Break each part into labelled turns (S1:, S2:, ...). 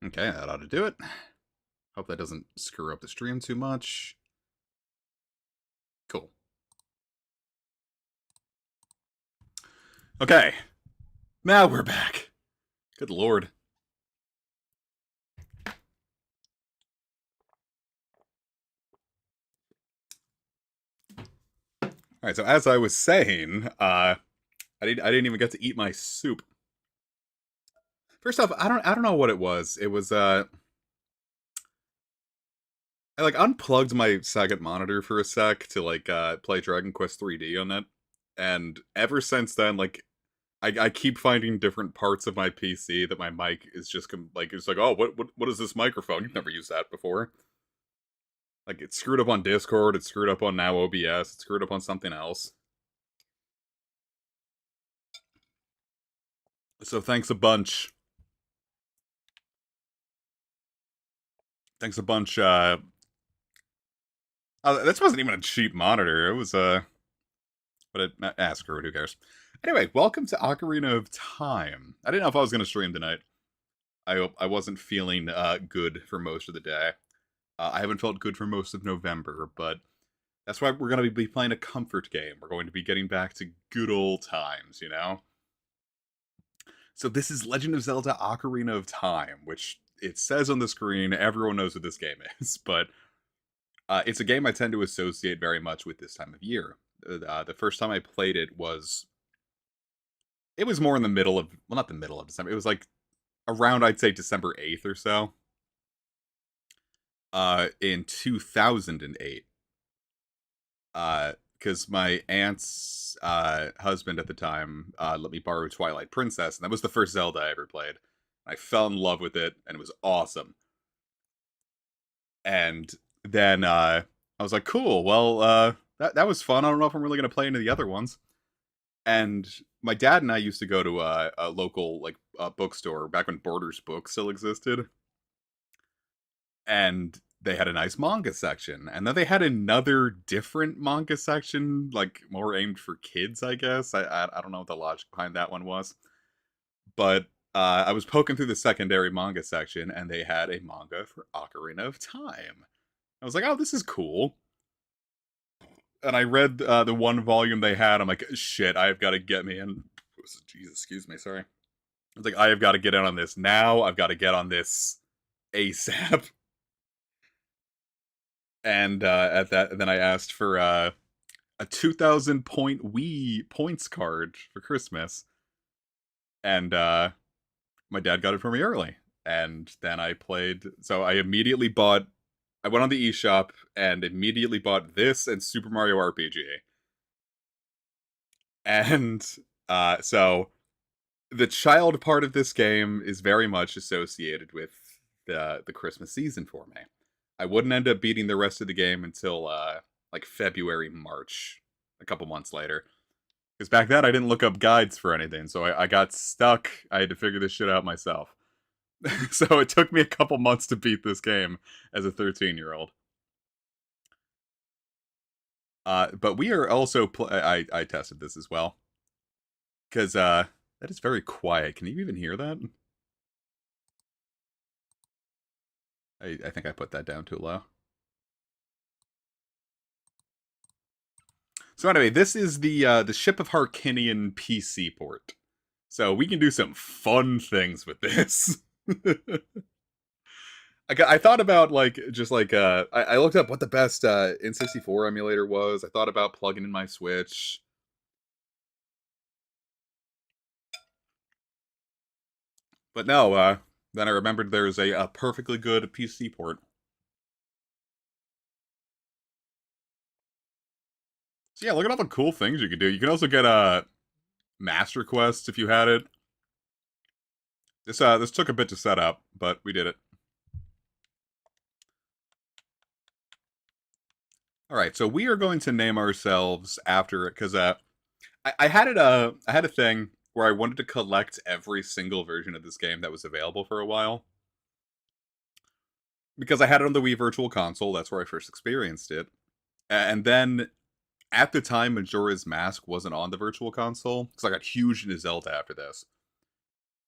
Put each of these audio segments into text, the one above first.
S1: Okay, that ought to do it. Hope that doesn't screw up the stream too much. Cool. Okay, now we're back. Good lord. All right, so as I was saying, I didn't even get to eat my soup. First off, I don't know what it was. It was I like unplugged my second monitor for a sec to play Dragon Quest 3D on it, and ever since then, I keep finding different parts of my PC that my mic is just it's like, oh, what is this microphone? You've never used that before. Like, it's screwed up on Discord, it's screwed up on now OBS, it's screwed up on something else. So thanks a bunch. Thanks a bunch. This wasn't even a cheap monitor. It was but screw it. Who cares? Anyway, welcome to Ocarina of Time. I didn't know if I was going to stream tonight. I hope I wasn't feeling good for most of the day. I haven't felt good for most of November, but that's why we're going to be playing a comfort game. We're going to be getting back to good old times, you know? So this is Legend of Zelda Ocarina of Time, which it says on the screen. Everyone knows what this game is, but it's a game I tend to associate very much with this time of year. The first time I played it was more in the middle of, well, not the middle of December. It was like around, I'd say, December 8th or so. In 2008. Because my aunt's husband at the time let me borrow Twilight Princess, and that was the first Zelda I ever played. I fell in love with it, and it was awesome. And then I was like, cool, well, that was fun. I don't know if I'm really going to play any of the other ones. And my dad and I used to go to a local bookstore back when Borders Books still existed. And they had a nice manga section, and then they had another different manga section, like more aimed for kids, I guess. I don't know what the logic behind that one was, but I was poking through the secondary manga section, and they had a manga for Ocarina of Time. I was like, oh, this is cool. And I read the one volume they had. I'm like, shit, I've got to get me in. Jesus, excuse me, sorry. I was like, I have got to get in on this now. I've got to get on this ASAP. And then I asked for a 2,000 point Wii points card for Christmas, and my dad got it for me early. And then I played. So I immediately bought. I went on the eShop and immediately bought this and Super Mario RPG. And so the child part of this game is very much associated with the Christmas season for me. I wouldn't end up beating the rest of the game until like February, March, a couple months later. Because back then I didn't look up guides for anything, so I got stuck. I had to figure this shit out myself. So it took me a couple months to beat this game as a 13-year-old. But we are also I tested this as well because that is very quiet. Can you even hear that? I think I put that down too low. So anyway, this is the Ship of Harkinian PC port. So we can do some fun things with this. I thought about I looked up what the best N64 emulator was. I thought about plugging in my Switch. But no, then I remembered there's a perfectly good PC port. So yeah, look at all the cool things you can do. You can also get a Master Quest if you had it. This took a bit to set up, but we did it. All right, so we are going to name ourselves after it because I had I had a thing where I wanted to collect every single version of this game that was available for a while because I had it on the Wii Virtual Console. That's where I first experienced it, and then at the time, Majora's Mask wasn't on the Virtual Console because I got huge into Zelda after this.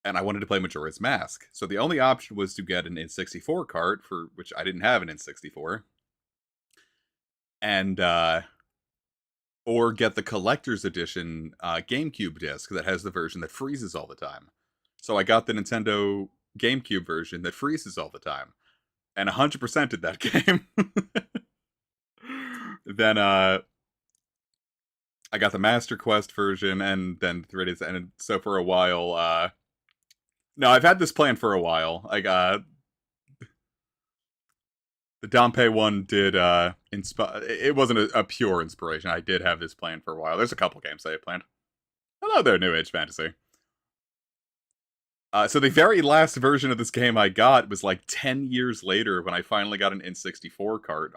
S1: and I wanted to play Majora's Mask. So the only option was to get an N64 cart, for which I didn't have an N64, and or get the collector's edition GameCube disc that has the version that freezes all the time. So I got the Nintendo GameCube version that freezes all the time, and 100% did that game. Then I got the Master Quest version, and then 3Ds, and so for a while, no, I've had this plan for a while. Like, the Dompe one did, it wasn't a pure inspiration. I did have this plan for a while. There's a couple games I had planned. Hello there, New Age Fantasy. So the very last version of this game I got was like 10 years later when I finally got an N64 cart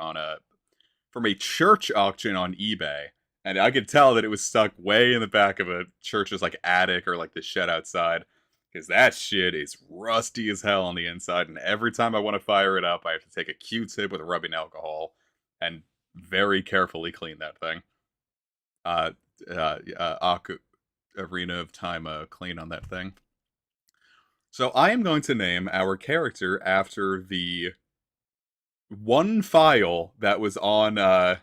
S1: from a church auction on eBay. And I could tell that it was stuck way in the back of a church's like attic or like the shed outside. Because that shit is rusty as hell on the inside. And every time I want to fire it up, I have to take a Q-tip with rubbing alcohol and very carefully clean that thing. Uh, Arena of Time clean on that thing. So I am going to name our character after the one file that was on oh,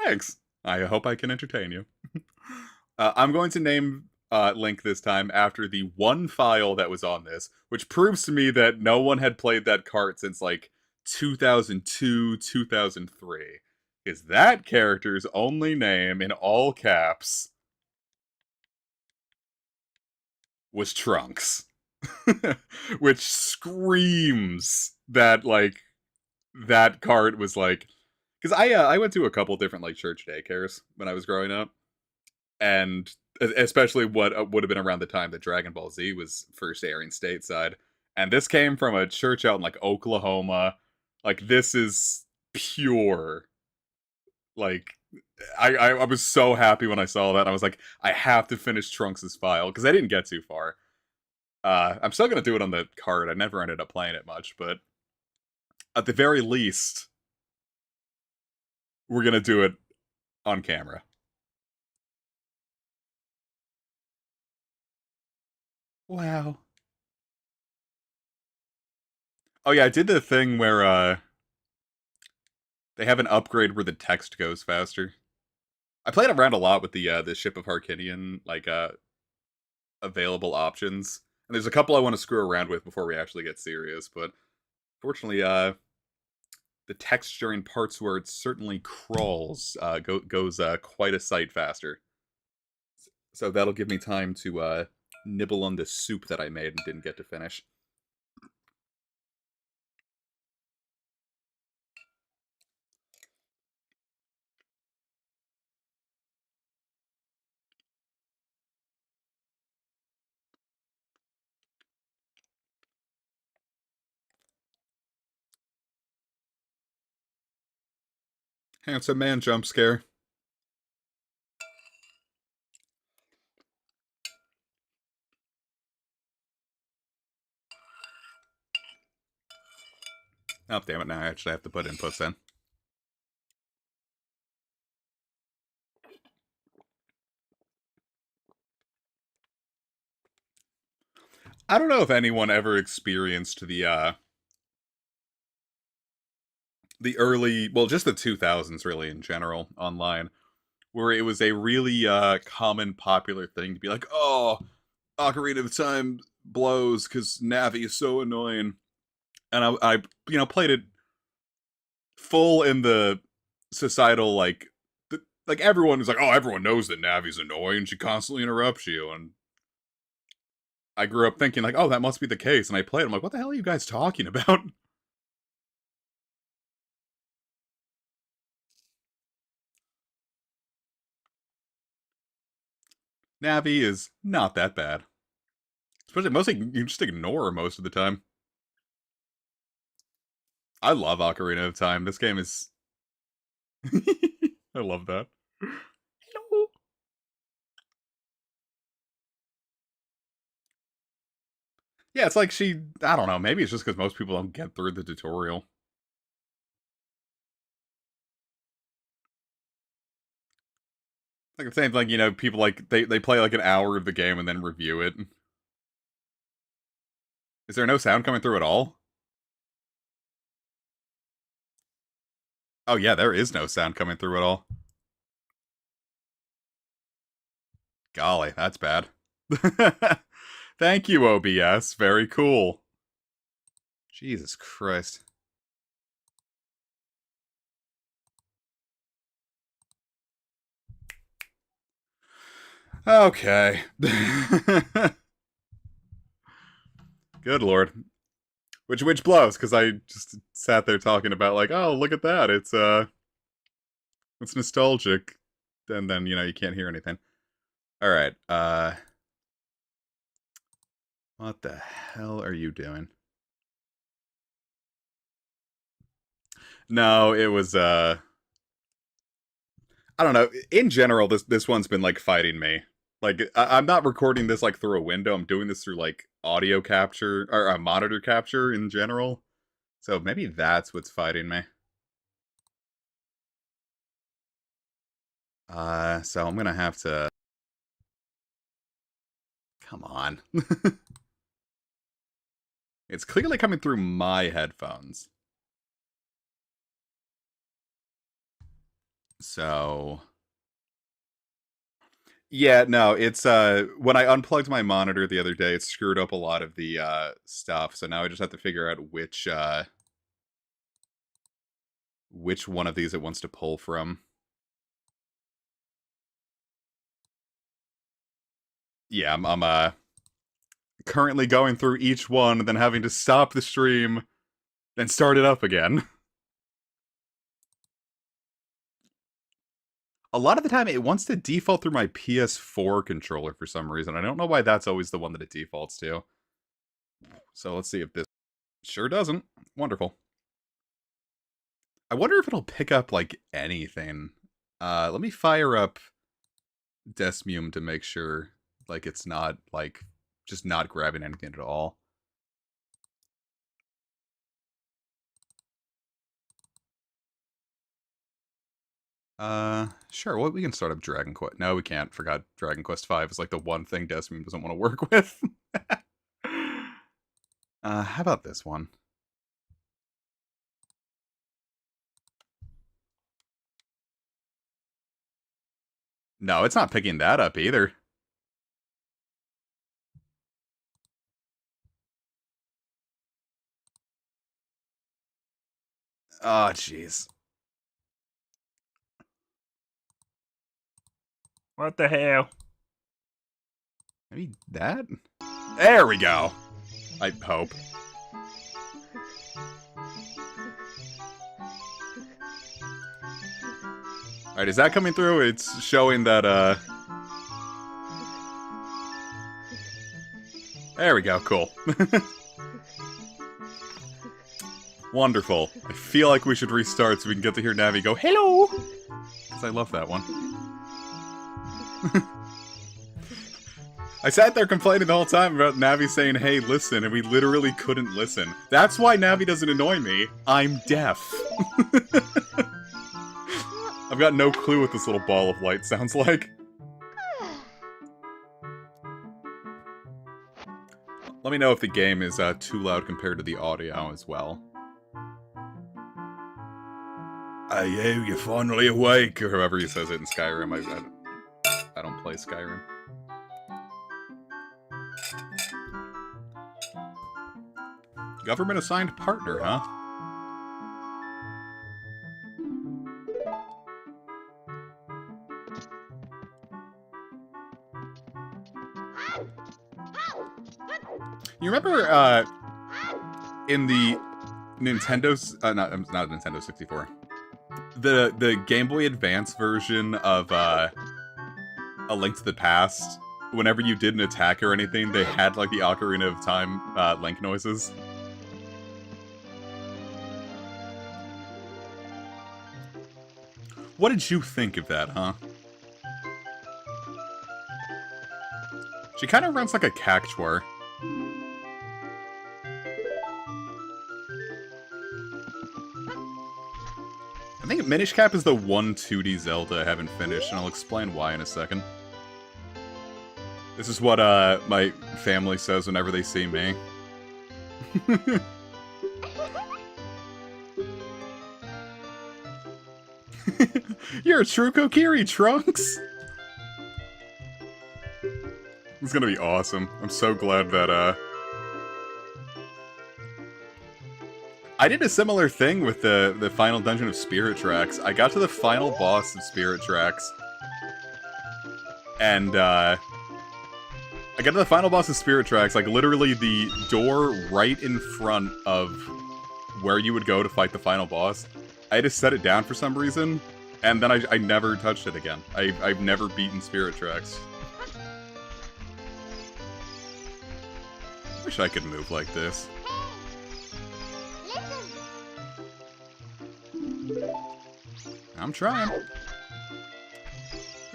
S1: thanks. I hope I can entertain you. I'm going to name Link this time after the one file that was on this, which proves to me that no one had played that cart since like 2002, 2003. Because that character's only name in all caps was Trunks. Which screams that, like, that cart was like. Because I went to a couple different, like, church daycares when I was growing up. And especially what would have been around the time that Dragon Ball Z was first airing stateside. And this came from a church out in like Oklahoma. Like this is pure. Like I was so happy when I saw that. I was like, I have to finish Trunks' file because I didn't get too far. I'm still gonna do it on the card. I never ended up playing it much, but at the very least, we're gonna do it on camera. Wow. Oh yeah, I did the thing where they have an upgrade where the text goes faster. I played around a lot with the Ship of Harkinian like available options, and there's a couple I want to screw around with before we actually get serious. But fortunately, the text during parts where it certainly crawls goes quite a sight faster. So that'll give me time to nibble on the soup that I made and didn't get to finish. Handsome man jump scare. Oh, damn it, now I actually have to put inputs in. I don't know if anyone ever experienced the early, well, just the 2000s really in general online, where it was a really common popular thing to be like, oh, Ocarina of Time blows because Navi is so annoying. And I played it full in the societal, like, like everyone is like, oh, everyone knows that Navi's annoying. She constantly interrupts you. And I grew up thinking, like, oh, that must be the case. And I played, I'm like, what the hell are you guys talking about? Navi is not that bad. Especially, mostly, you just ignore her most of the time. I love Ocarina of Time. This game is. I love that. Hello. Yeah, it's like she. I don't know. Maybe it's just because most people don't get through the tutorial. Like I'm saying, like people like they play like an hour of the game and then review it. Is there no sound coming through at all? Oh yeah, there is no sound coming through at all. Golly, that's bad. Thank you, OBS. Very cool. Jesus Christ. Okay. Good lord. Which blows, because I just sat there talking about like, oh, look at that. It's nostalgic. And then, you can't hear anything. Alright, what the hell are you doing? No, it was, I don't know. In general, this one's been, like, fighting me. Like, I'm not recording this, like, through a window. I'm doing this through, like, audio capture, or monitor capture in general. So maybe that's what's fighting me. So I'm gonna have to... Come on. It's clearly coming through my headphones. So... Yeah, no, it's, when I unplugged my monitor the other day, it screwed up a lot of the, stuff, so now I just have to figure out which one of these it wants to pull from. Yeah, I'm currently going through each one, and then having to stop the stream, then start it up again. A lot of the time, it wants to default through my PS4 controller for some reason. I don't know why that's always the one that it defaults to. So let's see if this... Sure doesn't. Wonderful. I wonder if it'll pick up, like, anything. Let me fire up Desmium to make sure, like, it's not, like, just not grabbing anything at all. Sure, well, we can start up Dragon Quest. No, we can't. Forgot Dragon Quest V is, like, the one thing Desmium doesn't want to work with. How about this one? No, it's not picking that up either. Oh, jeez.
S2: What the hell?
S1: Maybe that? There we go! I hope. Alright, is that coming through? It's showing that, There we go, cool. Wonderful. I feel like we should restart so we can get to hear Navi go, hello! Because I love that one. I sat there complaining the whole time about Navi saying, hey, listen, and we literally couldn't listen. That's why Navi doesn't annoy me. I'm deaf. I've got no clue what this little ball of light sounds like. Let me know if the game is too loud compared to the audio as well. Hey, you're finally awake, or however he says it in Skyrim. I don't play Skyrim. Government-assigned partner, huh? You remember, in the Nintendo's, not Nintendo 64, the Game Boy Advance version of, A Link to the Past, whenever you did an attack or anything, they had, like, the Ocarina of Time, Link noises? What did you think of that, huh? She kind of runs like a cactuar. I think Minish Cap is the one 2D Zelda I haven't finished, and I'll explain why in a second. This is what, my family says whenever they see me. You're a true Kokiri, Trunks! It's gonna be awesome. I'm so glad that, I did a similar thing with the final dungeon of Spirit Tracks. I got to the final boss of Spirit Tracks. And, I got to the final boss of Spirit Tracks, like, literally the door right in front of where you would go to fight the final boss. I had to set it down for some reason, and then I never touched it again. I've never beaten Spirit Tracks. Wish I could move like this. I'm trying. What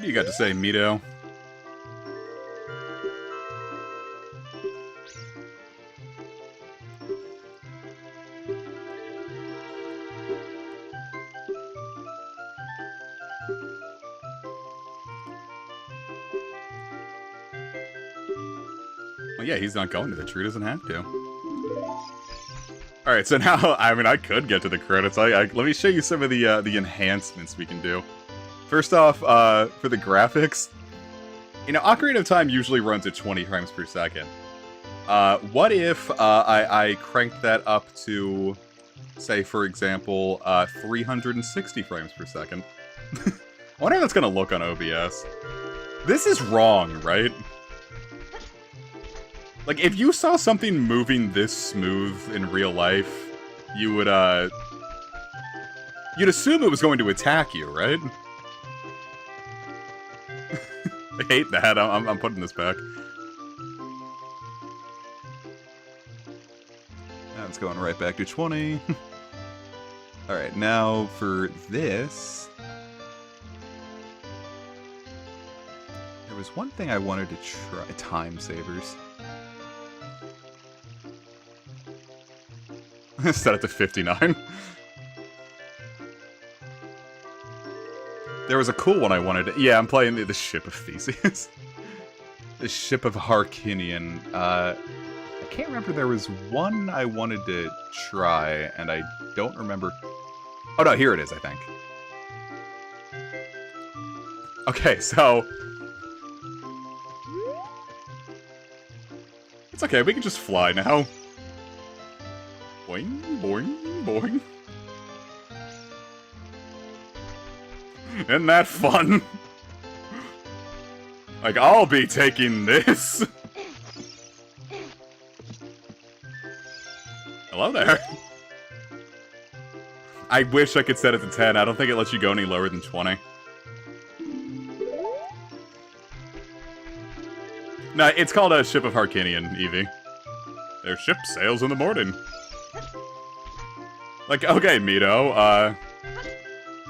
S1: do you got to say, Mito? Well, yeah, he's not going to the tree, doesn't have to. Alright, so now, I mean, I could get to the credits. Let me show you some of the enhancements we can do. First off, for the graphics, you know, Ocarina of Time usually runs at 20 frames per second. What if I cranked that up to, say, for example, 360 frames per second? I wonder how that's gonna look on OBS. This is wrong, right? Like, if you saw something moving this smooth in real life, you would, you'd assume it was going to attack you, right? I hate that. I'm putting this back. That's going right back to 20. Alright, now for this... There was one thing I wanted to try. Time savers. Set it to 59. There was a cool one I wanted to... Yeah, I'm playing the Ship of Theseus. The Ship of Harkinian. I can't remember, there was one I wanted to try, and I don't remember... Oh no, here it is, I think. Okay, so... It's okay, we can just fly now. Boing, boing, boing. Isn't that fun? Like, I'll be taking this. Hello there. I wish I could set it to 10. I don't think it lets you go any lower than 20. No, it's called a Ship of Harkinian, Eevee. Their ship sails in the morning. Like, okay, Mito,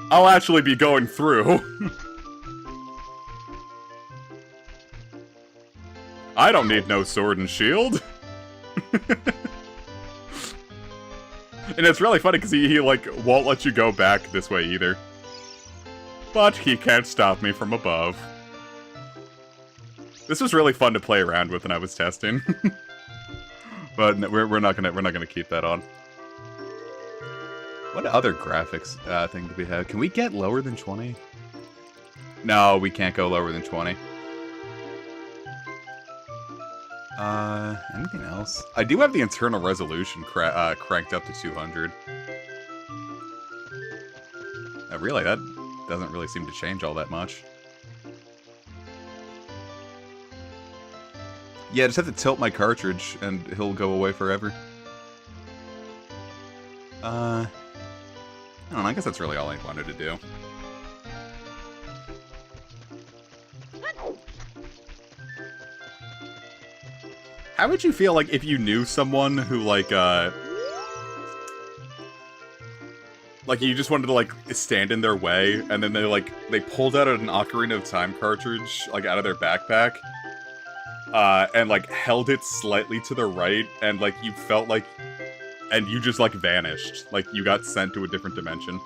S1: I'll actually be going through. I don't need no sword and shield. And it's really funny because he, like, won't let you go back this way either. But he can't stop me from above. This was really fun to play around with when I was testing. But we're not gonna keep that on. What other graphics thing do we have? Can we get lower than 20? No, we can't go lower than 20. Anything else? I do have the internal resolution cranked up to 200. Really, that doesn't really seem to change all that much. Yeah, just have to tilt my cartridge, and he'll go away forever. I don't know, I guess that's really all I wanted to do. How would you feel, like, if you knew someone who, like, you just wanted to, like, stand in their way, and then they pulled out an Ocarina of Time cartridge, like, out of their backpack, and, like, held it slightly to the right, and, like, you felt like... And you just, like, vanished. Like, you got sent to a different dimension.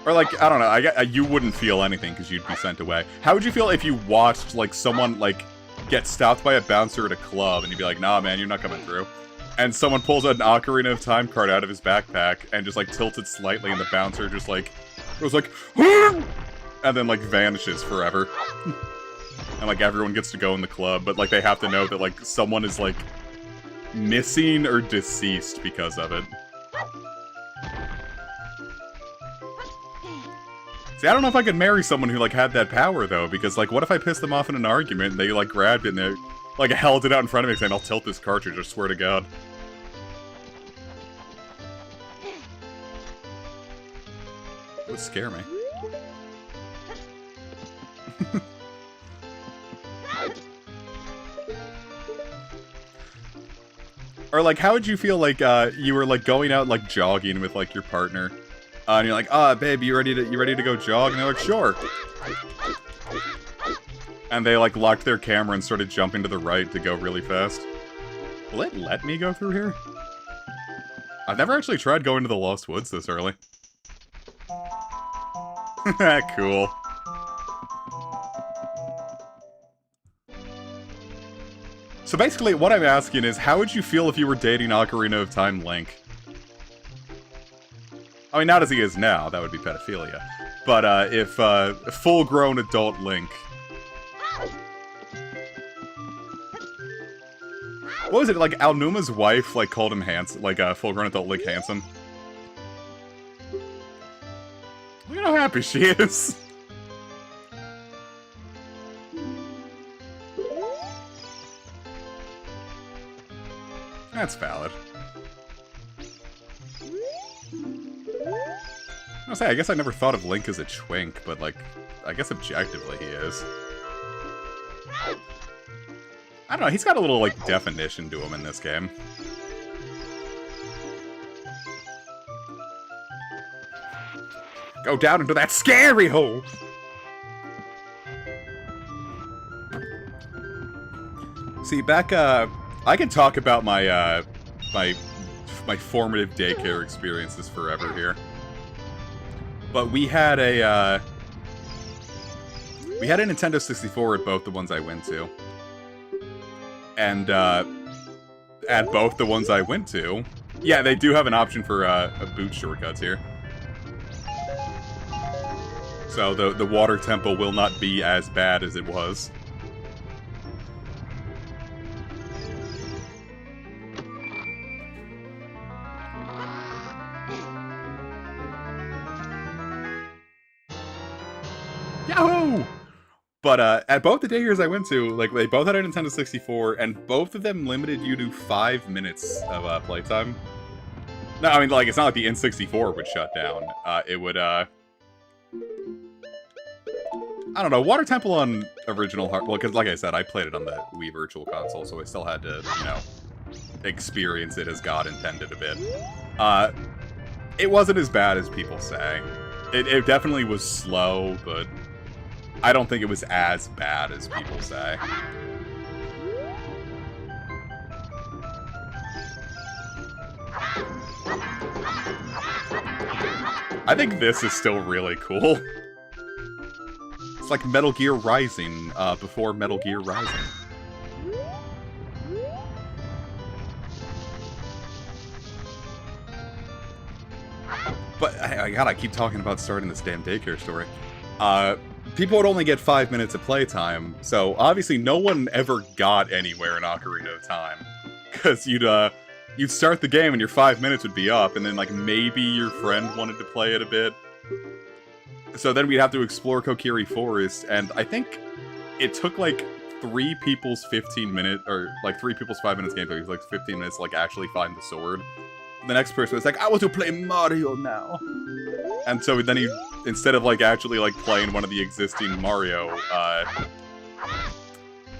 S1: Or, like, I don't know, you wouldn't feel anything because you'd be sent away. How would you feel if you watched, like, someone, like, get stopped by a bouncer at a club, and you'd be like, nah, man, you're not coming through. And someone pulls an Ocarina of Time card out of his backpack, and just, like, tilts it slightly, and the bouncer just, like, goes like, and then, like, vanishes forever. And, like, everyone gets to go in the club, but, like, they have to know that, like, someone is, like, missing or deceased because of it. See, I don't know if I could marry someone who, like, had that power, though, because, like, what if I pissed them off in an argument, and they, like, grabbed it, and they, like, held it out in front of me, saying, I'll tilt this cartridge, I swear to God. It would scare me. Or, like, how would you feel, like, you were, like, going out, like, jogging with, like, your partner, and you're like, babe, you ready to go jog? And they're like, sure. And they, like, locked their camera and started jumping to the right to go really fast. Will it let me go through here? I've never actually tried going to the Lost Woods this early. Cool. So basically, what I'm asking is, how would you feel if you were dating Ocarina of Time Link? I mean, not as he is now, that would be pedophilia. But, if, full-grown adult Link. What was it, like, Alnuma's wife, like, called him handsome, like, full-grown adult Link handsome? Look at how happy she is! That's valid. I guess I never thought of Link as a twink, but, like, I guess objectively he is. I don't know, he's got a little, like, definition to him in this game. Go down into that scary hole! See, back, I can talk about my, my formative daycare experiences forever here. But we had a Nintendo 64 at both the ones I went to. And, at both the ones I went to, yeah, they do have an option for, boot shortcuts here. So the water temple will not be as bad as it was. Yahoo! But, at both the daycares I went to, like, they both had a Nintendo 64, and both of them limited you to 5 minutes of, playtime. No, I mean, like, it's not like the N64 would shut down. It would, I don't know, Water Temple on original hard... Well, because, like I said, I played it on the Wii Virtual Console, so I still had to, you know, experience it as God intended a bit. It wasn't as bad as people say. It definitely was slow, but I don't think it was as bad as people say. I think this is still really cool. It's like Metal Gear Rising, before Metal Gear Rising. But, God, I keep talking about starting this damn daycare story. People would only get 5 minutes of playtime, so obviously no one ever got anywhere in Ocarina of Time. Because you'd start the game and your 5 minutes would be up, and then, like, maybe your friend wanted to play it a bit. So then we'd have to explore Kokiri Forest, and I think it took, like, 3 people's 15-minute, or, like, 3 people's 5 minutes gameplay. It was, like, 15 minutes to, like, actually find the sword. The next person was like, I want to play Mario now. And so then he, instead of, like, actually, like, playing one of the existing Mario,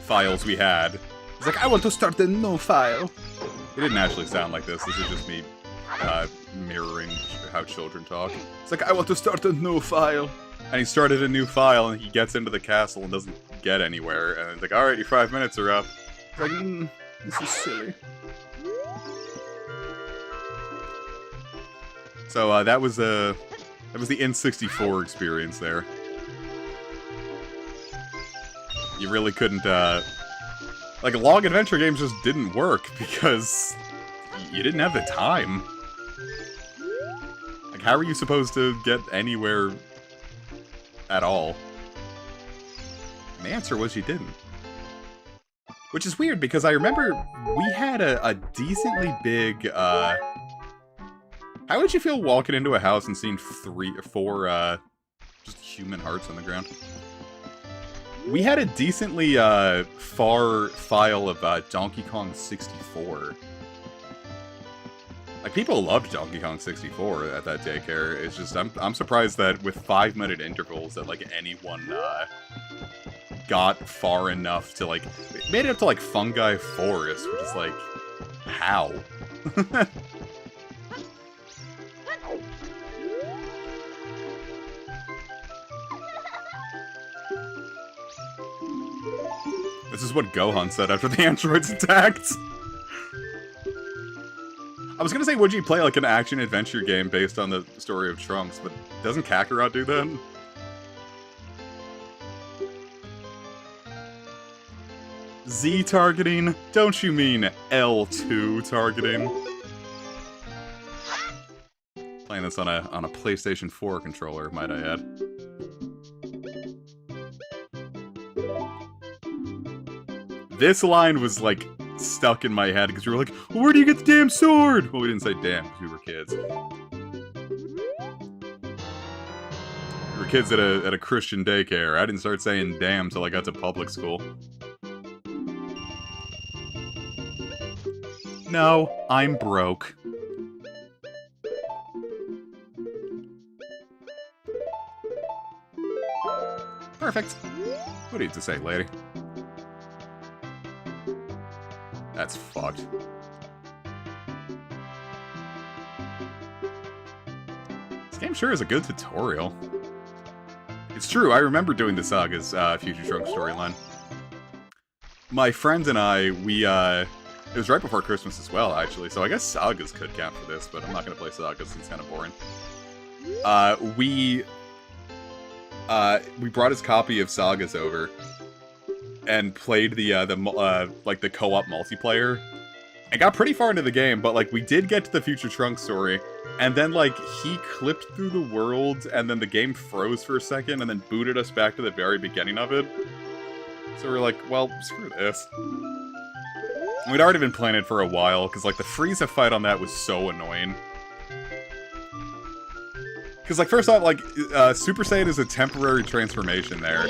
S1: files we had, he's like, I want to start a new file. It didn't actually sound like this. This is just me, mirroring how children talk. It's like, I want to start a new file. And he started a new file, and he gets into the castle and doesn't get anywhere. And it's like, alright, your 5 minutes are up. It's like, this is silly. So, that was That was the N64 experience there. You really couldn't, like, long adventure games just didn't work because you didn't have the time. Like, how were you supposed to get anywhere at all? And the answer was you didn't. Which is weird, because I remember we had a decently big, how would you feel walking into a house and seeing 3 or 4, just human hearts on the ground? We had a decently, far file of, Donkey Kong 64. Like, people loved Donkey Kong 64 at that daycare. It's just, I'm surprised that with 5-minute intervals that, like, anyone, got far enough to, like, made it up to, like, Fungi Forest, which is, like, how? This is what Gohan said after the androids attacked. I was gonna say, would you play, like, an action-adventure game based on the story of Trunks, but doesn't Kakarot do that? Z targeting? Don't you mean L2 targeting? Playing this on a PlayStation 4 controller, might I add. This line was, like, stuck in my head, because we were like, well, where do you get the damn sword? Well, we didn't say damn, because we were kids. We were kids at a Christian daycare. I didn't start saying damn till I got to public school. No, I'm broke. Perfect. What do you have to say, lady? That's fucked. This game sure is a good tutorial. It's true, I remember doing the Saga's Future Trunks storyline. My friend and I, it was right before Christmas as well, actually, so I guess Sagas could count for this, but I'm not gonna play Sagas, it's kind of boring. We brought his copy of Sagas over, and played the co-op multiplayer. I got pretty far into the game, but, like, we did get to the Future Trunks story, and then, like, he clipped through the world, and then the game froze for a second, and then booted us back to the very beginning of it. So we're like, well, screw this. We'd already been playing it for a while, because, like, the Frieza fight on that was so annoying. Because, like, first off, like, Super Saiyan is a temporary transformation there.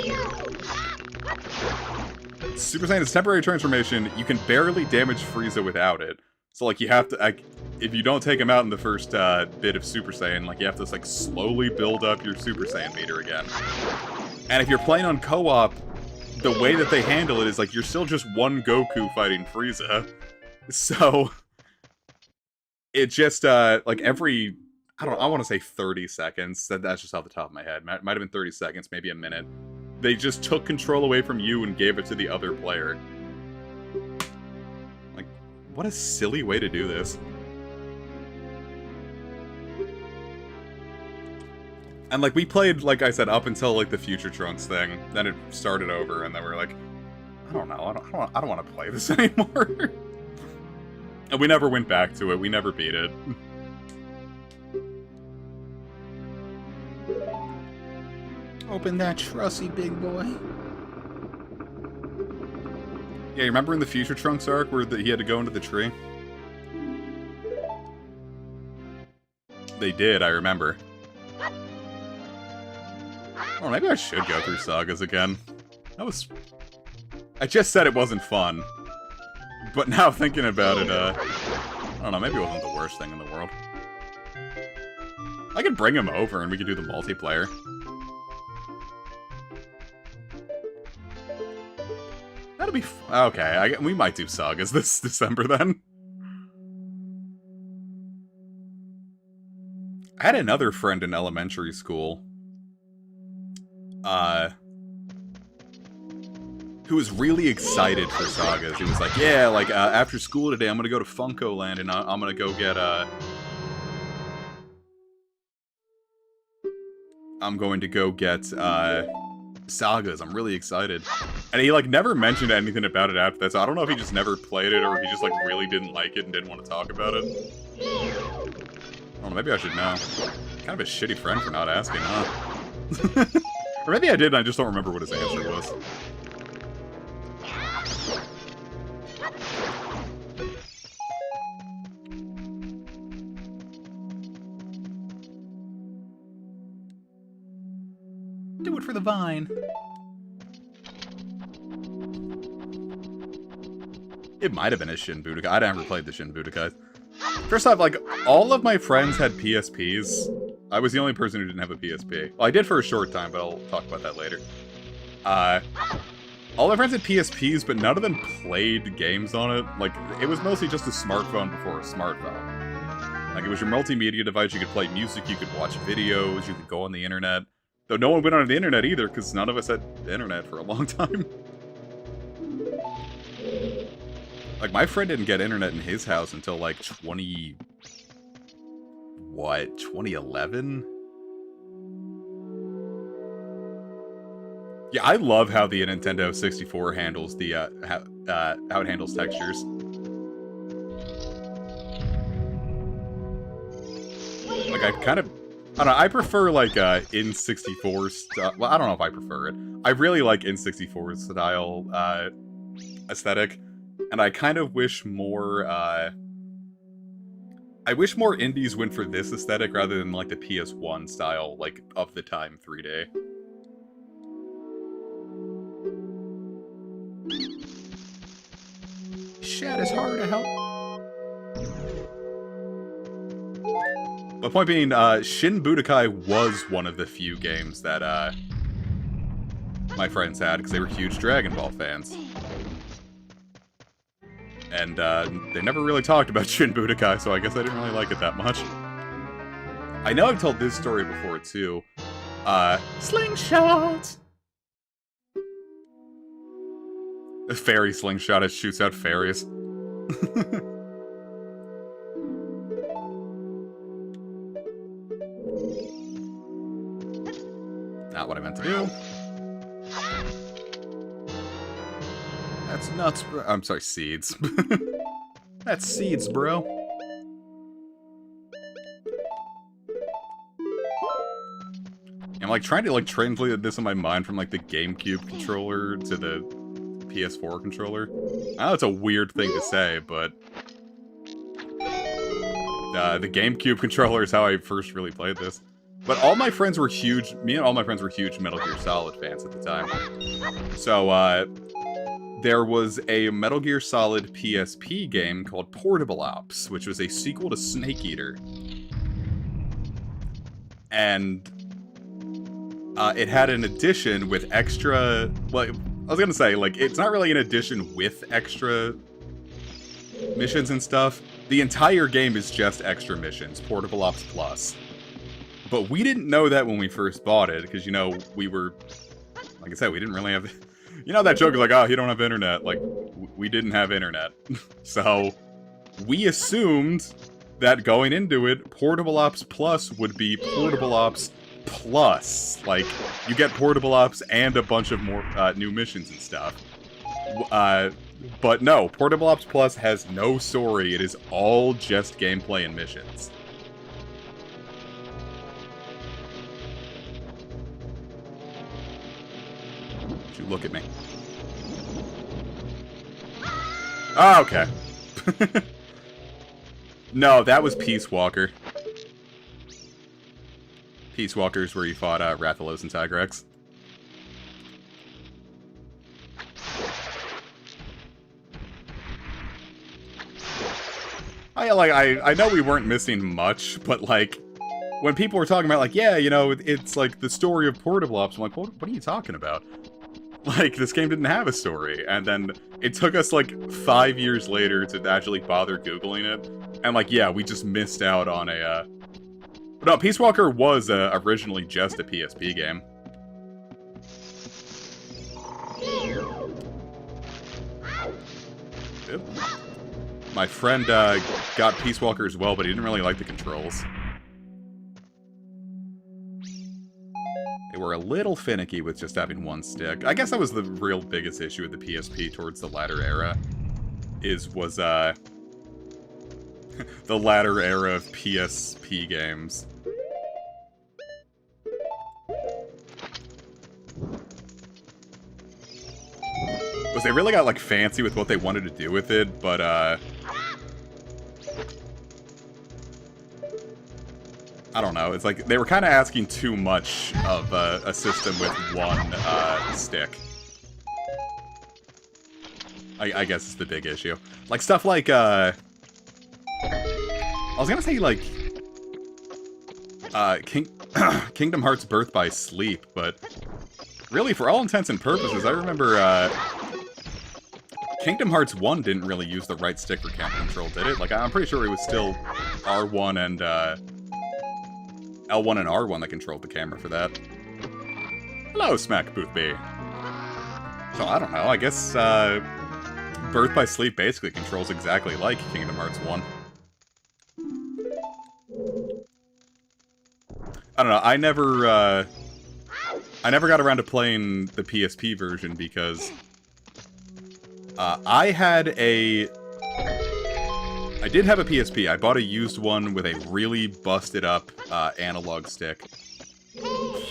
S1: Super Saiyan is temporary transformation, you can barely damage Frieza without it. So, like, you have to, like, if you don't take him out in the first bit of Super Saiyan, like, you have to, like, slowly build up your Super Saiyan meter again. And if you're playing on co-op, the way that they handle it is, like, you're still just one Goku fighting Frieza. So, it just, like, every, I want to say 30 seconds, that's just off the top of my head, might have been 30 seconds, maybe a minute. They just took control away from you and gave it to the other player. Like, what a silly way to do this. And, like, we played, like I said, up until, like, the Future Trunks thing. Then it started over, and then we were like, I don't know, I don't want to play this anymore. And we never went back to it. We never beat it. Open that trussy, big boy. Yeah, you remember in the Future Trunks arc where he had to go into the tree? They did, I remember. Oh, maybe I should go through Sagas again. That was... I just said it wasn't fun. But now thinking about it, I don't know, maybe it wasn't the worst thing in the world. I could bring him over and we could do the multiplayer. That'll be okay, we might do Sagas this December then. I had another friend in elementary school. Who was really excited for Sagas. He was like, yeah, like, after school today, I'm gonna go to Funko Land and I'm gonna go get, I'm going to go get Sagas. I'm really excited. And he, like, never mentioned anything about it after that, so I don't know if he just never played it or if he just, like, really didn't like it and didn't want to talk about it. I don't know, maybe I should know. Kind of a shitty friend for not asking, huh? Or maybe I did and I just don't remember what his answer was. Do it for the vine. It might have been a Shin Budokai. I never played the Shin Budokai. First off, like, all of my friends had PSPs. I was the only person who didn't have a PSP. Well, I did for a short time, but I'll talk about that later. All my friends had PSPs, but none of them played games on it. Like, it was mostly just a smartphone before a smartphone. Like, it was your multimedia device. You could play music, you could watch videos, you could go on the internet. Though no one went on the internet either, because none of us had internet for a long time. Like, my friend didn't get internet in his house until, like, 2011? Yeah, I love how the Nintendo 64 handles the, how it handles textures. Like, I kind of... I don't know, I prefer, like, N64 stuff. Well, I don't know if I prefer it. I really like N64 style, aesthetic. And I kind of wish more, I wish more indies went for this aesthetic rather than, like, the PS1 style, like, of the time 3D. Shit, it's hard to help. The point being, Shin Budokai was one of the few games that, my friends had, because they were huge Dragon Ball fans. And, they never really talked about Shin Budokai, so I guess I didn't really like it that much. I know I've told this story before, too. Slingshot! A fairy slingshot, it shoots out fairies. Not what I meant to do. That's nuts, bro. I'm sorry, seeds. That's seeds, bro. I'm, like, trying to, like, translate this in my mind from, like, the GameCube controller to the PS4 controller. I know it's a weird thing to say, but... the GameCube controller is how I first really played this. But all my friends were huge... Me and all my friends were huge Metal Gear Solid fans at the time. So, there was a Metal Gear Solid PSP game called Portable Ops, which was a sequel to Snake Eater. And... it had an edition with extra... Well, I was gonna say, like, it's not really an edition with extra missions and stuff. The entire game is just extra missions, Portable Ops Plus. But we didn't know that when we first bought it, because, you know, we were... Like I said, we didn't really have... You know that joke of like, oh, you don't have internet. Like, we didn't have internet. So, we assumed that going into it, Portable Ops Plus would be Portable Ops Plus. Like, you get Portable Ops and a bunch of more new missions and stuff. But no, Portable Ops Plus has no story. It is all just gameplay and missions. You look at me. Oh, okay. No, that was Peace Walker. Peace Walker's where you fought Rathalos and Tigrex. I know we weren't missing much, but like when people were talking about like, yeah, you know, it's like the story of Portable Ops, I'm like, what are you talking about? Like, this game didn't have a story, and then it took us, like, 5 years later to actually bother Googling it, and, like, yeah, we just missed out on a, No, Peace Walker was, originally just a PSP game. Yep. My friend, got Peace Walker as well, but he didn't really like the controls. they were a little finicky with just having one stick. I guess that was the real biggest issue with the PSP towards the latter era. Was the latter era of PSP games. Was they really got, like, fancy with what they wanted to do with it, but, I don't know. It's like they were kind of asking too much of a system with one stick. I guess it's the big issue. Like, stuff like, I was gonna say, like, Kingdom Hearts Birth by Sleep, but really, for all intents and purposes, I remember, Kingdom Hearts 1 didn't really use the right stick for camera control, did it? Like, I'm pretty sure it was still R1 and, L1 and R1 that controlled the camera for that. Hello, Smack Booth B. So, I don't know, I guess, Birth by Sleep basically controls exactly like Kingdom Hearts 1. I don't know, I never got around to playing the PSP version because I did have a PSP. I bought a used one with a really busted up analog stick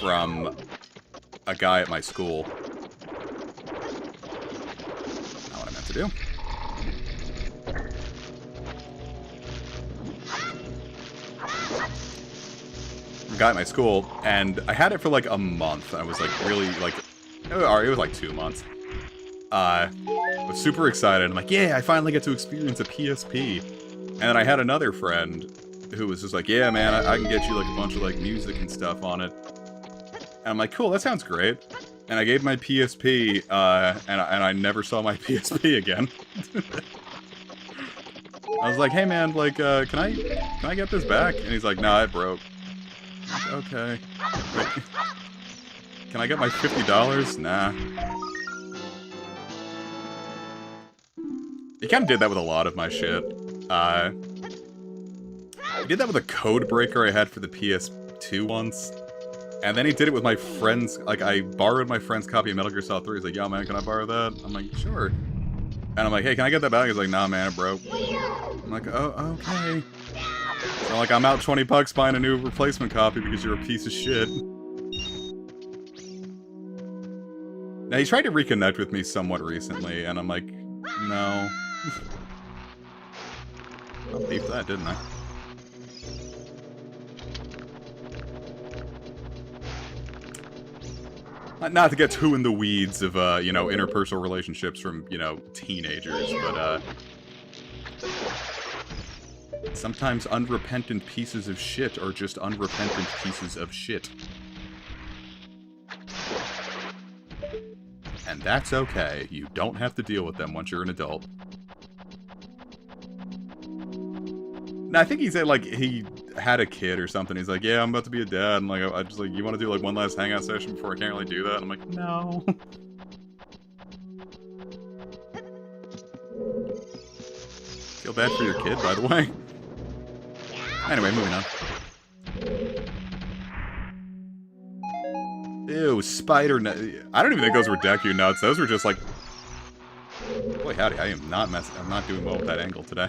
S1: from a guy at my school. Not what I meant to do. A guy at my school, and I had it for like a month. I was like really like, it was like 2 months. I was super excited. I'm like, yeah, I finally get to experience a PSP. And then I had another friend who was just like, yeah, man, I can get you like a bunch of like music and stuff on it. And I'm like, cool, that sounds great. And I gave my PSP, and I never saw my PSP again. I was like, hey man, like, can I get this back? And he's like, nah, it broke. Okay. Like, can I get my $50? Nah. He kind of did that with a lot of my shit. I did that with a code breaker I had for the PS2 once. And then he did it with my friend's, like, I borrowed my friend's copy of Metal Gear Solid 3. He's like, yo, man, can I borrow that? I'm like, sure. And I'm like, hey, can I get that back? He's like, nah, man, it broke. I'm like, oh, okay. So, like, I'm out $20 buying a new replacement copy because you're a piece of shit. Now, he tried to reconnect with me somewhat recently, and I'm like, no. I beefed that, didn't I? Not to get too in the weeds of, you know, interpersonal relationships from, you know, teenagers, but, sometimes unrepentant pieces of shit are just unrepentant pieces of shit. And that's okay. You don't have to deal with them once you're an adult. Now, I think he said, like, he had a kid or something. He's like, yeah, I'm about to be a dad. And, like, I just, like, you want to do, like, one last hangout session before I can't really do that? And I'm like, no. Feel bad for your kid, by the way. Anyway, moving on. Ew, spider nut. I don't even think those were Deku nuts. Those were just, like... Boy, howdy, I am not I'm not doing well with that angle today.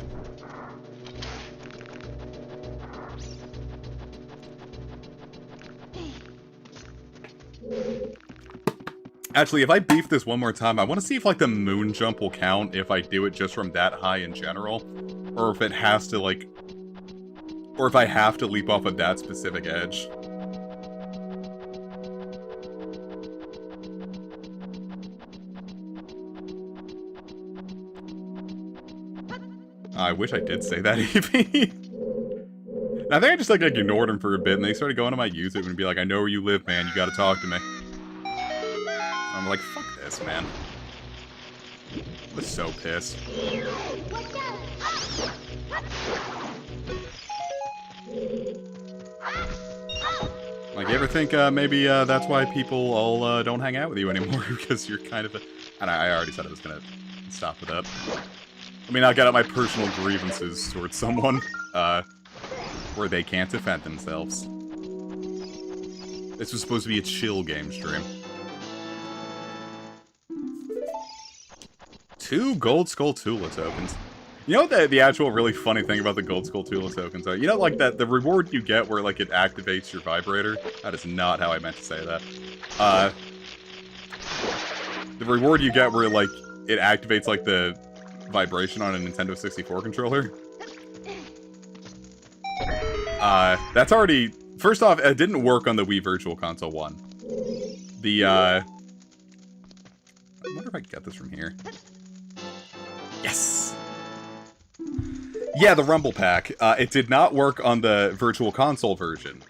S1: Actually, if I beef this one more time, I want to see if, like, the moon jump will count if I do it just from that high in general. Or if it has to, like... Or if I have to leap off of that specific edge. I wish I did say that, Evie. I think I just, like, ignored him for a bit, and they started going to my YouTube and be like, I know where you live, man, you gotta talk to me. I'm like, fuck this, man. I was so pissed. Like, you ever think, maybe, that's why people all, don't hang out with you anymore, because you're kind of a... And I already said I was gonna stop with that. I mean, I'll get out my personal grievances towards someone, where they can't defend themselves. This was supposed to be a chill game stream. 2 Gold Skull Tula tokens. You know what the actual really funny thing about the Gold Skull Tula tokens are? You know, like, the reward you get where, like, it activates your vibrator? That is not how I meant to say that. The reward you get where, like, it activates, like, the vibration on a Nintendo 64 controller. That's already... First off, it didn't work on the Wii Virtual Console 1. I wonder if I can get this from here. Yes! Yeah, the Rumble Pack. It did not work on the Virtual Console version.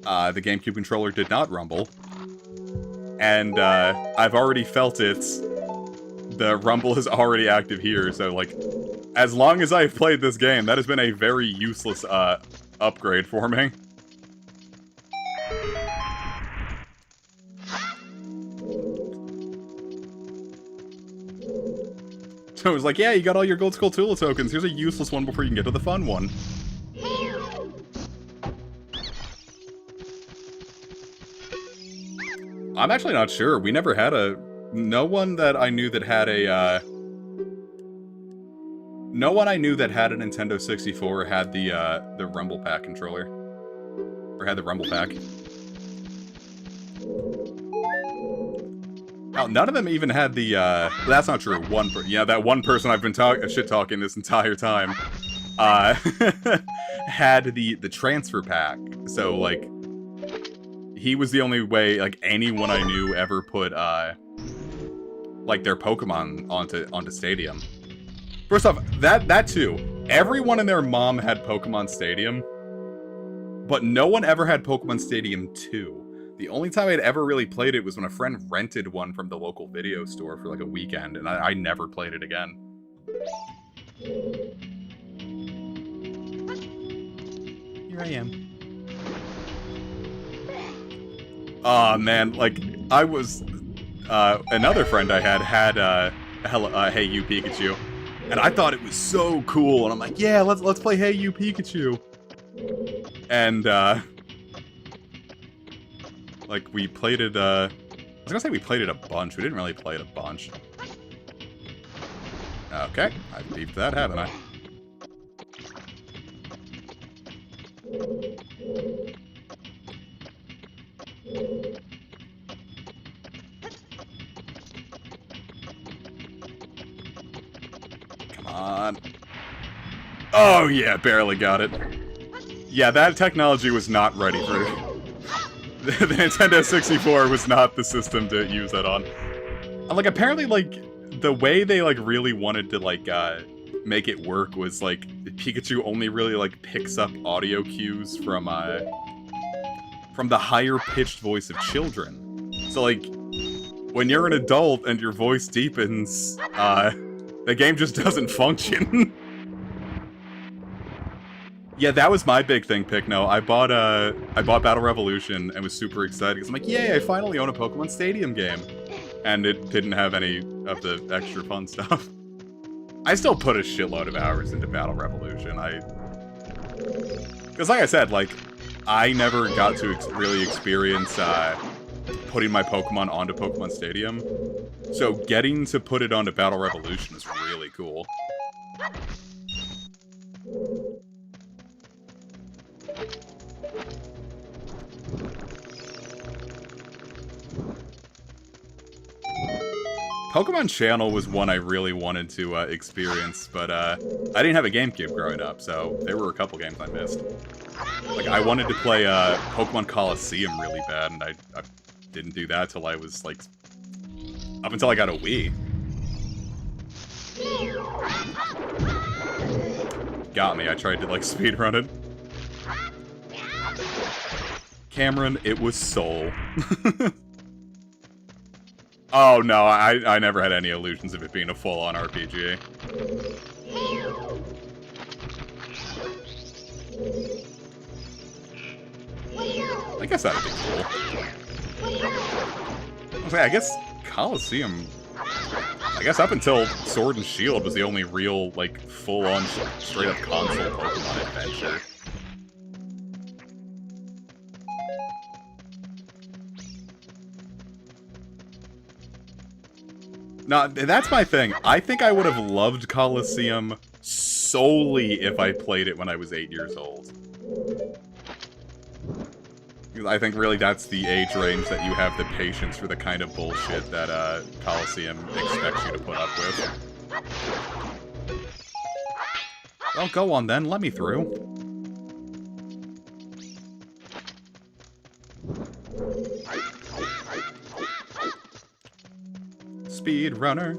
S1: The GameCube controller did not rumble. And, I've already felt it. The rumble is already active here, so, like, as long as I've played this game, that has been a very useless, upgrade for me. So it was like, yeah, you got all your Gold Skull Tula tokens. Here's a useless one before you can get to the fun one. I'm actually not sure. We never had a... No one that I knew that had a, No one I knew that had a Nintendo 64 had the Rumble Pack controller. Or had the Rumble Pack. Oh, none of them even had the, that's not true. Yeah, that one person I've been shit-talking this entire time, had the transfer pack. So, like, he was the only way, like, anyone I knew ever put, like, their Pokemon onto Stadium. First off, that too. Everyone and their mom had Pokemon Stadium, but no one ever had Pokemon Stadium 2. The only time I'd ever really played it was when a friend rented one from the local video store for like a weekend, and I never played it again. Here I am. Aw, man, like, I was... another friend I had, Hey You Pikachu. And I thought it was so cool, and I'm like, yeah, let's play Hey You Pikachu. And, like, we played it, I was gonna say we played it a bunch. We didn't really play it a bunch. Okay, I beeped that, haven't I? Come on. Oh, yeah, barely got it. Yeah, that technology was not ready for... The Nintendo 64 was not the system to use that on. And, like, apparently, like, the way they, like, really wanted to, like, make it work was, like, Pikachu only really, like, picks up audio cues from the higher-pitched voice of children. So, like, when you're an adult and your voice deepens, the game just doesn't function. Yeah, that was my big thing, Picno. I bought Battle Revolution and was super excited because I'm like, yay, I finally own a Pokemon Stadium game. And it didn't have any of the extra fun stuff. I still put a shitload of hours into Battle Revolution. Because like I said, like, I never got to really experience putting my Pokemon onto Pokemon Stadium. So getting to put it onto Battle Revolution is really cool. Pokemon Channel was one I really wanted to experience, but I didn't have a GameCube growing up, so there were a couple games I missed. Like, I wanted to play Pokemon Coliseum really bad, and I didn't do that till I was, like, up until I got a Wii. Got me, I tried to, like, speedrun it. Cameron, it was Soul. Oh no, I never had any illusions of it being a full-on RPG. I guess that'd be cool. I guess Coliseum... I guess up until Sword and Shield was the only real, like, full-on, straight-up console Pokemon adventure. No, that's my thing. I think I would have loved Colosseum solely if I played it when I was 8 years old. I think really that's the age range that you have the patience for the kind of bullshit that Colosseum expects you to put up with. Well, go on then, let me through. Speed runner.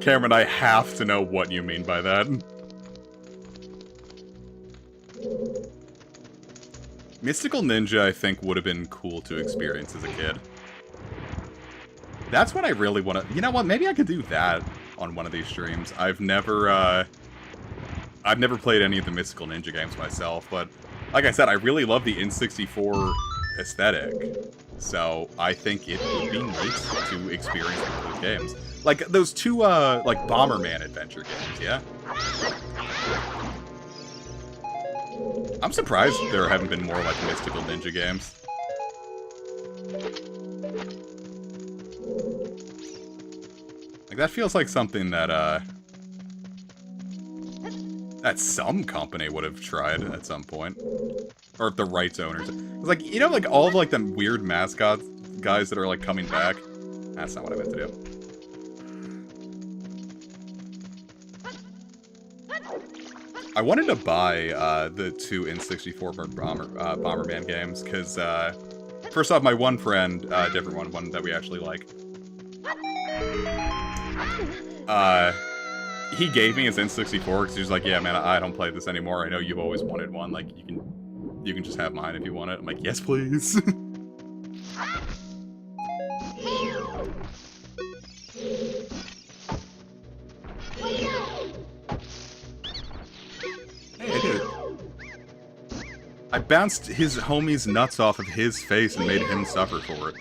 S1: Cameron, I have to know what you mean by that. Mystical Ninja, I think, would have been cool to experience as a kid. That's what I really want to... You know what? Maybe I could do that on one of these streams. I've never played any of the Mystical Ninja games myself, but like I said, I really love the N64 aesthetic. So I think it would be nice to experience one of those games. Like those two, like Bomberman adventure games, yeah? I'm surprised there haven't been more like Mystical Ninja games. Like that feels like something that that some company would have tried at some point. Or if the rights owners. Like, you know, like all of like the weird mascot guys that are like coming back? That's not what I meant to do. I wanted to buy the two N64 Bomberman games, because first off, my one friend, different one that we actually like, he gave me his N64 because he was like, yeah, man, I don't play this anymore. I know you've always wanted one. Like, you can just have mine if you want it. I'm like, yes, please. Hey, I did it. I bounced his homie's nuts off of his face and made him suffer for it.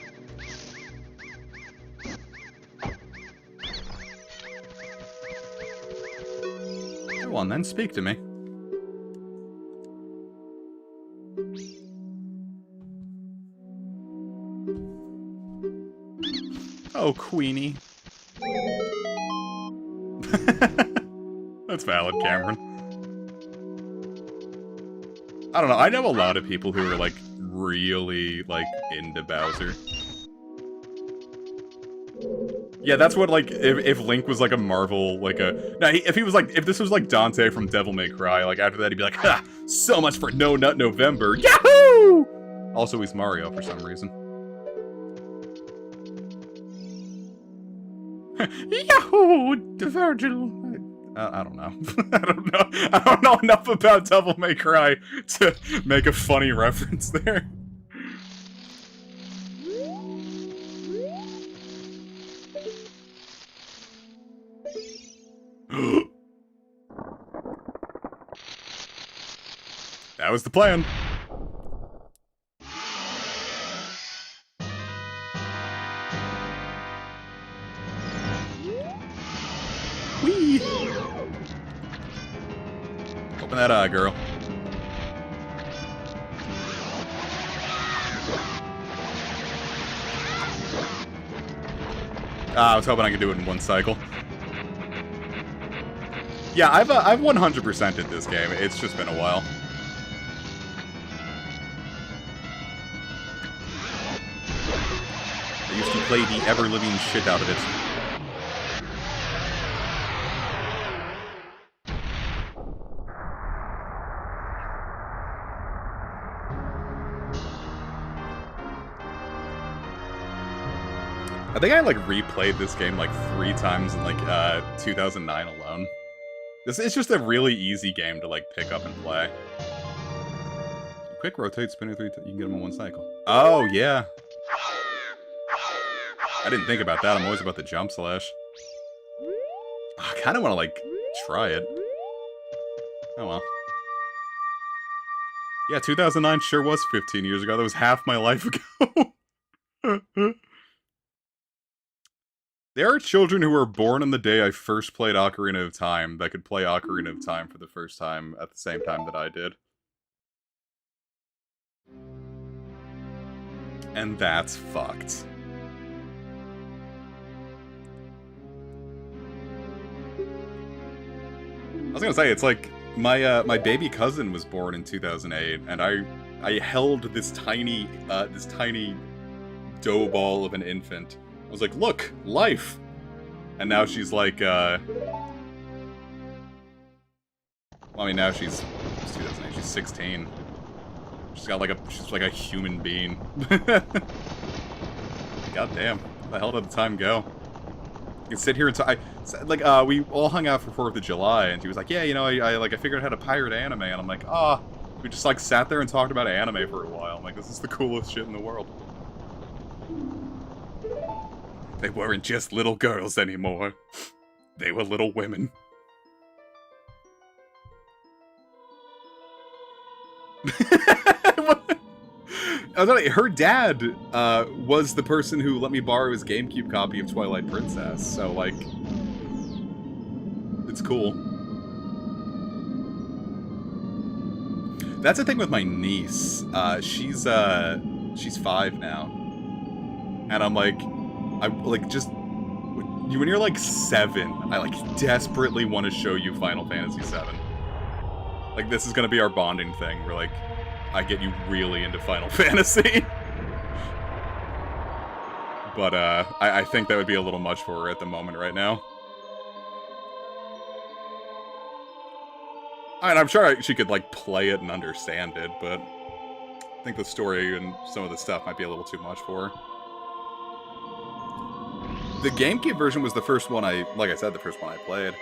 S1: Go on then, speak to me. Oh, Queenie. That's valid, Cameron. I don't know, I know a lot of people who are, like, really, like, into Bowser. Yeah, that's what, like, if Link was, like, a Marvel, like, if he was, like, if this was, like, Dante from Devil May Cry, like, after that he'd be like, ha! So much for No Nut November! Yahoo! Also, he's Mario for some reason. Yahoo! The Virgil! I don't know. I don't know. I don't know enough about Devil May Cry to make a funny reference there. That was the plan. Whee! Open that eye, girl. I was hoping I could do it in one cycle. Yeah, I've 100%ed this game. It's just been a while. I used to play the ever-living shit out of it. I think I, like, replayed this game, like, 3 times in, like, 2009 alone. It's just a really easy game to, like, pick up and play. Quick rotate, spinner 3 you can get them in one cycle. Oh, yeah. I didn't think about that. I'm always about the jump slash. I kind of want to, like, try it. Oh, well. Yeah, 2009 sure was 15 years ago. That was half my life ago. There are children who were born on the day I first played Ocarina of Time that could play Ocarina of Time for the first time at the same time that I did. And that's fucked. I was gonna say, it's like, my baby cousin was born in 2008, and I held this tiny dough ball of an infant. I was like, look, life! And now she's like, well, I mean, now it's 2008, she's 16. She's like a human being. God damn, where the hell did the time go? You can sit here and we all hung out for 4th of July, and he was like, yeah, you know, I figured out how to pirate anime, and I'm like, we just, like, sat there and talked about anime for a while. I'm like, this is the coolest shit in the world. They weren't just little girls anymore. They were little women. Her dad was the person who let me borrow his GameCube copy of Twilight Princess, so, like, it's cool. That's the thing with my niece. She's 5 now. And I'm like, when you're like 7, I like desperately want to show you Final Fantasy VII. Like, this is gonna be our bonding thing. We're like, I get you really into Final Fantasy. But, I think that would be a little much for her at the moment right now. And I'm sure she could, like, play it and understand it, but I think the story and some of the stuff might be a little too much for her. The GameCube version was the first one like I said, the first one I played.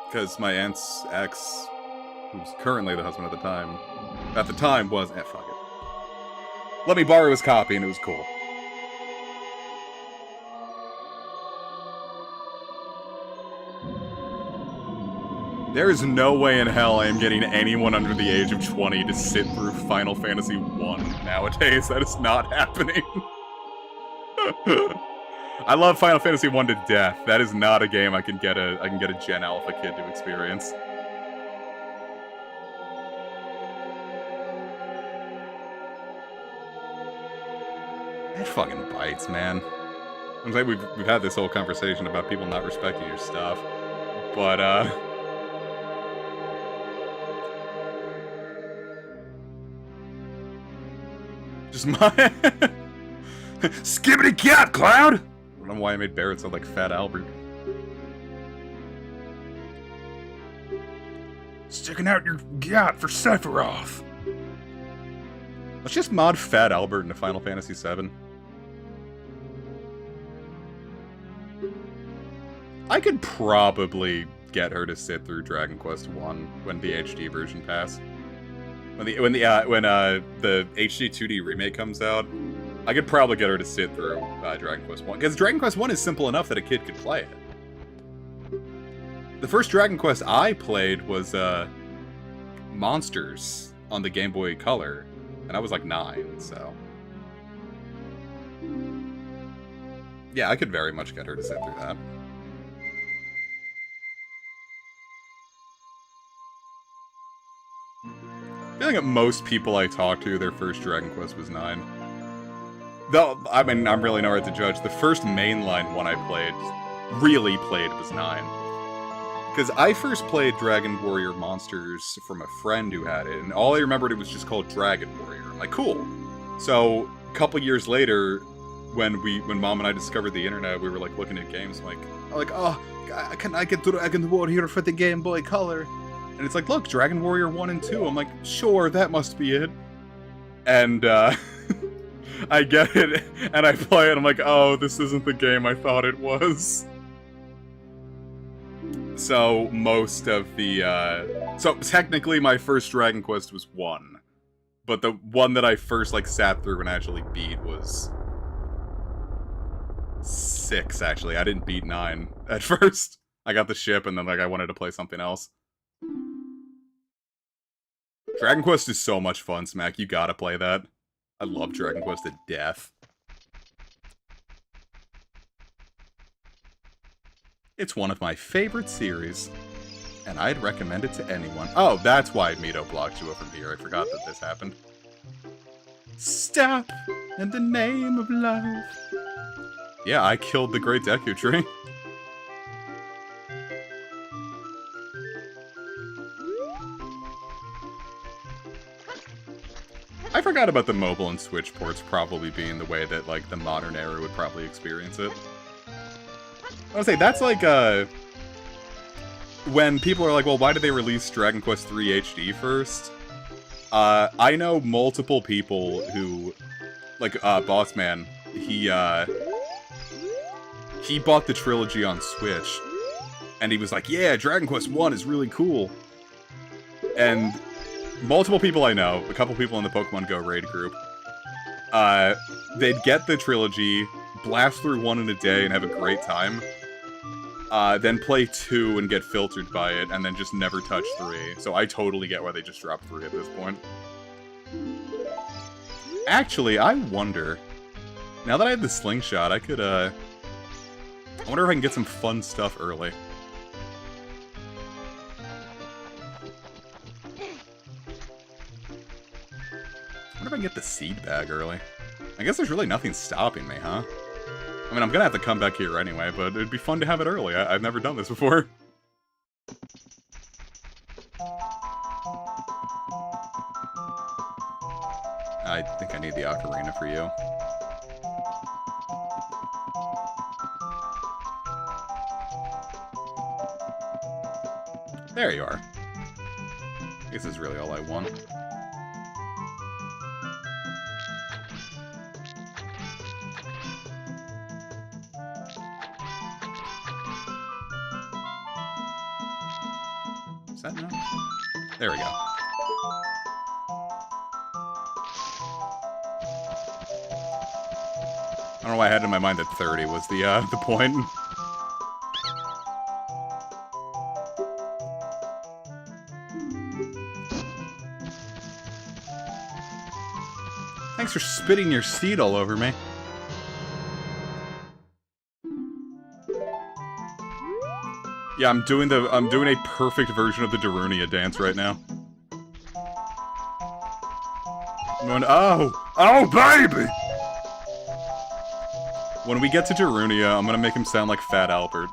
S1: Because my aunt's ex, who's currently the husband at the time was, fuck it. Let me borrow his copy, and it was cool. There is no way in hell I am getting anyone under the age of 20 to sit through Final Fantasy 1 nowadays. That is not happening. I love Final Fantasy 1 to death. That is not a game I can get a Gen Alpha kid to experience. That fucking bites, man. I'm like, we've had this whole conversation about people not respecting your stuff, but just my skibbity cat, Cloud! I don't know why I made Barrett sound like Fat Albert. Sticking out your gat for Sephiroth. Let's just mod Fat Albert into Final Fantasy VII. I could probably get her to sit through Dragon Quest 1 when the HD version passed. When the HD 2D remake comes out, I could probably get her to sit through Dragon Quest 1. Because Dragon Quest 1 is simple enough that a kid could play it. The first Dragon Quest I played was Monsters on the Game Boy Color. And I was like 9, so... yeah, I could very much get her to sit through that. I feel like most people I talk to, their first Dragon Quest was 9. Though, I mean, I'm really not right to judge. The first mainline one I really played, was 9. Because I first played Dragon Warrior Monsters from a friend who had it, and all I remembered it was just called Dragon Warrior. I'm like, cool. So, a couple years later, when Mom and I discovered the internet, we were like looking at games, like, oh, I get Dragon Warrior for the Game Boy Color. And it's like, look, Dragon Warrior 1 and 2. I'm like, sure, that must be it. And, I get it, and I play it, I'm like, oh, this isn't the game I thought it was. So, most of the, so, technically, my first Dragon Quest was 1. But the one that I first, like, sat through and actually beat was 6, actually. I didn't beat 9 at first. I got the ship, and then, like, I wanted to play something else. Dragon Quest is so much fun, Smack. You gotta play that. I love Dragon Quest to death. It's one of my favorite series, and I'd recommend it to anyone. Oh, that's why Mito blocked you from here. I forgot that this happened. Stop in the name of love. Yeah, I killed the Great Deku Tree. I forgot about the mobile and Switch ports probably being the way that, like, the modern era would probably experience it. I would say, that's like, when people are like, well, why did they release Dragon Quest III HD first? I know multiple people who, like, Bossman, he bought the trilogy on Switch, and he was like, yeah, Dragon Quest I is really cool. And multiple people I know, a couple people in the Pokemon Go raid group, they'd get the trilogy, blast through 1 in a day and have a great time, then play 2 and get filtered by it, and then just never touch 3. So I totally get why they just dropped 3 at this point. Actually, I wonder, now that I have the slingshot, I could, I wonder if I can get some fun stuff early. I wonder if I can get the seed bag early. I guess there's really nothing stopping me, huh? I mean, I'm gonna have to come back here anyway, but it'd be fun to have it early. I've never done this before. I think I need the Ocarina for you. There you are. I guess that's really all I want. Is that no? There we go. I don't know why I had in my mind that 30 was the point. Thanks for spitting your seed all over me. Yeah, I'm doing a perfect version of the Darunia dance right now. I'm going, oh baby! When we get to Darunia, I'm gonna make him sound like Fat Albert.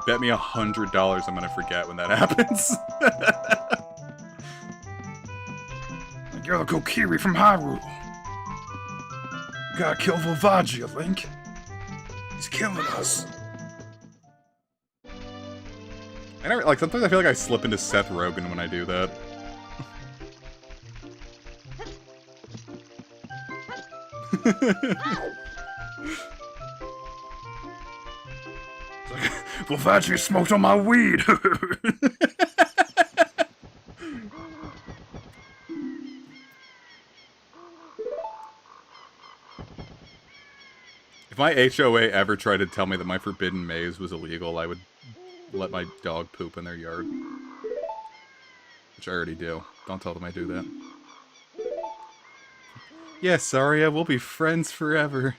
S1: Bet me $100 I'm gonna forget when that happens.
S2: You're the Kokiri from Hyrule. You gotta kill Volvagia, Link. He's killing us.
S1: I never, like, sometimes I feel like I slip into Seth Rogen when I do that.
S2: Volvagia smoked on my weed.
S1: If my HOA ever tried to tell me that my forbidden maze was illegal, I would let my dog poop in their yard. Which I already do. Don't tell them I do that. Yeah, sorry, we'll be friends forever.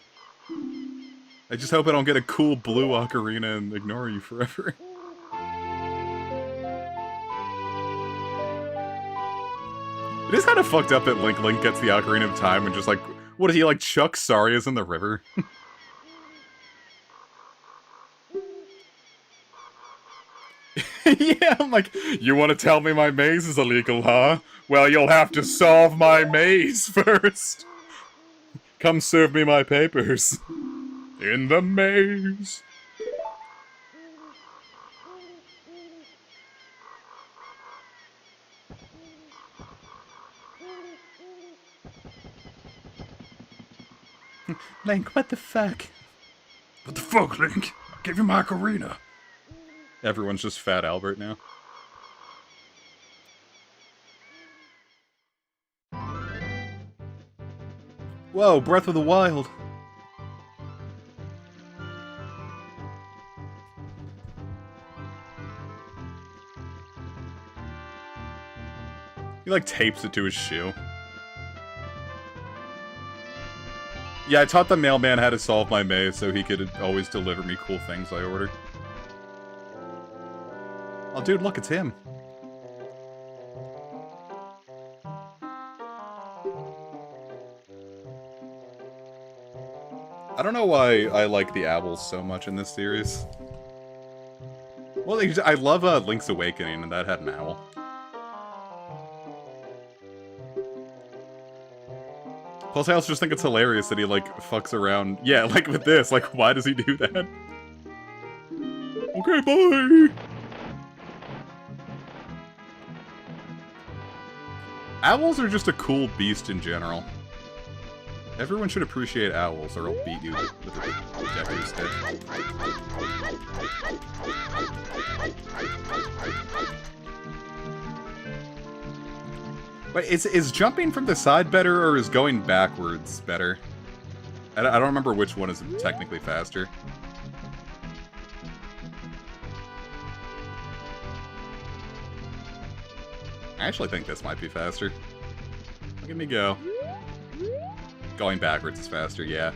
S1: I just hope I don't get a cool blue ocarina and ignore you forever. It is kind of fucked up that Link gets the Ocarina of Time and just like, what is he, like Chuck Saria's in the river? Yeah, I'm like, you want to tell me my maze is illegal, huh? Well, you'll have to solve my maze first. Come serve me my papers. In the maze. Link, what the fuck?
S2: What the fuck, Link? I gave you my Ocarina.
S1: Everyone's just Fat Albert now. Whoa, Breath of the Wild. He like tapes it to his shoe. Yeah, I taught the mailman how to solve my maze so he could always deliver me cool things I ordered. Oh, dude, look, it's him. I don't know why I like the owls so much in this series. Well, I love Link's Awakening, and that had an owl. Plus, I also just think it's hilarious that he, like, fucks around. Yeah, like with this. Like, why does he do that? Okay, bye! Owls are just a cool beast in general. Everyone should appreciate owls, or I'll beat you with a Deku stick. Wait, is jumping from the side better, or is going backwards better? I don't remember which one is technically faster. I actually think this might be faster. Look at me go. Going backwards is faster, yeah.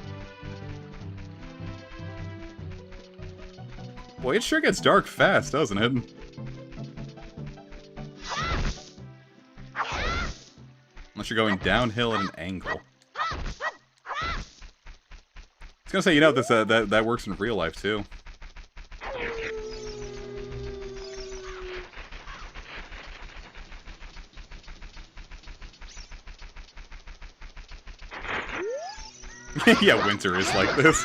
S1: Boy, it sure gets dark fast, doesn't it? Unless you're going downhill at an angle. I was gonna say, you know, this that works in real life too. Yeah, winter is like this.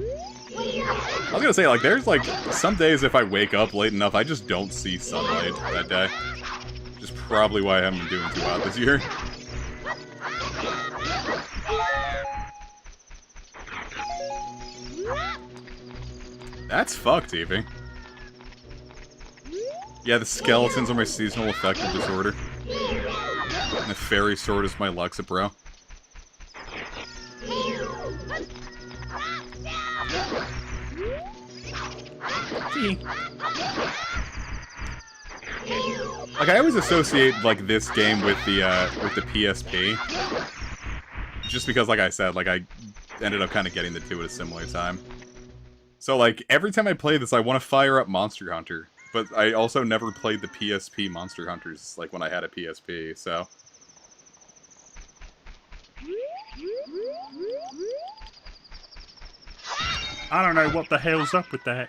S1: I was gonna say, like, there's, like, some days if I wake up late enough, I just don't see sunlight that day. Which is probably why I haven't been doing too hot this year. That's fucked, Evie. Yeah, the skeletons are my seasonal affective disorder. And the fairy sword is my Lexapro. Like, I always associate, like, this game with the PSP. Just because, like I said, like, I ended up kind of getting the two at a similar time. So, like, every time I play this, I want to fire up Monster Hunter. But I also never played the PSP Monster Hunters, like, when I had a PSP, so...
S3: I don't know what the hell's up with that.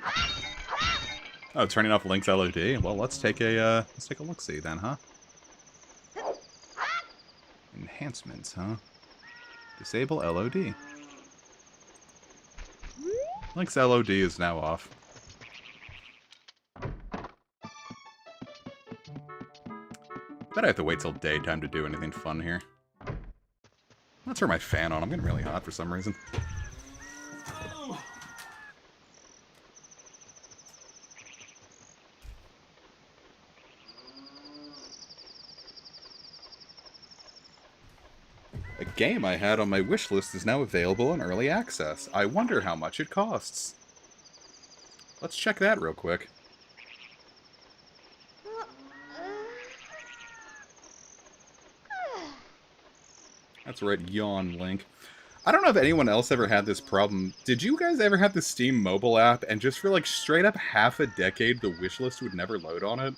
S1: Oh, turning off Link's LOD? Well, let's take a look-see then, huh? Enhancements, huh? Disable LOD. Link's LOD is now off. Bet I have to wait till daytime to do anything fun here. Let's turn my fan on. I'm getting really hot for some reason. A game I had on my wish list is now available in early access. I wonder how much it costs. Let's check that real quick. That's right, yawn, Link. I don't know if anyone else ever had this problem. Did you guys ever have the Steam mobile app, and just for like straight up half a decade, the wishlist would never load on it?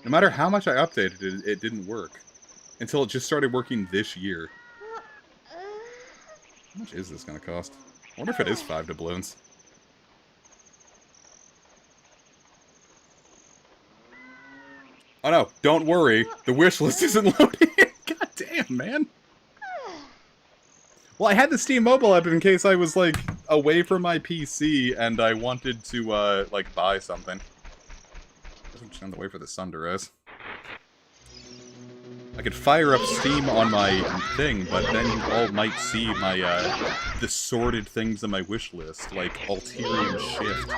S1: No matter how much I updated it, it didn't work. Until it just started working this year. How much is this gonna cost? I wonder if it is 5 doubloons. Oh no, don't worry. The wish list isn't loading. God damn, man. Well, I had the Steam mobile app in case I was, like, away from my PC and I wanted to, like, buy something. I'm just gonna wait for the sun to rise. I could fire up Steam on my thing, but then you all might see my, the sorted things in my wish list, like Alterian Shift.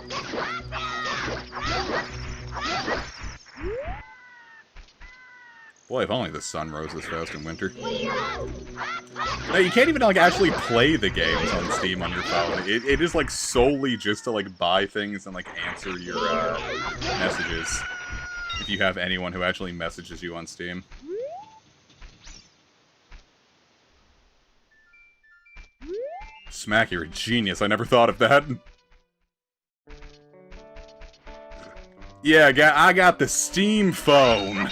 S1: Boy, if only the sun rose this fast in winter. No, you can't even, like, actually play the games on Steam on your phone. It is, like, solely just to, like, buy things and, like, answer your, messages. If you have anyone who actually messages you on Steam. Smack, you're a genius. I never thought of that. Yeah, I got the Steam phone.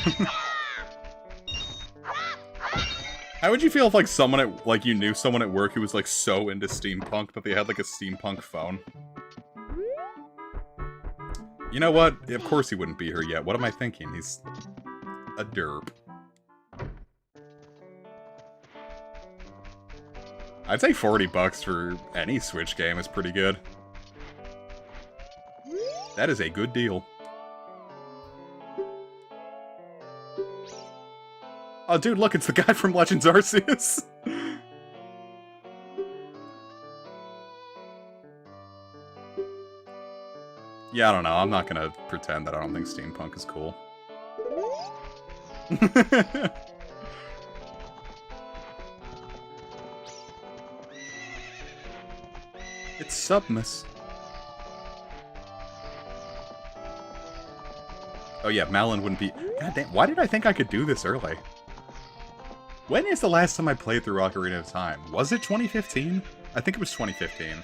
S1: How would you feel if, like, someone at, like, you knew someone at work who was, like, so into steampunk that they had, like, a steampunk phone? You know what? Of course he wouldn't be here yet. What am I thinking? He's a derp. I'd say 40 bucks for any Switch game is pretty good. That is a good deal. Oh, dude, look, it's the guy from Legends Arceus. Yeah, I don't know. I'm not gonna pretend that I don't think steampunk is cool. It's Submus. Oh yeah, Malin wouldn't be... God damn, why did I think I could do this early? When is the last time I played through Ocarina of Time? Was it 2015? I think it was 2015.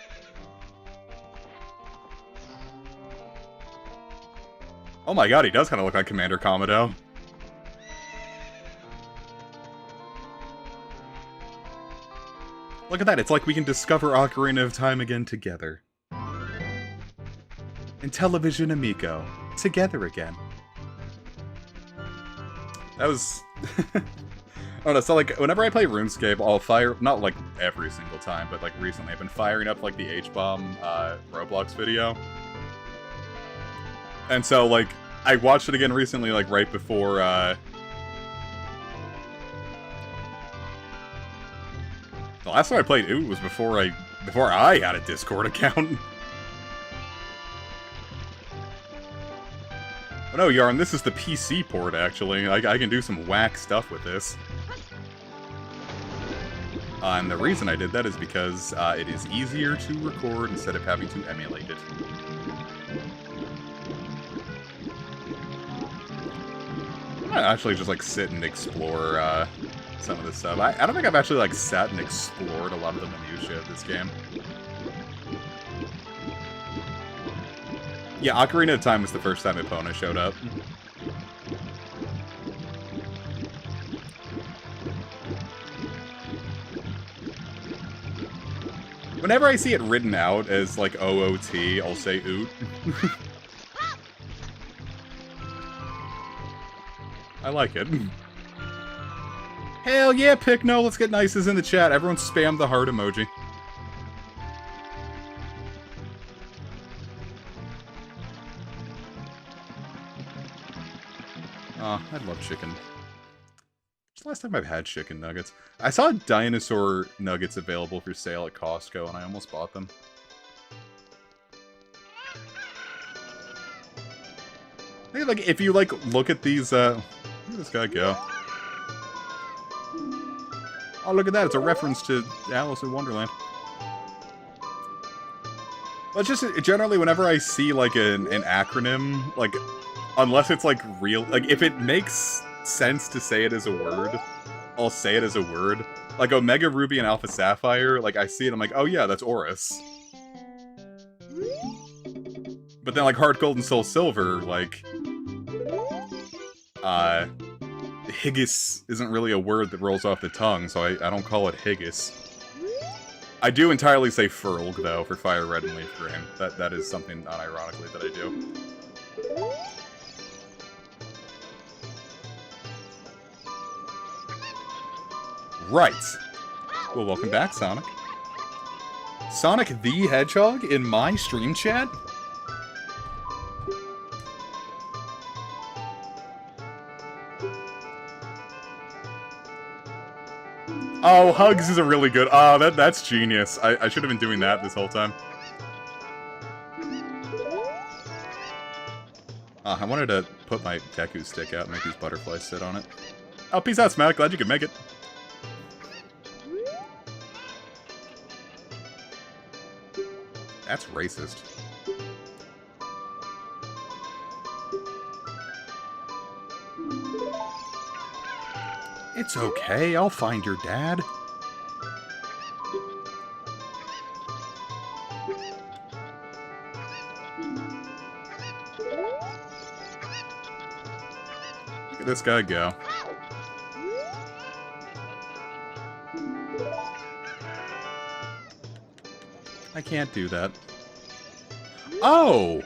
S1: Oh my god, he does kind of look like Commander Commodore. Look at that, it's like we can discover Ocarina of Time again together. And Television Amico, together again. That was... I don't know, so like, whenever I play RuneScape, I'll fire, not like every single time, but like recently, I've been firing up like the H-Bomb Roblox video. And so like, I watched it again recently, like right before, the last time I played Oot was before I had a Discord account. Oh no, Yarn, this is the PC port, actually. I can do some whack stuff with this. And the reason I did that is because it is easier to record instead of having to emulate it. I'm gonna actually just, like, sit and explore some of this stuff. I don't think I've actually, like, sat and explored a lot of the minutiae of this game. Yeah, Ocarina of Time was the first time Epona showed up. Whenever I see it written out as, like, OOT, I'll say Oot. I like it. Hell yeah, Picno! Let's get nices in the chat. Everyone spam the heart emoji. Oh, I love chicken. It's the last time I've had chicken nuggets. I saw dinosaur nuggets available for sale at Costco, and I almost bought them. I think, like, if you, like, look at these, where did this guy go? Oh, look at that, it's a reference to Alice in Wonderland. But just, generally, whenever I see, like, an acronym, like, unless it's, like, real, like, if it makes sense to say it as a word, I'll say it as a word. Like, Omega Ruby and Alpha Sapphire, like, I see it, I'm like, oh yeah, that's Oris. But then, like, Heart Gold and Soul Silver, like, Higgis isn't really a word that rolls off the tongue, so I don't call it Higgis. I do entirely say Furlg, though, for Fire Red and Leaf Green. That is something, unironically, that I do. Right. Well, welcome back, Sonic. Sonic the Hedgehog in my stream chat? Oh, Hugs is a really good... Oh, that's genius. I should have been doing that this whole time. I wanted to put my Deku stick out and make these butterflies sit on it. Oh, peace out, Smack. Glad you could make it. That's racist. It's okay, I'll find your dad. Look at this guy go. I can't do that. Oh!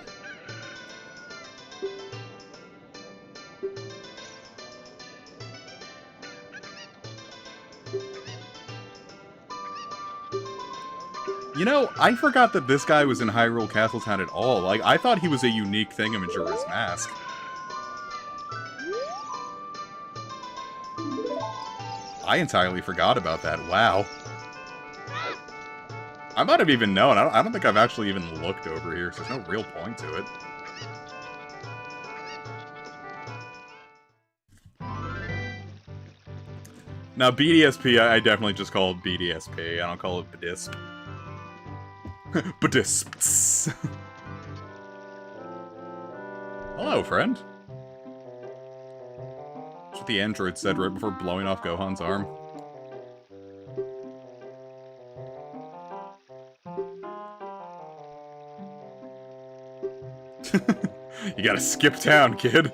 S1: You know, I forgot that this guy was in Hyrule Castletown at all. Like, I thought he was a unique thing in Majora's Mask. I entirely forgot about that. Wow. I might have even known. I don't think I've actually even looked over here, so there's no real point to it. Now, BDSP, I definitely just call it BDSP. I don't call it BDISP. BDISPs. Hello, friend. That's what the android said right before blowing off Gohan's arm. You gotta skip town, kid.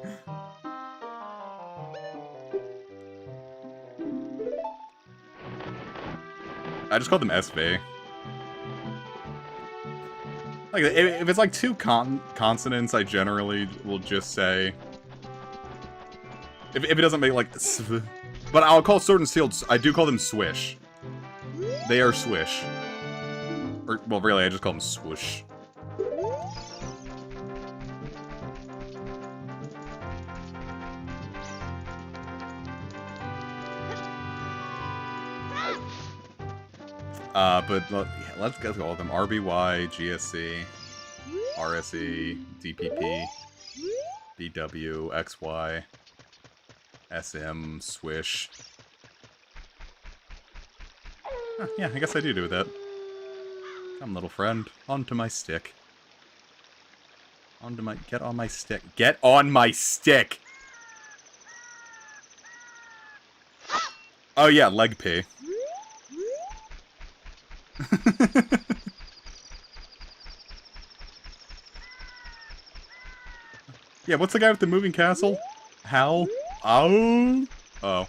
S1: I just call them SV. Like, if it's like two consonants, I generally will just say... If it doesn't make, like, sv... But I'll call Sword and Shield, I do call them swish. They are swish. Or, well, really, I just call them swoosh. But yeah, let's go through all of them. RBY, GSC, RSE, DPP, BW, XY, SM, Swish. Huh, yeah, I guess I do that. Come, little friend. Onto my stick. Onto my... Get on my stick. Get on my stick! Oh yeah, leg P. Yeah, what's the guy with the moving castle? Hal? Oh. Oh.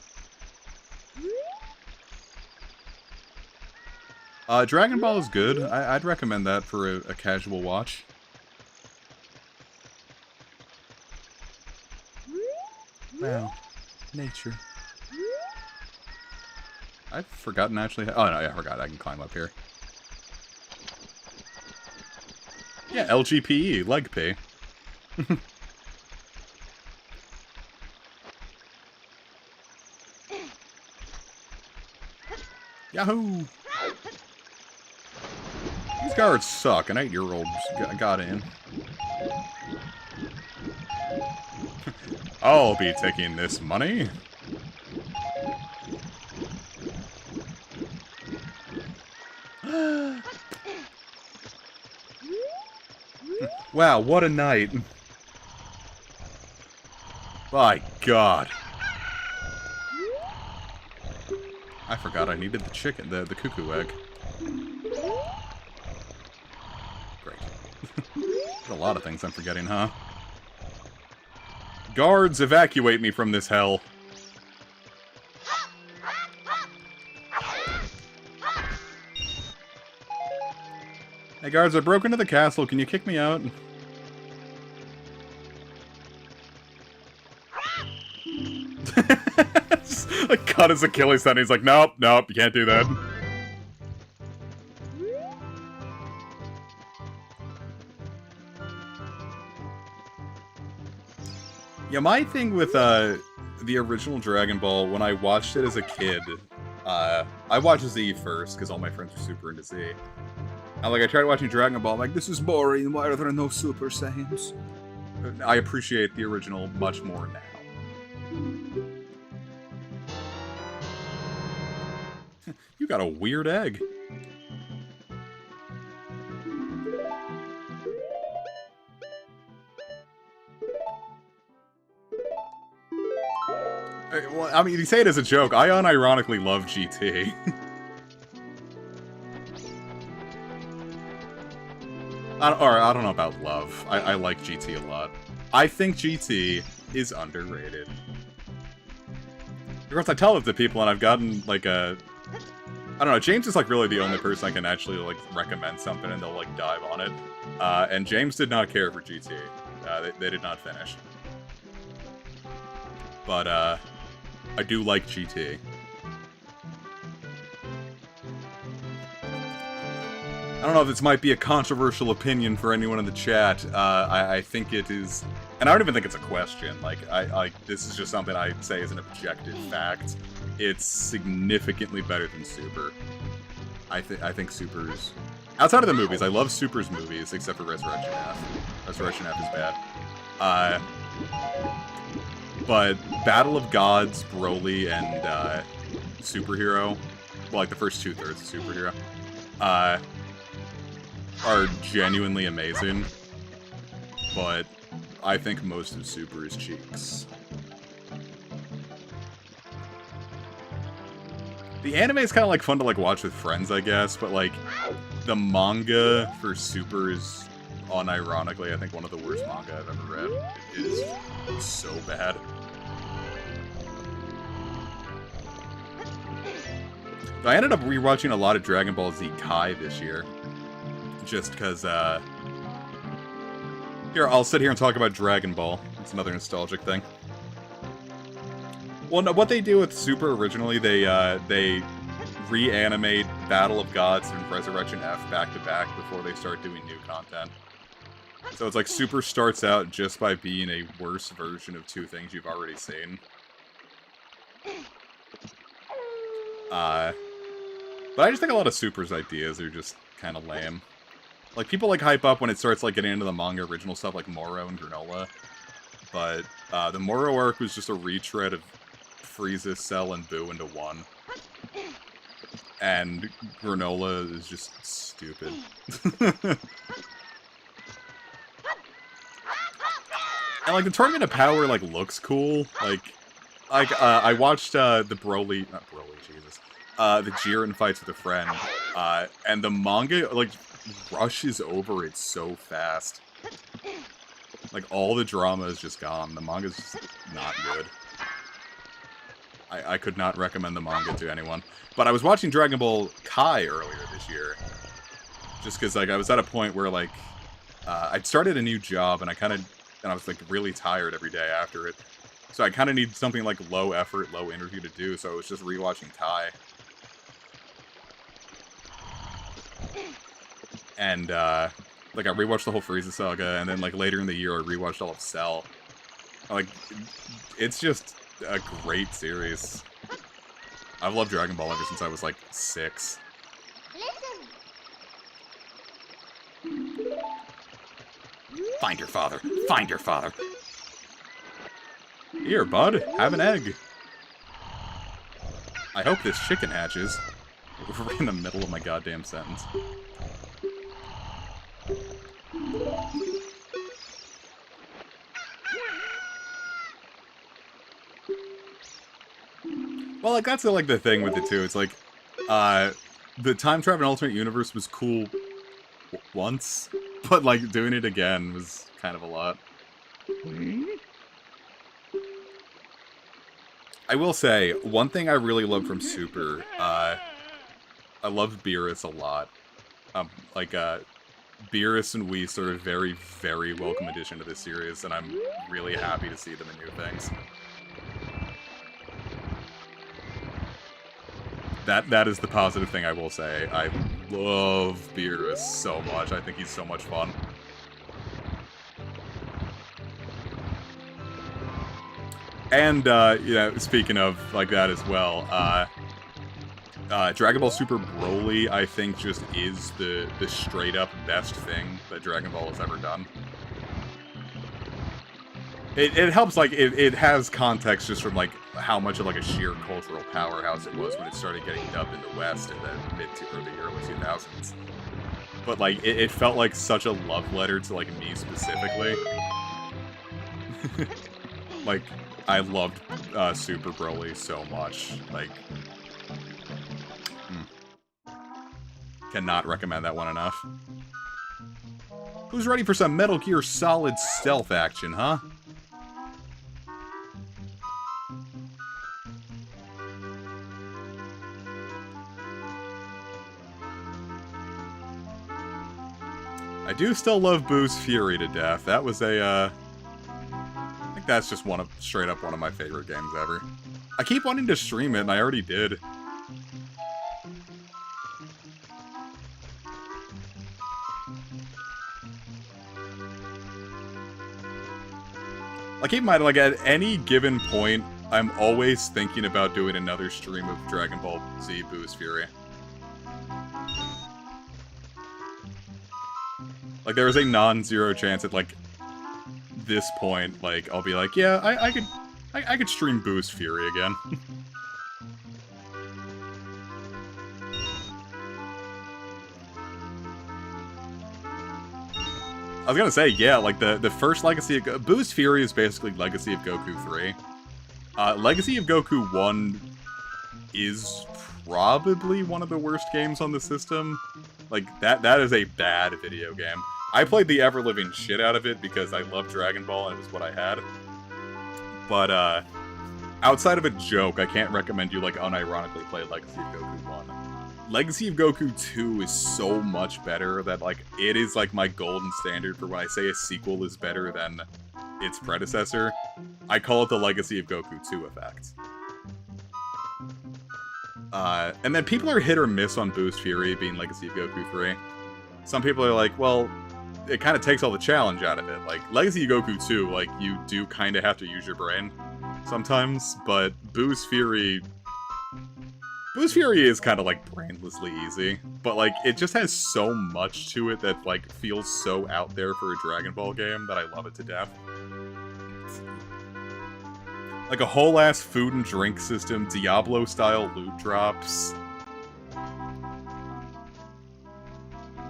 S1: Dragon Ball is good. I'd recommend that for a casual watch. Wow. Nature. I've forgotten actually. Oh no, yeah, I forgot. I can climb up here. Yeah, LGPE, leg P. Yahoo! These guards suck. An 8-year-old got in. I'll be taking this money. Wow, what a night. My God. I forgot I needed the chicken, the cuckoo egg. Great. There's a lot of things I'm forgetting, huh? Guards, evacuate me from this hell. Hey guards, I broke into the castle. Can you kick me out? Just, like, cut his Achilles tendon. He's like, nope, nope, you can't do that. Yeah, my thing with the original Dragon Ball, when I watched it as a kid, I watched Z first, because all my friends were super into Z. And, like, I tried watching Dragon Ball, I'm like, this is boring, why are there no Super Saiyans? I appreciate the original much more now. You got a weird egg. Well, I mean, you say it as a joke. I unironically love GT. I don't know about love. I like GT a lot. I think GT is underrated. course, I tell it to people, and I've gotten, like, I don't know, James is, like, really the only person I can actually, like, recommend something, and they'll, like, dive on it. And James did not care for GT. They did not finish. But, I do like GT. I don't know if this might be a controversial opinion for anyone in the chat. I think it is, and I don't even think it's a question. Like, this is just something I say as an objective fact. It's significantly better than Super. I think Super's, outside of the movies, I love Super's movies, except for Resurrection F. Resurrection F is bad. But Battle of Gods, Broly, and Superhero, well, like the first 2/3 of Superhero, are genuinely amazing, but I think most of Super is cheeks. The anime is kind of like fun to like watch with friends, I guess, but like the manga for Super is unironically, I think, one of the worst manga I've ever read. It is so bad. I ended up rewatching a lot of Dragon Ball Z Kai this year. Just because, here, I'll sit here and talk about Dragon Ball. It's another nostalgic thing. Well, no, what they do with Super originally, they reanimate Battle of Gods and Resurrection F back-to-back before they start doing new content. So it's like Super starts out just by being a worse version of two things you've already seen. But I just think a lot of Super's ideas are just kind of lame. Like, people, like, hype up when it starts, like, getting into the manga original stuff, like Moro and Granola. But, the Moro arc was just a retread of Frieza, Cell, and Boo into one. And Granola is just stupid. And, like, the Tournament of Power, like, looks cool. I watched, the Broly, not Broly, Jesus. The Jiren fights with a friend. And the manga, like, rushes over it so fast. Like, all the drama is just gone. The manga's just not good. I could not recommend the manga to anyone. But I was watching Dragon Ball Kai earlier this year. Just because, like, I was at a point where, like, I'd started a new job, and I was, like, really tired every day after it. So I kind of need something, like, low effort, low energy to do, so I was just rewatching Kai. And, like, I rewatched the whole Frieza saga, and then, like, later in the year, I rewatched all of Cell. Like, it's just a great series. I've loved Dragon Ball ever since I was, like, 6. Find your father! Find your father! Here, bud, have an egg. I hope this chicken hatches. We're in the middle of my goddamn sentence. Well, like, that's, like, the thing with it, too. It's like, the time travel in Alternate Universe was cool once, but, like, doing it again was kind of a lot. I will say, one thing I really love from Super, I love Beerus a lot. Beerus and Whis are a very, very welcome addition to this series, and I'm really happy to see them in new things. That is the positive thing I will say. I love Beerus so much. I think he's so much fun. And, you know, speaking of, like, that as well, Dragon Ball Super Broly, I think, just is the straight-up best thing that Dragon Ball has ever done. It helps, like, it has context just from, like, how much of, like, a sheer cultural powerhouse it was when it started getting dubbed in the West in the mid to early 2000s. But, like, it felt like such a love letter to, like, me specifically. Like, I loved Super Broly so much. Like, cannot recommend that one enough. Who's ready for some Metal Gear Solid stealth action, huh? I do still love Boo's Fury to death. That was I think that's just straight up one of my favorite games ever. I keep wanting to stream it, and I already did. Like, keep in mind, like, at any given point, I'm always thinking about doing another stream of Dragon Ball Z Boo's Fury. Like, there is a non-zero chance at, like, this point, like, I'll be like, yeah, I could stream Boo's Fury again. I was gonna say, yeah, like, the first Legacy of Boo's Fury is basically Legacy of Goku 3. Legacy of Goku 1 is probably one of the worst games on the system. Like, that is a bad video game. I played the ever-living shit out of it because I love Dragon Ball and it was what I had. But, outside of a joke, I can't recommend you, like, unironically play Legacy of Goku 1. Legacy of Goku 2 is so much better that, like, it is, like, my golden standard for when I say a sequel is better than its predecessor. I call it the Legacy of Goku 2 effect. And then people are hit or miss on Boo's Fury being Legacy of Goku 3. Some people are like, well, it kind of takes all the challenge out of it. Like, Legacy of Goku 2, like, you do kind of have to use your brain sometimes, but Boo's Fury is kind of, like, brainlessly easy, but, like, it just has so much to it that, like, feels so out there for a Dragon Ball game that I love it to death. Like, a whole-ass food and drink system, Diablo-style loot drops.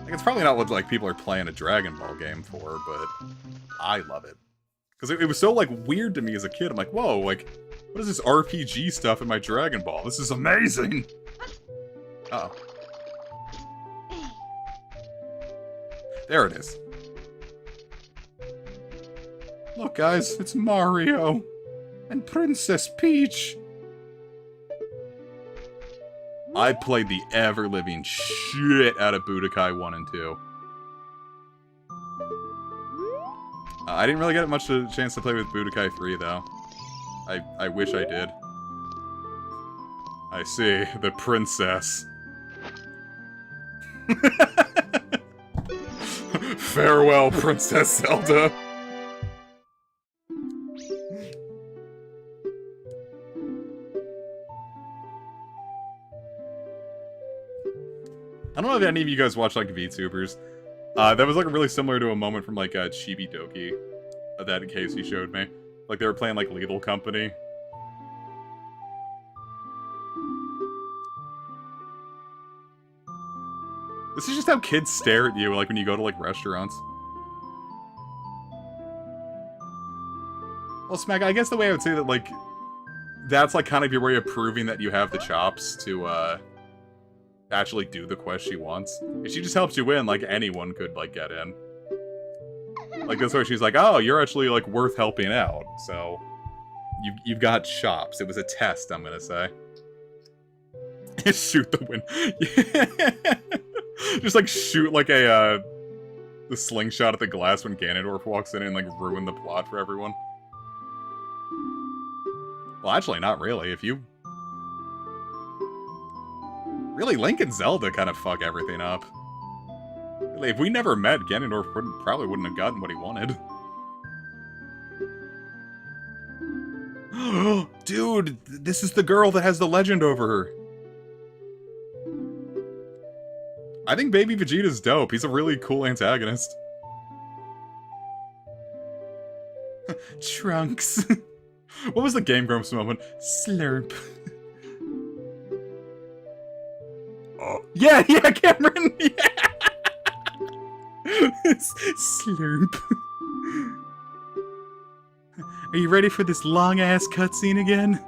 S1: Like, it's probably not what, like, people are playing a Dragon Ball game for, but I love it. Because it was so, like, weird to me as a kid. I'm like, whoa, like, what is this RPG stuff in my Dragon Ball? This is amazing! Uh-oh. There it is. Look, guys, it's Mario. And Princess Peach. I played the ever-living shit out of Budokai 1 and 2. I didn't really get much of a chance to play with Budokai 3, though. I wish I did. I see, the princess. Farewell, Princess Zelda. I don't know if any of you guys watch, like, VTubers. That was, like, really similar to a moment from, like, Chibi Doki. That Casey showed me. Like, they were playing, like, Lethal Company. This is just how kids stare at you, like, when you go to, like, restaurants. Well, Smack, I guess the way I would say that, like, that's, like, kind of your way of proving that you have the chops to, actually do the quest she wants. If she just helps you in, like, anyone could, like, get in. Like, this way she's like, oh, you're actually, like, worth helping out, so... You've got chops. It was a test, I'm gonna say. Shoot the wind. Just, like, shoot, like, the slingshot at the glass when Ganondorf walks in and, like, ruin the plot for everyone. Well, actually, not really. If you... Really, Link and Zelda kind of fuck everything up. Really, if we never met, Ganondorf probably wouldn't have gotten what he wanted. Dude, this is the girl that has the legend over her. I think Baby Vegeta's dope. He's a really cool antagonist. Trunks. What was the Game Grumps moment? Slurp. Oh, yeah, Cameron! Yeah! Slurp. Are you ready for this long-ass cutscene again?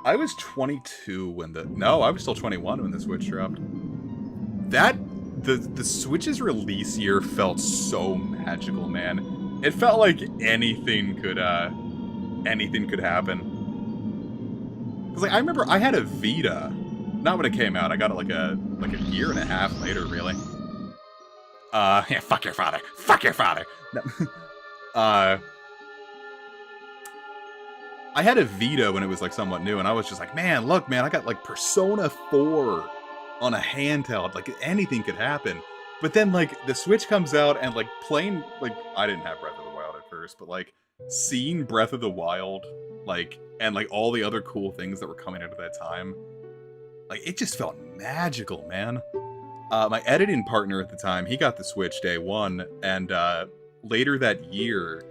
S1: I was 22 when the... No, I was still 21 when the Switch dropped. The Switch's release year felt so magical, man. It felt like anything could happen. Because, like, I remember I had a Vita not when it came out. I got it like a year and a half later, really. Yeah, fuck your father. Fuck your father. No. I had a Vita when it was like somewhat new, and I was just like, man, look, man, I got like Persona 4 on a handheld. Like anything could happen. But then like the Switch comes out, and like playing, like I didn't have Breath of the Wild at first, but like seeing Breath of the Wild, like, and like all the other cool things that were coming out at that time, like it just felt magical, man. My editing partner at the time, he got the Switch day one, and later that year,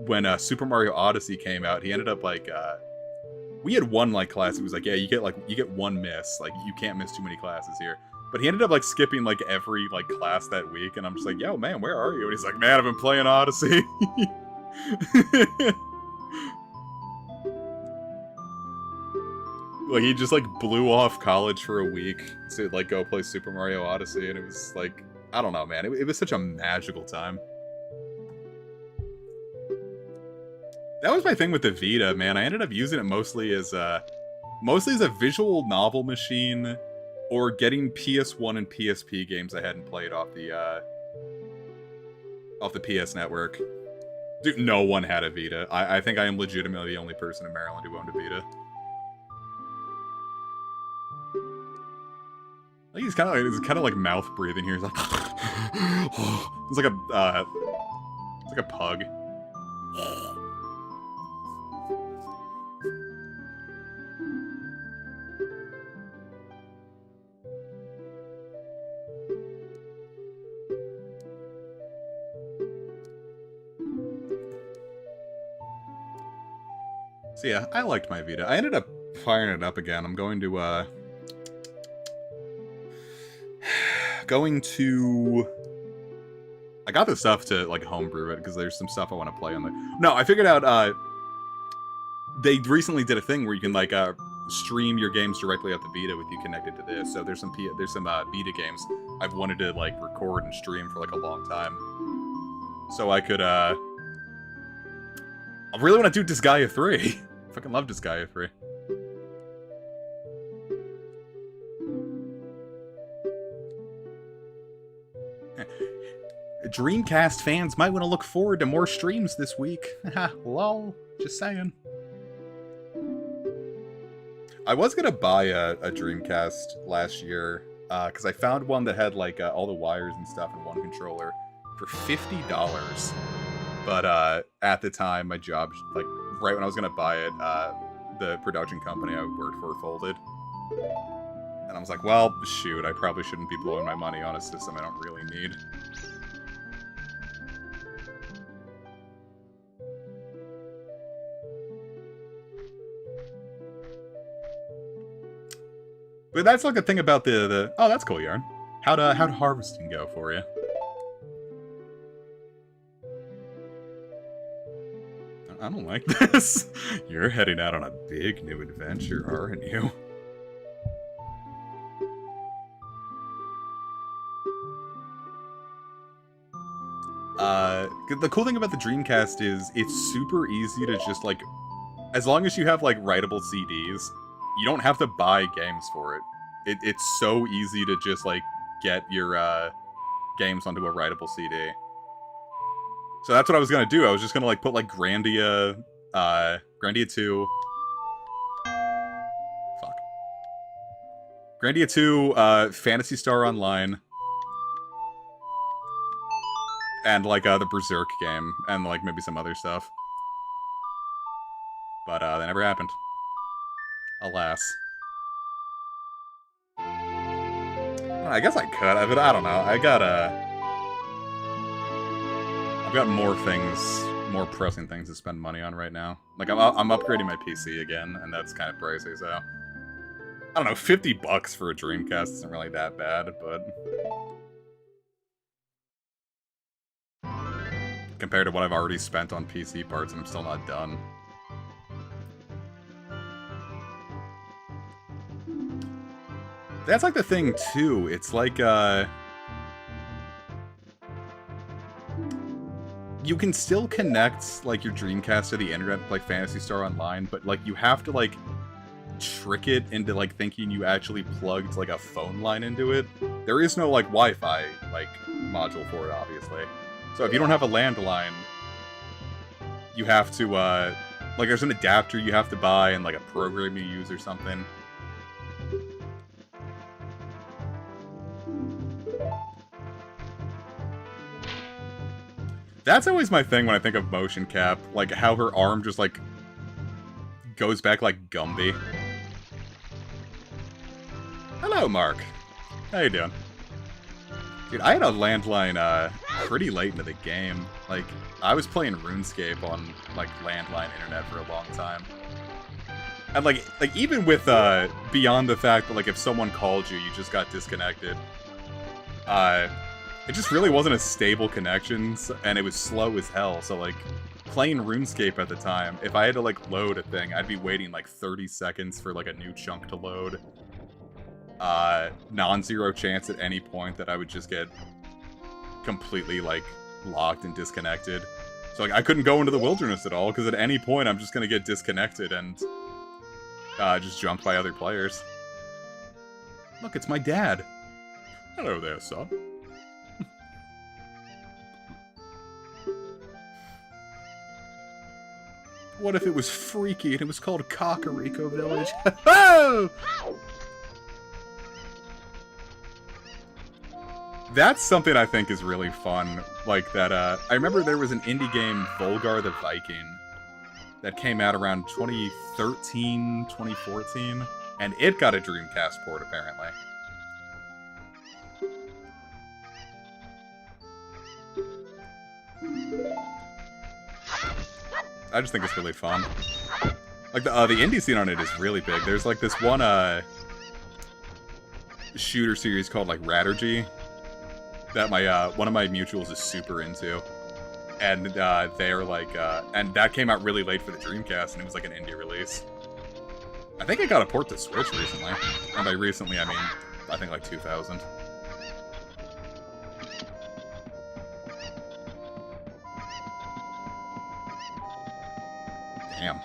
S1: when Super Mario Odyssey came out, he ended up like we had one like class. It was like, yeah, you get one miss, like you can't miss too many classes here. But he ended up like skipping like every like class that week, and I'm just like, yo, man, where are you? And he's like, man, I've been playing Odyssey. Like he just like blew off college for a week to like go play Super Mario Odyssey, and it was like, I don't know, man, it was such a magical time. That was my thing with the Vita, man. I ended up using it mostly as a visual novel machine, or getting PS1 and PSP games I hadn't played off the PS Network. Dude, no one had a Vita. I think I am legitimately the only person in Maryland who owned a Vita. I think he's kind of like mouth breathing here. He's like, it's like a pug. So yeah, I liked my Vita. I ended up firing it up again. I'm going to I got the stuff to like homebrew it because there's some stuff I want to play on there. No, I figured out they recently did a thing where you can like stream your games directly off the Vita with you connected to this. So there's some Vita games I've wanted to like record and stream for like a long time. So I could I really want to do Disgaea 3. Fucking love Disgaea 3. Dreamcast fans might want to look forward to more streams this week. Haha, lol. Just saying. I was gonna buy a Dreamcast last year, because I found one that had like all the wires and stuff in one controller for $50. But at the time, my job, like right when I was gonna buy it, the production company I worked for folded. And I was like, well, shoot, I probably shouldn't be blowing my money on a system I don't really need. But that's like a thing about the oh, that's cool, Yarn. How'd harvesting go for you? I don't like this. You're heading out on a big new adventure, aren't you? The cool thing about the Dreamcast is it's super easy to just like, as long as you have like writable CDs, you don't have to buy games for it. It's so easy to just like get your games onto a writable CD. So that's what I was gonna do. I was just gonna like put like Grandia 2. Fuck. Grandia 2, Phantasy Star Online, and like the Berserk game, and like maybe some other stuff. But that never happened. Alas. I guess I could, but I don't know. I've got more things, more pressing things to spend money on right now. Like I'm upgrading my PC again, and that's kind of pricey. So I don't know, $50 for a Dreamcast isn't really that bad, but compared to what I've already spent on PC parts, I'm still not done. That's like the thing too. It's like you can still connect like your Dreamcast to the internet like Phantasy Star Online, but like you have to like trick it into, like, thinking you actually plugged, like, a phone line into it. There is no, like, Wi-Fi, like, module for it, obviously. So if you don't have a landline, you have to, like, there's an adapter you have to buy and, like, a program you use or something. That's always my thing when I think of motion cap, like, how her arm just, like, goes back like Gumby. Hello, Mark. How you doing? Dude, I had a landline, pretty late into the game. Like, I was playing RuneScape on, like, landline internet for a long time. And, like even with, beyond the fact that, like, if someone called you, you just got disconnected, it just really wasn't a stable connection, and it was slow as hell, so, like, playing RuneScape at the time, if I had to, like, load a thing, I'd be waiting, like, 30 seconds for, like, a new chunk to load. Non-zero chance at any point that I would just get completely, like, locked and disconnected. So, like, I couldn't go into the wilderness at all, because at any point I'm just gonna get disconnected and, just jumped by other players. Look, it's my dad. Hello there, son. What if it was freaky and it was called Kakariko Village? Oh! That's something I think is really fun. Like that, I remember there was an indie game, Volgar the Viking, that came out around 2013, 2014, and it got a Dreamcast port, apparently. I just think it's really fun. Like, the indie scene on it is really big. There's, like, this one, shooter series called, like, Rattergy that my, one of my mutuals is super into. And, they're, like, and that came out really late for the Dreamcast, and it was, like, an indie release. I think it got a port to Switch recently. And by recently, I mean, I think, like, 2000. Damn.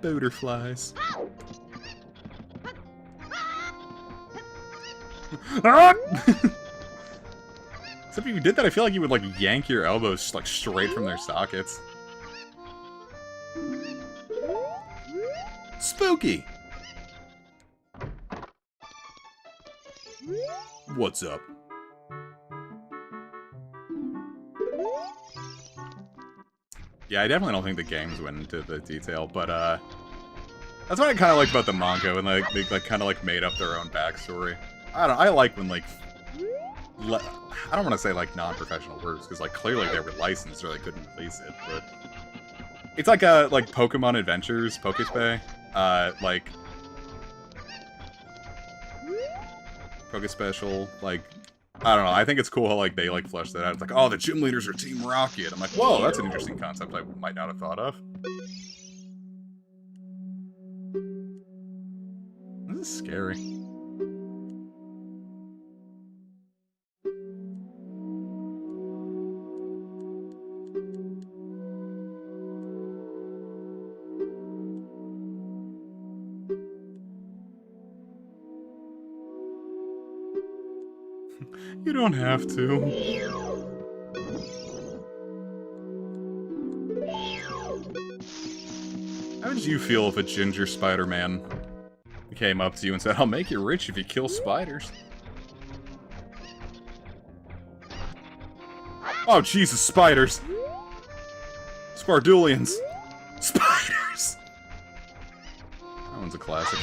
S1: Butterflies. Except if you did that, I feel like you would, like, yank your elbows, like, straight from their sockets. Spooky! What's up? Yeah, I definitely don't think the games went into the detail, but, that's what I kind of like about the manga, when, like, they, like, kind of, like, made up their own backstory. I like when, like, I don't want to say, like, non-professional works, because, like, clearly they were licensed or they couldn't release it, but it's like, like, Pokemon Adventures, Pokespay, like, Pokespecial, like, I don't know, I think it's cool how, like, they, like, flesh that out. It's like, oh, the gym leaders are Team Rocket. I'm like, whoa, that's an interesting concept I might not have thought of. This is scary. You don't have to. How would you feel if a ginger Spider-Man came up to you and said, I'll make you rich if you kill spiders? Oh, Jesus, spiders! Spardulians! Spiders! That one's a classic.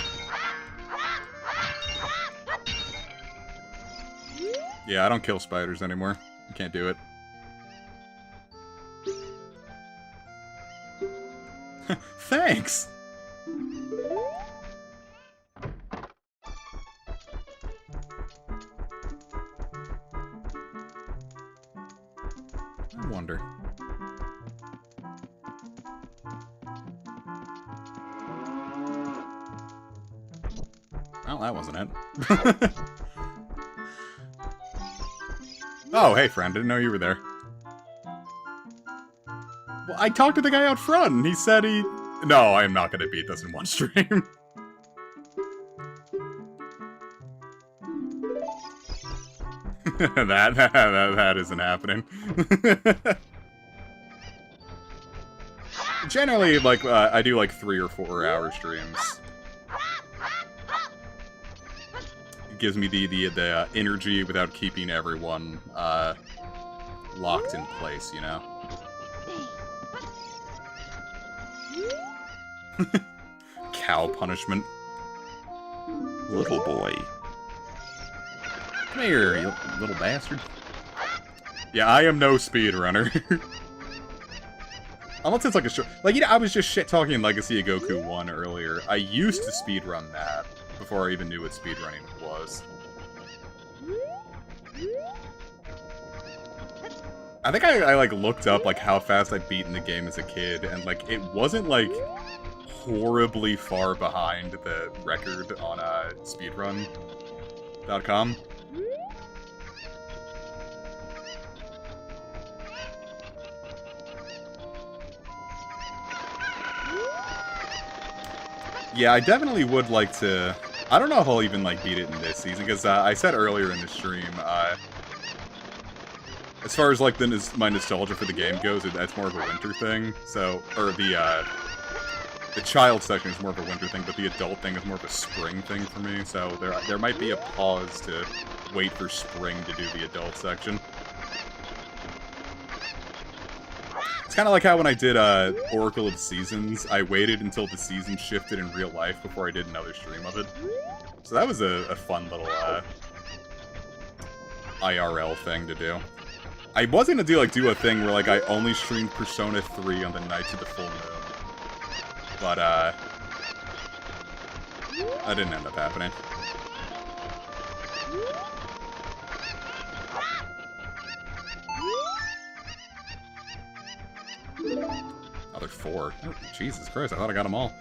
S1: Yeah, I don't kill spiders anymore. I can't do it. Thanks! I wonder. Well, that wasn't it. Oh, hey friend, didn't know you were there. I talked to the guy out front, and he said he... No, I am not going to beat this in one stream. that isn't happening. Generally, like, I do, like, 3 or 4 hour streams. It gives me the energy without keeping everyone, locked in place, you know? Cow punishment.
S2: Little boy.
S1: Come here, you little bastard. Yeah, I am no speedrunner. Unless it's like a short... Like, you know, I was just shit-talking Legacy of Goku 1 earlier. I used to speedrun that before I even knew what speedrunning was. I think I like, looked up, like, how fast I'd beaten the game as a kid, and, like, it wasn't, like, horribly far behind the record on, speedrun.com. Yeah, I definitely would like to... I don't know if I'll even, like, beat it in this season, because I said earlier in the stream, as far as, like, my nostalgia for the game goes, that's more of a winter thing, so... Or the child section is more of a winter thing, but the adult thing is more of a spring thing for me, so there might be a pause to wait for spring to do the adult section. It's kind of like how when I did Oracle of Seasons, I waited until the season shifted in real life before I did another stream of it. So that was a fun little IRL thing to do. I was gonna do a thing where like I only streamed Persona 3 on the nights of the full moon, but that didn't end up happening. Another 4. Oh, Jesus Christ, I thought I got them all.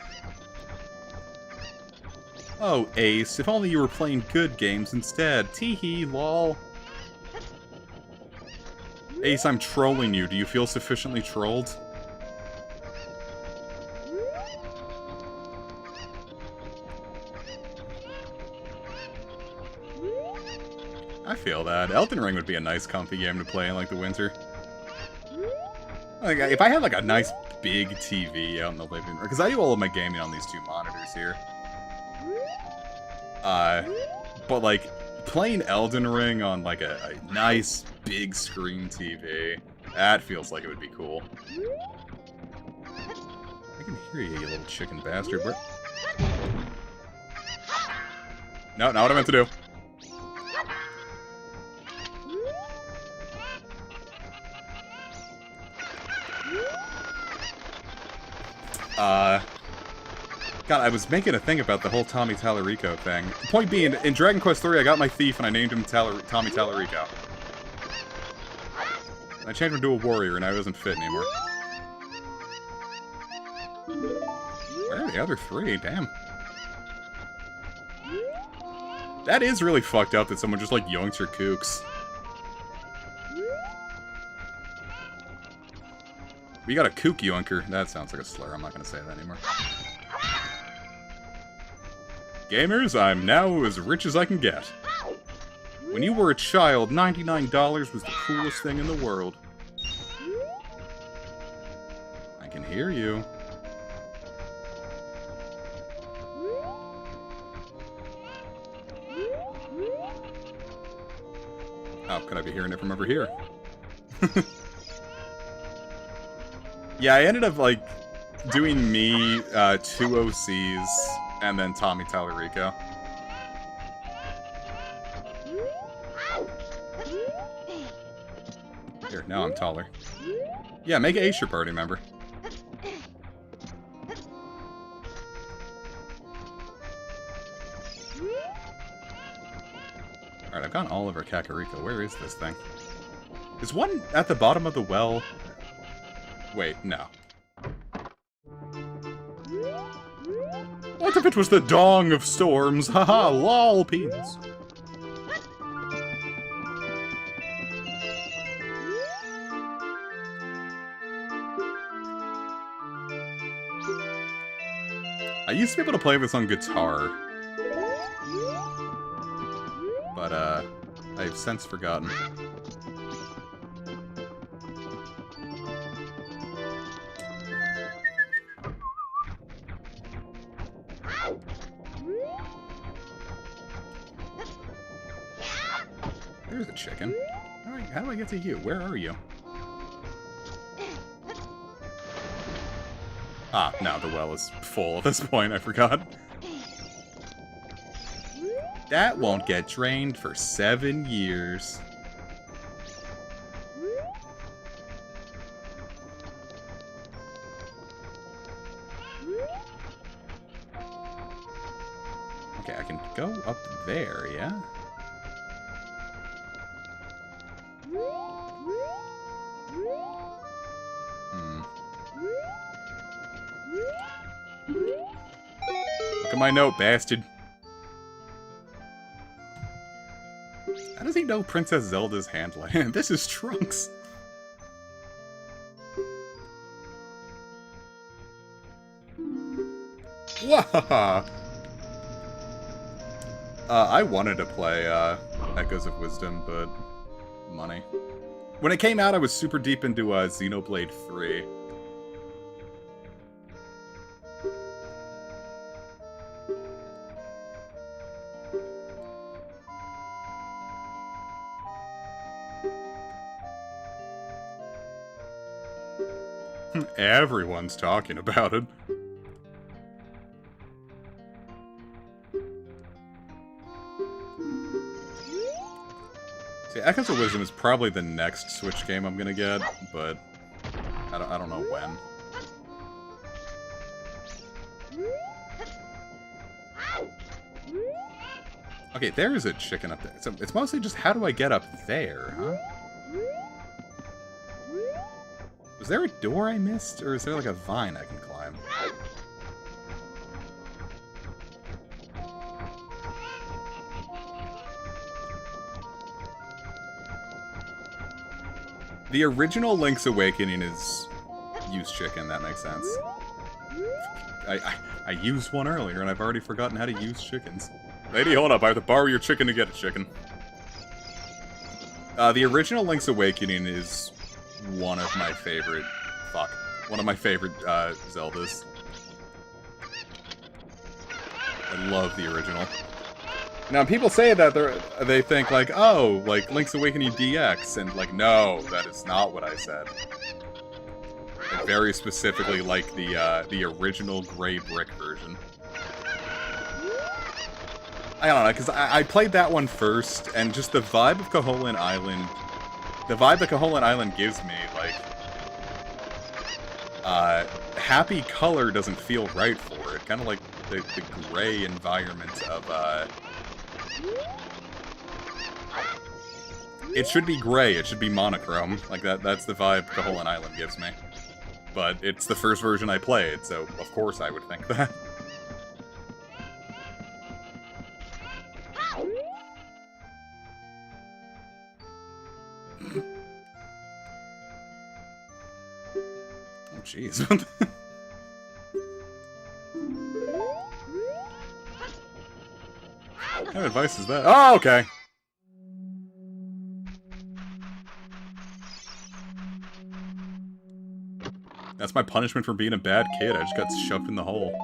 S1: Oh, Ace, if only you were playing good games instead. Teehee, lol. Ace, I'm trolling you. Do you feel sufficiently trolled? I feel that. Elden Ring would be a nice comfy game to play in, like, the winter. Like, if I had, like, a nice big TV out in the living room... Because I do all of my gaming on these 2 monitors here. But, like, playing Elden Ring on, like, a nice big screen TV, that feels like it would be cool. I can hear you, you little chicken bastard. Where... No, not what I meant to do. God, I was making a thing about the whole Tommy Tallarico thing. The point being, in Dragon Quest III, I got my thief and I named him Tommy Tallarico. I changed him to a warrior and I wasn't fit anymore. Where are the other 3? Damn. That is really fucked up that someone just, like, yoinks your kooks. We got a kook yoinker. That sounds like a slur. I'm not gonna say that anymore. Gamers, I'm now as rich as I can get. When you were a child, $99 was the coolest thing in the world. I can hear you. Oh, could I be hearing it from over here? Yeah, I ended up, like, doing me, 2 OCs, and then Tommy Tallarico. Here, now I'm taller. Yeah, make Ace your party member. Alright, I've gotten all of our Kakariko. Where is this thing? Is one at the bottom of the well? Wait, no. What if it was the Dong of Storms? Haha, lol, penis. I used to be able to play this on guitar. But, I've since forgotten. There's a chicken. How do I get to you? Where are you? Ah, no, the well is full at this point. I forgot. That won't get drained for 7 years. Okay, I can go up there, yeah? Look at my note, bastard. How does he know Princess Zelda's handling? This is Trunks. Wahaha! I wanted to play Echoes of Wisdom, but money. When it came out, I was super deep into Xenoblade 3. Everyone's talking about it. See, Echoes of Wisdom is probably the next Switch game I'm gonna get, but I don't know when. Okay, there is a chicken up there. So it's mostly just how do I get up there, huh? Was there a door I missed, or is there like a vine I can climb? The original Link's Awakening is use chicken, that makes sense. I used one earlier and I've already forgotten how to use chickens. Lady, hold up, I have to borrow your chicken to get a chicken. The original Link's Awakening is one of my favorite... One of my favorite, Zeldas. I love the original. Now, people say that they think, like, oh, like, Link's Awakening DX, and, like, no, that is not what I said. I very specifically like the original gray brick version. I don't know, because I played that one first, and just the vibe of Koholint Island... The vibe that Koholint Island gives me, like... happy color doesn't feel right for it. Kind of like the gray environment of, It should be gray, it should be monochrome. Like, that's the vibe Koholint Island gives me. But it's the first version I played, so of course I would think that. Oh, jeez. What kind of advice is that? Oh, okay. That's my punishment for being a bad kid. I just got shoved in the hole.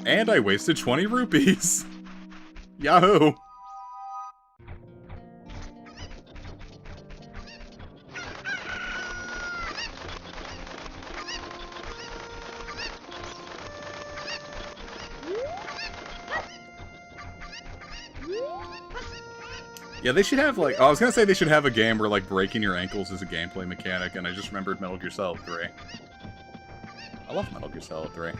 S1: And I wasted 20 rupees. Yahoo! Yeah, they should have, like... Oh, I was gonna say they should have a game where, like, breaking your ankles is a gameplay mechanic, and I just remembered Metal Gear Solid 3. I love Metal Gear Solid 3.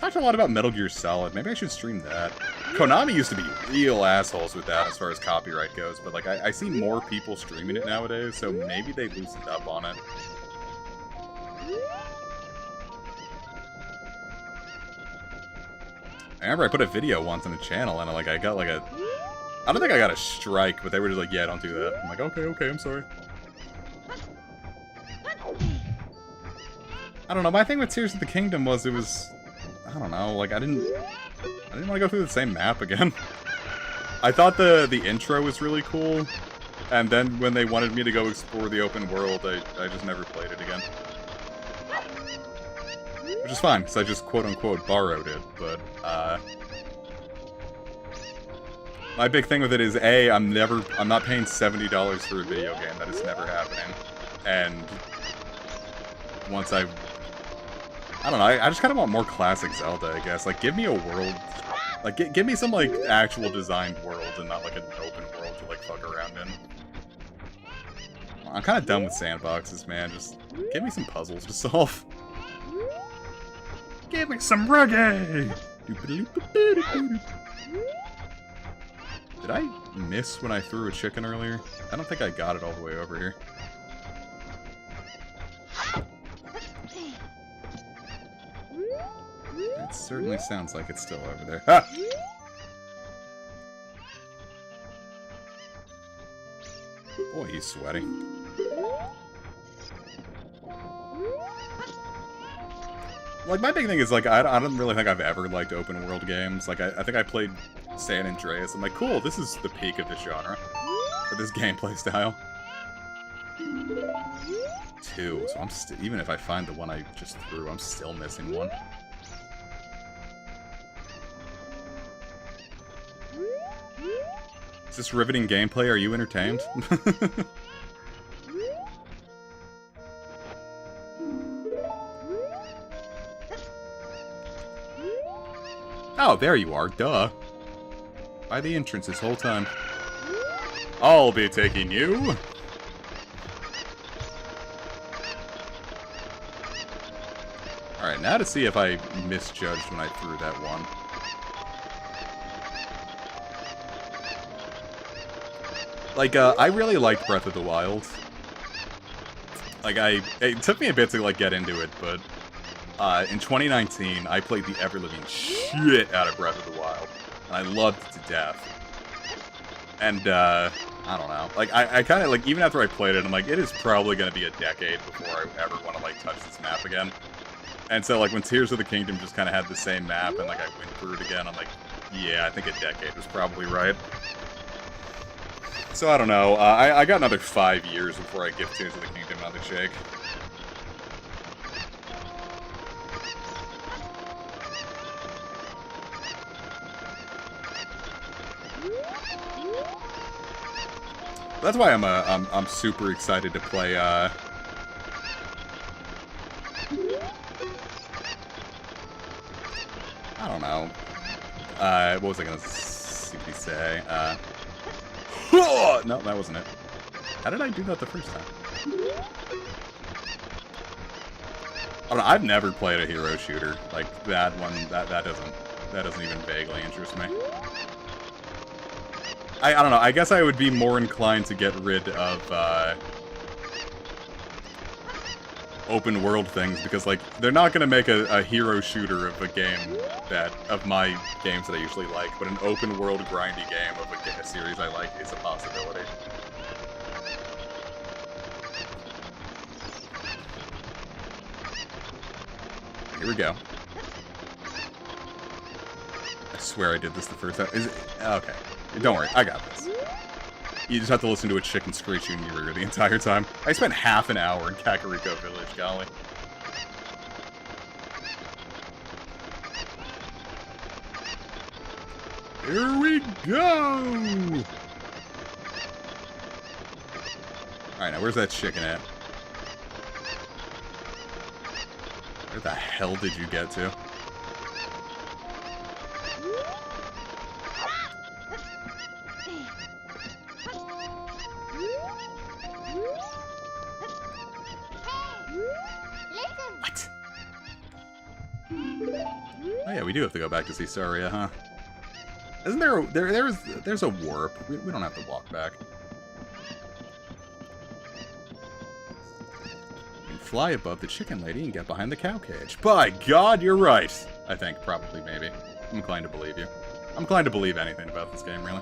S1: Talked a lot about Metal Gear Solid. Maybe I should stream that. Konami used to be real assholes with that as far as copyright goes, but, like, I see more people streaming it nowadays, so maybe they loosened up on it. I remember I put a video once on the channel, and, like, I got, like, a... I don't think I got a strike, but they were just like, yeah, don't do that. I'm like, okay, I'm sorry. I don't know, my thing with Tears of the Kingdom was I don't know, like, I didn't want to go through the same map again. I thought the intro was really cool, and then when they wanted me to go explore the open world, I just never played it again. Which is fine, because I just quote-unquote borrowed it, but, my big thing with it is, A, I'm not paying $70 for a video game. That is never happening. And once I don't know, I just kind of want more classic Zelda, I guess. Like, give me a world, like, give me some, like, actual designed world and not, like, an open world to, like, fuck around in. I'm kind of done with sandboxes, man. Just give me some puzzles to solve.
S3: Give me some reggae!
S1: Did I miss when I threw a chicken earlier? I don't think I got it all the way over here. It certainly sounds like it's still over there. Ah! Boy, he's sweaty. Like, my big thing is, like, I don't really think I've ever liked open world games. Like, I think I played San Andreas. I'm like, cool, this is the peak of this genre. Or this gameplay style. 2, so I'm even if I find the one I just threw, I'm still missing one. Is this riveting gameplay? Are you entertained? Oh, there you are, duh. By the entrance this whole time. I'll be taking you. Alright, now to see if I misjudged when I threw that one. Like, I really liked Breath of the Wild. Like, it took me a bit to, like, get into it, but in 2019, I played the ever-living shit out of Breath of the Wild. And I loved it to death. And, I don't know. Like, I kind of, like, even after I played it, I'm like, it is probably going to be a decade before I ever want to, like, touch this map again. And so, like, when Tears of the Kingdom just kind of had the same map, and, like, I went through it again, I'm like, yeah, I think a decade was probably right. So, I don't know. I got another 5 years before I give Tears of the Kingdom another shake. That's why I'm super excited to play, I don't know. What was I gonna say? No, that wasn't it. How did I do that the first time? I don't know, I've never played a hero shooter. Like, that one, that doesn't even vaguely interest me. I don't know, I guess I would be more inclined to get rid of, open world things, because, like, they're not gonna make a hero shooter of a game of my games that I usually like, but an open world grindy game of a series I like is a possibility. Here we go. I swear I did this the first time. Is it? Okay. Don't worry, I got this. You just have to listen to a chicken screeching in your ear the entire time. I spent half an hour in Kakariko Village, golly. Here we go! Alright, now where's that chicken at? Where the hell did you get to? What? Oh yeah, we do have to go back to see Saria, huh? Isn't there there's a warp. We don't have to walk back. You can fly above the chicken lady and get behind the cow cage. By God, you're right! I think, probably, maybe. I'm inclined to believe you. I'm inclined to believe anything about this game, really.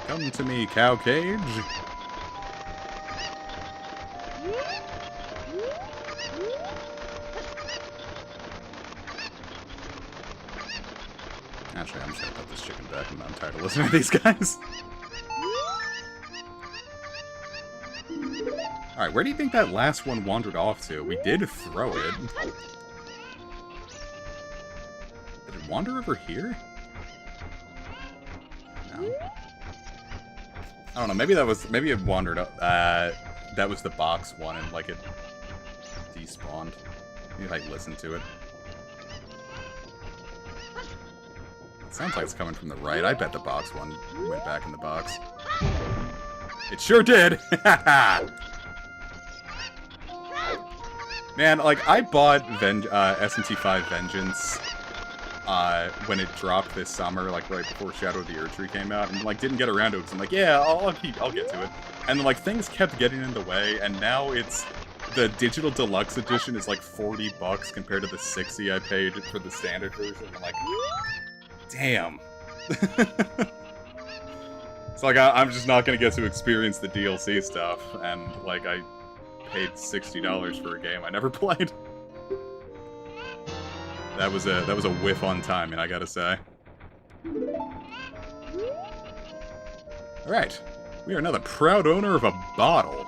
S1: Come to me, cow cage. Actually, I'm just gonna put this chicken back. I'm tired of listening to these guys. Alright, where do you think that last one wandered off to? We did throw it. Did it wander over here? No. I don't know, maybe it wandered up. That was the box one and, like, it despawned. Maybe if I listen to it. It sounds like it's coming from the right. I bet the box one went back in the box. It sure did! Man, like, I bought SMT5 Vengeance when it dropped this summer, like, right before Shadow of the Erdtree came out, and, like, didn't get around to it, because I'm like, yeah, I'll get to it. And, like, things kept getting in the way, and now it's... The digital deluxe edition is, like, $40 compared to the $60 I paid for the standard version. I'm like, damn. It's like, I'm just not gonna get to experience the DLC stuff, and, like, I paid $60 for a game I never played. That was a whiff on timing, I gotta say. Alright. We are now the proud owner of a bottle.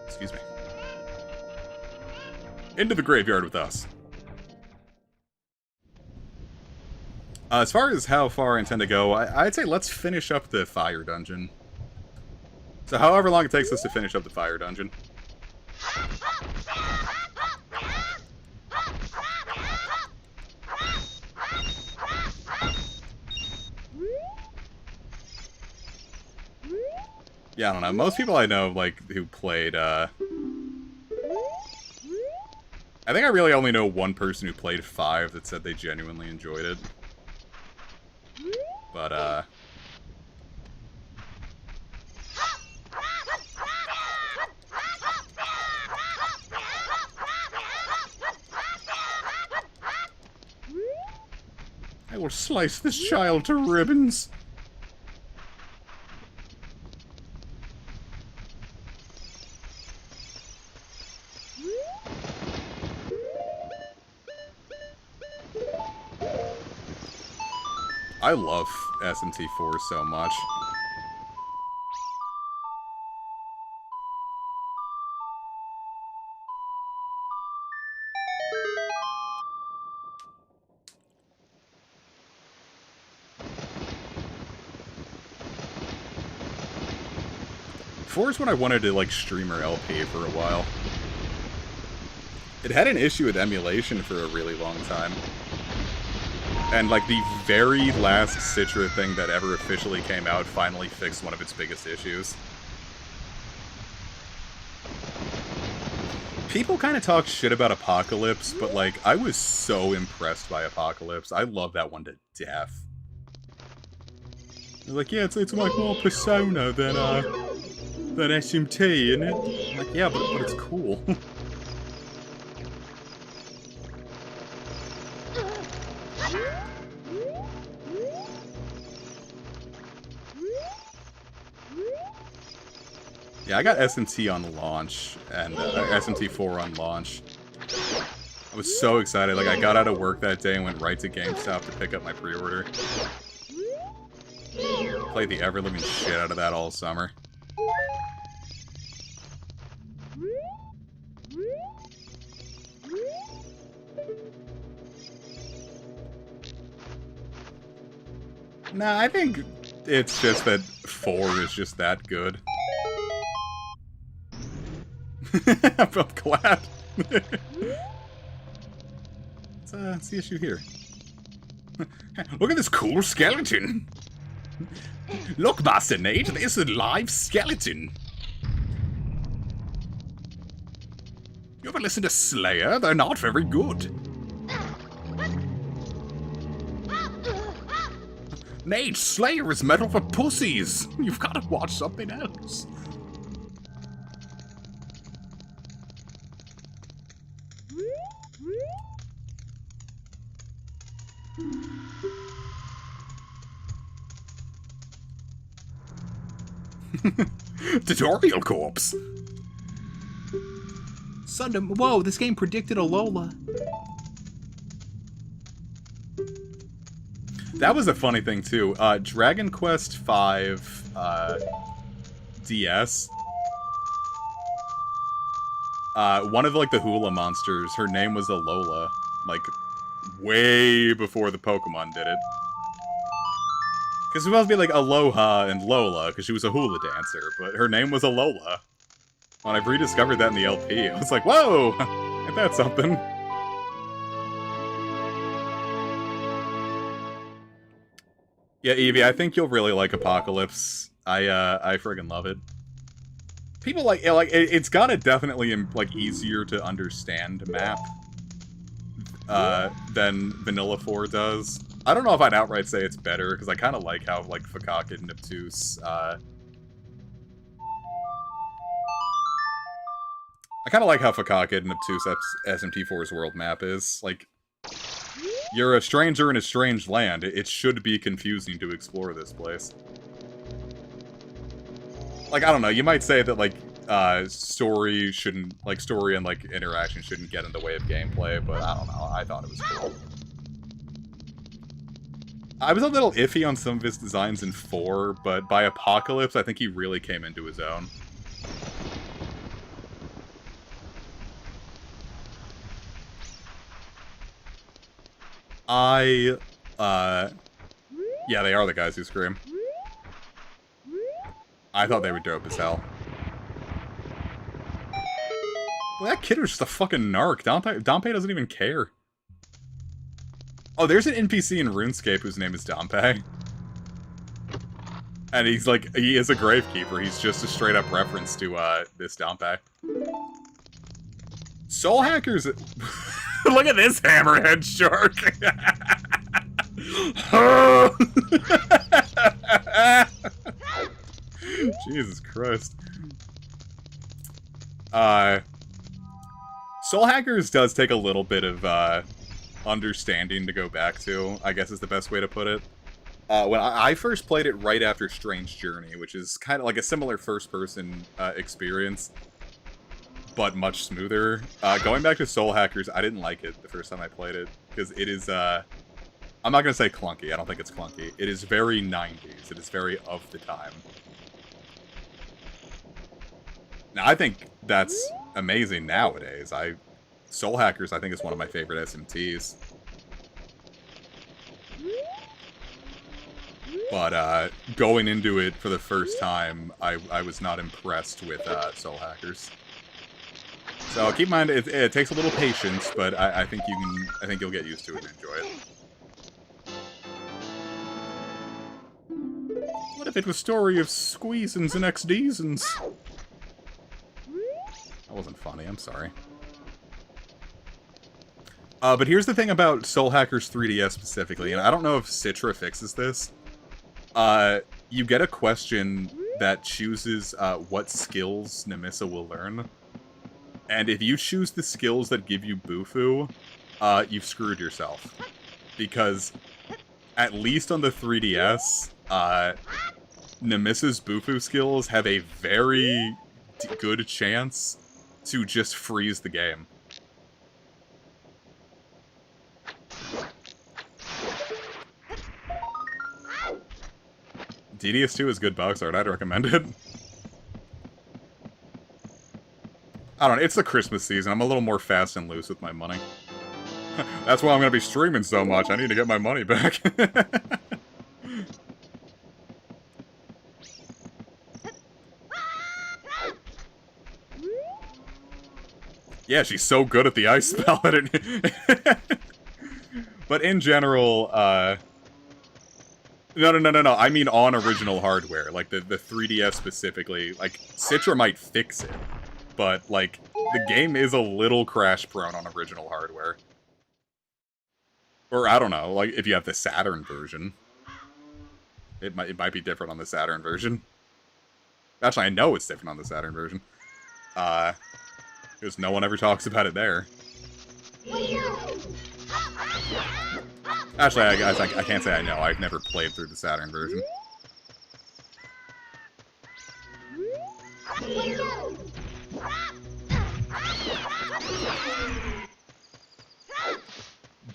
S1: Excuse me. Into the graveyard with us. As far as how far I intend to go, I'd say let's finish up the fire dungeon. So however long it takes us to finish up the fire dungeon. Yeah, I don't know. Most people I know, like, who played, I think I really only know one person who played 5 that said they genuinely enjoyed it. But, I will slice this child to ribbons. I love SMT4 so much. Four is when I wanted to, like, streamer LP for a while. It had an issue with emulation for a really long time. And, like, the very last Citra thing that ever officially came out finally fixed one of its biggest issues. People kind of talk shit about Apocalypse, but, like, I was so impressed by Apocalypse. I love that one to death. They're like, yeah, it's like more Persona than SMT, isn't it? I'm like, yeah, but it's cool. Yeah, I got SMT on launch, and SMT4 on launch. I was so excited, like, I got out of work that day and went right to GameStop to pick up my pre-order. Played the ever-living shit out of that all summer. Nah, I think it's just that 4 is just that good. I'm glad. What's the issue here? Look at this cool skeleton! Look, Master Nate, there's a live skeleton! You ever listen to Slayer? They're not very good. Nate, Slayer is metal for pussies! You've gotta watch something else. Tutorial corpse.
S4: Whoa, this game predicted a Lola.
S1: That was a funny thing, too. Dragon Quest V DS. One of, like, the hula monsters, her name was Alola. Like, way before the Pokemon did it. Because it was supposed to be, like, Aloha and Lola, because she was a hula dancer, but her name was Alola. When I've rediscovered that in the LP, I was like, whoa! Ain't that something? Yeah, Evie, I think you'll really like Apocalypse. I friggin' love it. People it's got a definitely, like, easier to understand map, than Vanilla 4 does. I don't know if I'd outright say it's better, because I kind of like how, like, Fakakid and Obtuse, I kind of like how Fakakid and Obtuse SMT4's world map is. Like, you're a stranger in a strange land. It should be confusing to explore this place. Like, I don't know, you might say that, like, story and, like, interaction shouldn't get in the way of gameplay, but I don't know, I thought it was cool. I was a little iffy on some of his designs in 4, but by Apocalypse, I think he really came into his own. Yeah, they are the guys who scream. I thought they were dope as hell. Well, that kid was just a fucking narc. Dompe doesn't even care. Oh, there's an NPC in RuneScape whose name is Dompe. And he's like, he is a gravekeeper. He's just a straight up reference to, this Dompe. Soul Hackers... Look at this hammerhead shark! Jesus Christ. Soul Hackers does take a little bit of, understanding to go back to, I guess is the best way to put it. When I first played it right after Strange Journey, which is kind of like a similar first-person, experience, but much smoother. Going back to Soul Hackers, I didn't like it the first time I played it, because it is, I'm not going to say clunky, I don't think it's clunky. It is very 90s, it is very of the time. Now, I think that's amazing nowadays. Soul Hackers, I think, is one of my favorite SMTs. But, going into it for the first time, I was not impressed with, Soul Hackers. So keep in mind, it takes a little patience, but I think you'll get used to it and enjoy it. What if it was a story of squeezins and XDsins? That wasn't funny, I'm sorry. But here's the thing about Soul Hackers 3DS specifically, and I don't know if Citra fixes this. You get a question that chooses what skills Nemissa will learn. And if you choose the skills that give you Bufu, you've screwed yourself. Because, at least on the 3DS, Nemissa's Bufu skills have a very good chance to just freeze the game. DDS2 is good box art, I'd recommend it. I don't know, it's the Christmas season. I'm a little more fast and loose with my money. That's why I'm gonna be streaming so much. I need to get my money back. Yeah, she's so good at the ice spell that it... But in general, No, I mean on original hardware. Like, the 3DS specifically. Like, Citra might fix it. But, like, the game is a little crash-prone on original hardware. Or, I don't know, like, if you have the Saturn version. It might be different on the Saturn version. Actually, I know it's different on the Saturn version. Because no one ever talks about it there. Actually, I can't say I know. I've never played through the Saturn version.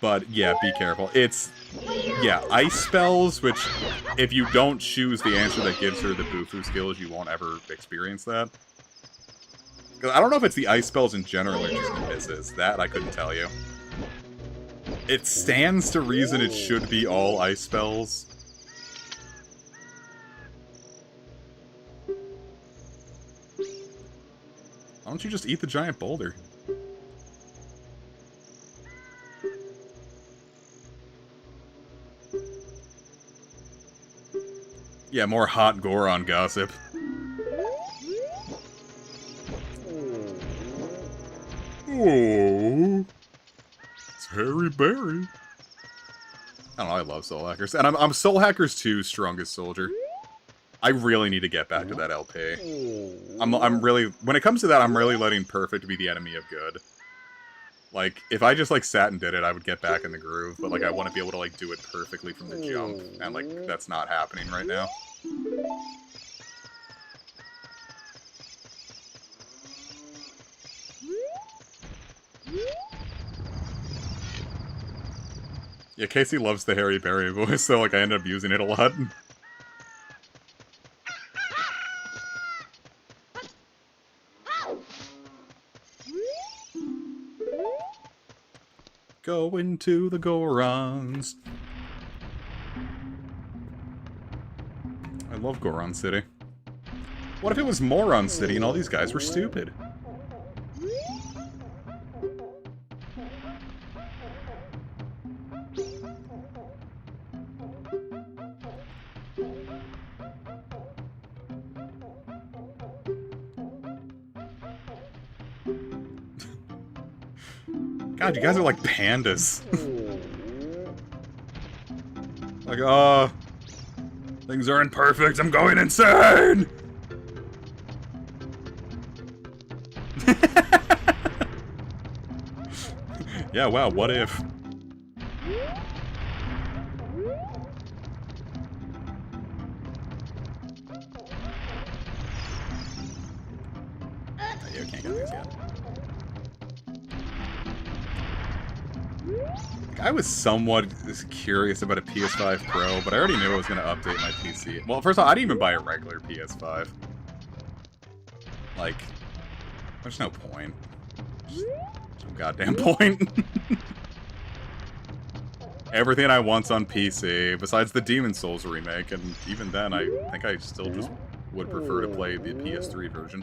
S1: But yeah, be careful. It's, yeah, ice spells, which if you don't choose the answer that gives her the Bufu skills, you won't ever experience that. Because I don't know if it's the ice spells in general or just misses. That I couldn't tell you. It stands to reason it should be all ice spells. Why don't you just eat the giant boulder? Yeah, more hot Goron gossip. Oh, it's Harry Berry. I don't know, I love Soul Hackers. And I'm Soul Hackers 2's strongest soldier. I really need to get back to that LP. I'm really, when it comes to that, I'm really letting perfect be the enemy of good. Like, if I just, like, sat and did it, I would get back in the groove, but, like, I want to be able to, like, do it perfectly from the jump, and, like, that's not happening right now. Yeah, Casey loves the Harry Berry voice, so, like, I ended up using it a lot. Go into the Gorons. I love Goron City. What if it was Moron City and all these guys were stupid? God, you guys are like pandas. Like, things aren't perfect, I'm going insane! Yeah, wow, what if? Oh, yeah, I can't get these yet. I was somewhat curious about a PS5 Pro, but I already knew I was going to update my PC. Well, first of all, I didn't even buy a regular PS5. Like, there's no point. Just no goddamn point. Everything I want's on PC, besides the Demon's Souls remake, and even then, I think I still just would prefer to play the PS3 version.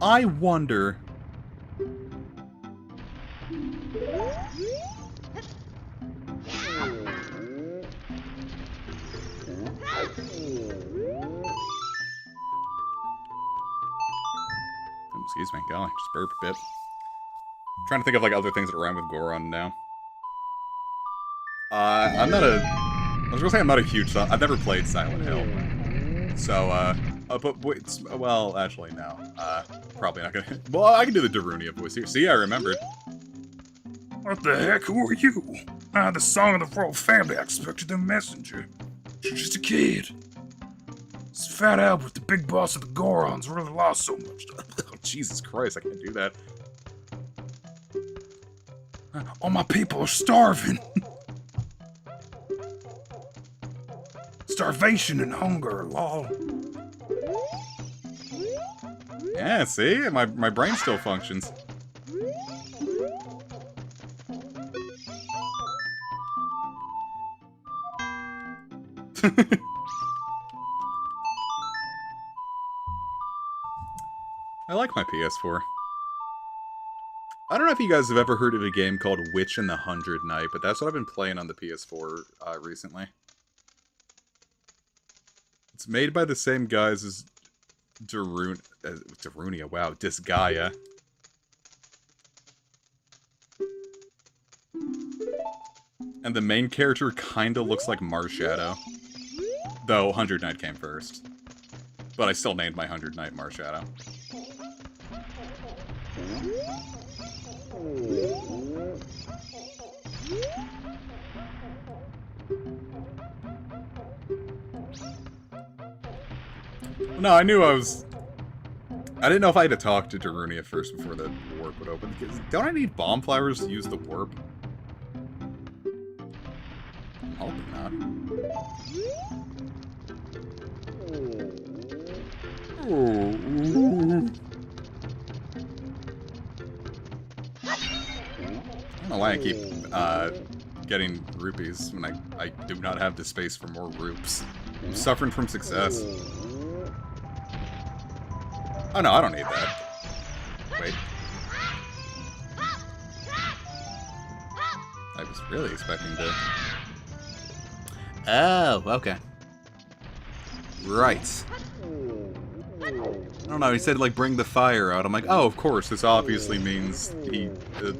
S1: I wonder... Excuse me, golly, just burp a bit. Trying to think of like other things that rhyme with Goron now. I'm not a... I was gonna say I'm not a huge... I've never played Silent Hill. So, but wait, well, actually, no. Probably not gonna... Well, I can do the Darunia voice here. See, I remembered.
S2: What the heck? Who are you? The Song of the Royal Family. I expected a messenger. You're just a kid. This Fat Albert, the big boss of the Gorons, really lost so much.
S1: Jesus Christ, I can't do that.
S2: All my people are starving. Starvation and hunger, lol.
S1: Yeah, see? My brain still functions. I like my PS4. I don't know if you guys have ever heard of a game called Witch and the 100 Knight, but that's what I've been playing on the PS4 recently. It's made by the same guys as Darunia, wow, Disgaea. And the main character kinda looks like Marshadow. Though 100 Knight came first. But I still named my 100 Knight Marshadow. No, I knew I was... I didn't know if I had to talk to Darunia first before the warp would open. Because don't I need bomb flowers to use the warp? I'm hoping not. Oh. I don't know why I keep getting rupees when I do not have the space for more rupes. I'm suffering from success. Oh no, I don't need that. Wait. I was really expecting to...
S4: Oh, okay. Right. I don't know, he said, like, bring the fire out. I'm like, oh, of course, this obviously means he... the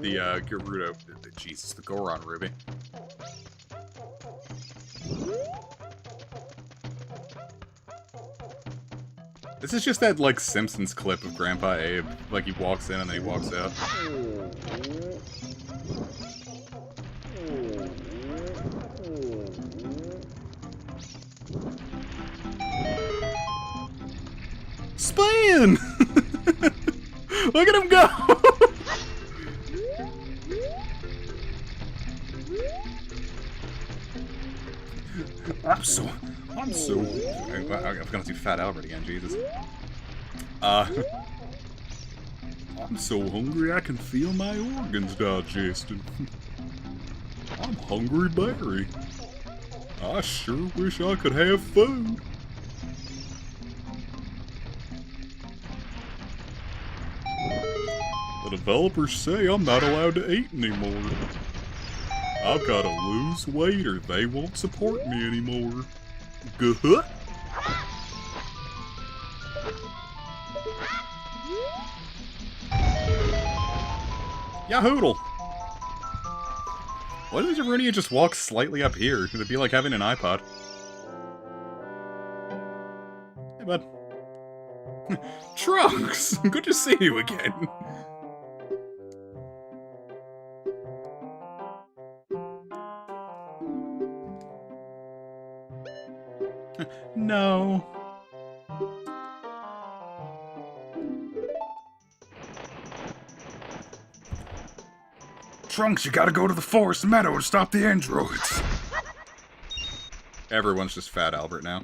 S4: Gerudo... Jesus, the Goron Ruby.
S1: This is just that, like, Simpsons clip of Grandpa Abe. Like, he walks in and then he walks out. Span! Look at him go! I'm so... I'm gonna do Fat Albert again, Jesus. I'm so hungry I can feel my organs digesting. I'm hungry berry. I sure wish I could have food. The developers say I'm not allowed to eat anymore. I've gotta lose weight or they won't support me anymore. Good. Yahoodle! Why does Darunia just walk slightly up here? It'd be like having an iPod. Hey, bud. Trunks! Good to see you again. No.
S2: Trunks, you gotta go to the forest meadow to stop the androids.
S1: Everyone's just Fat Albert now.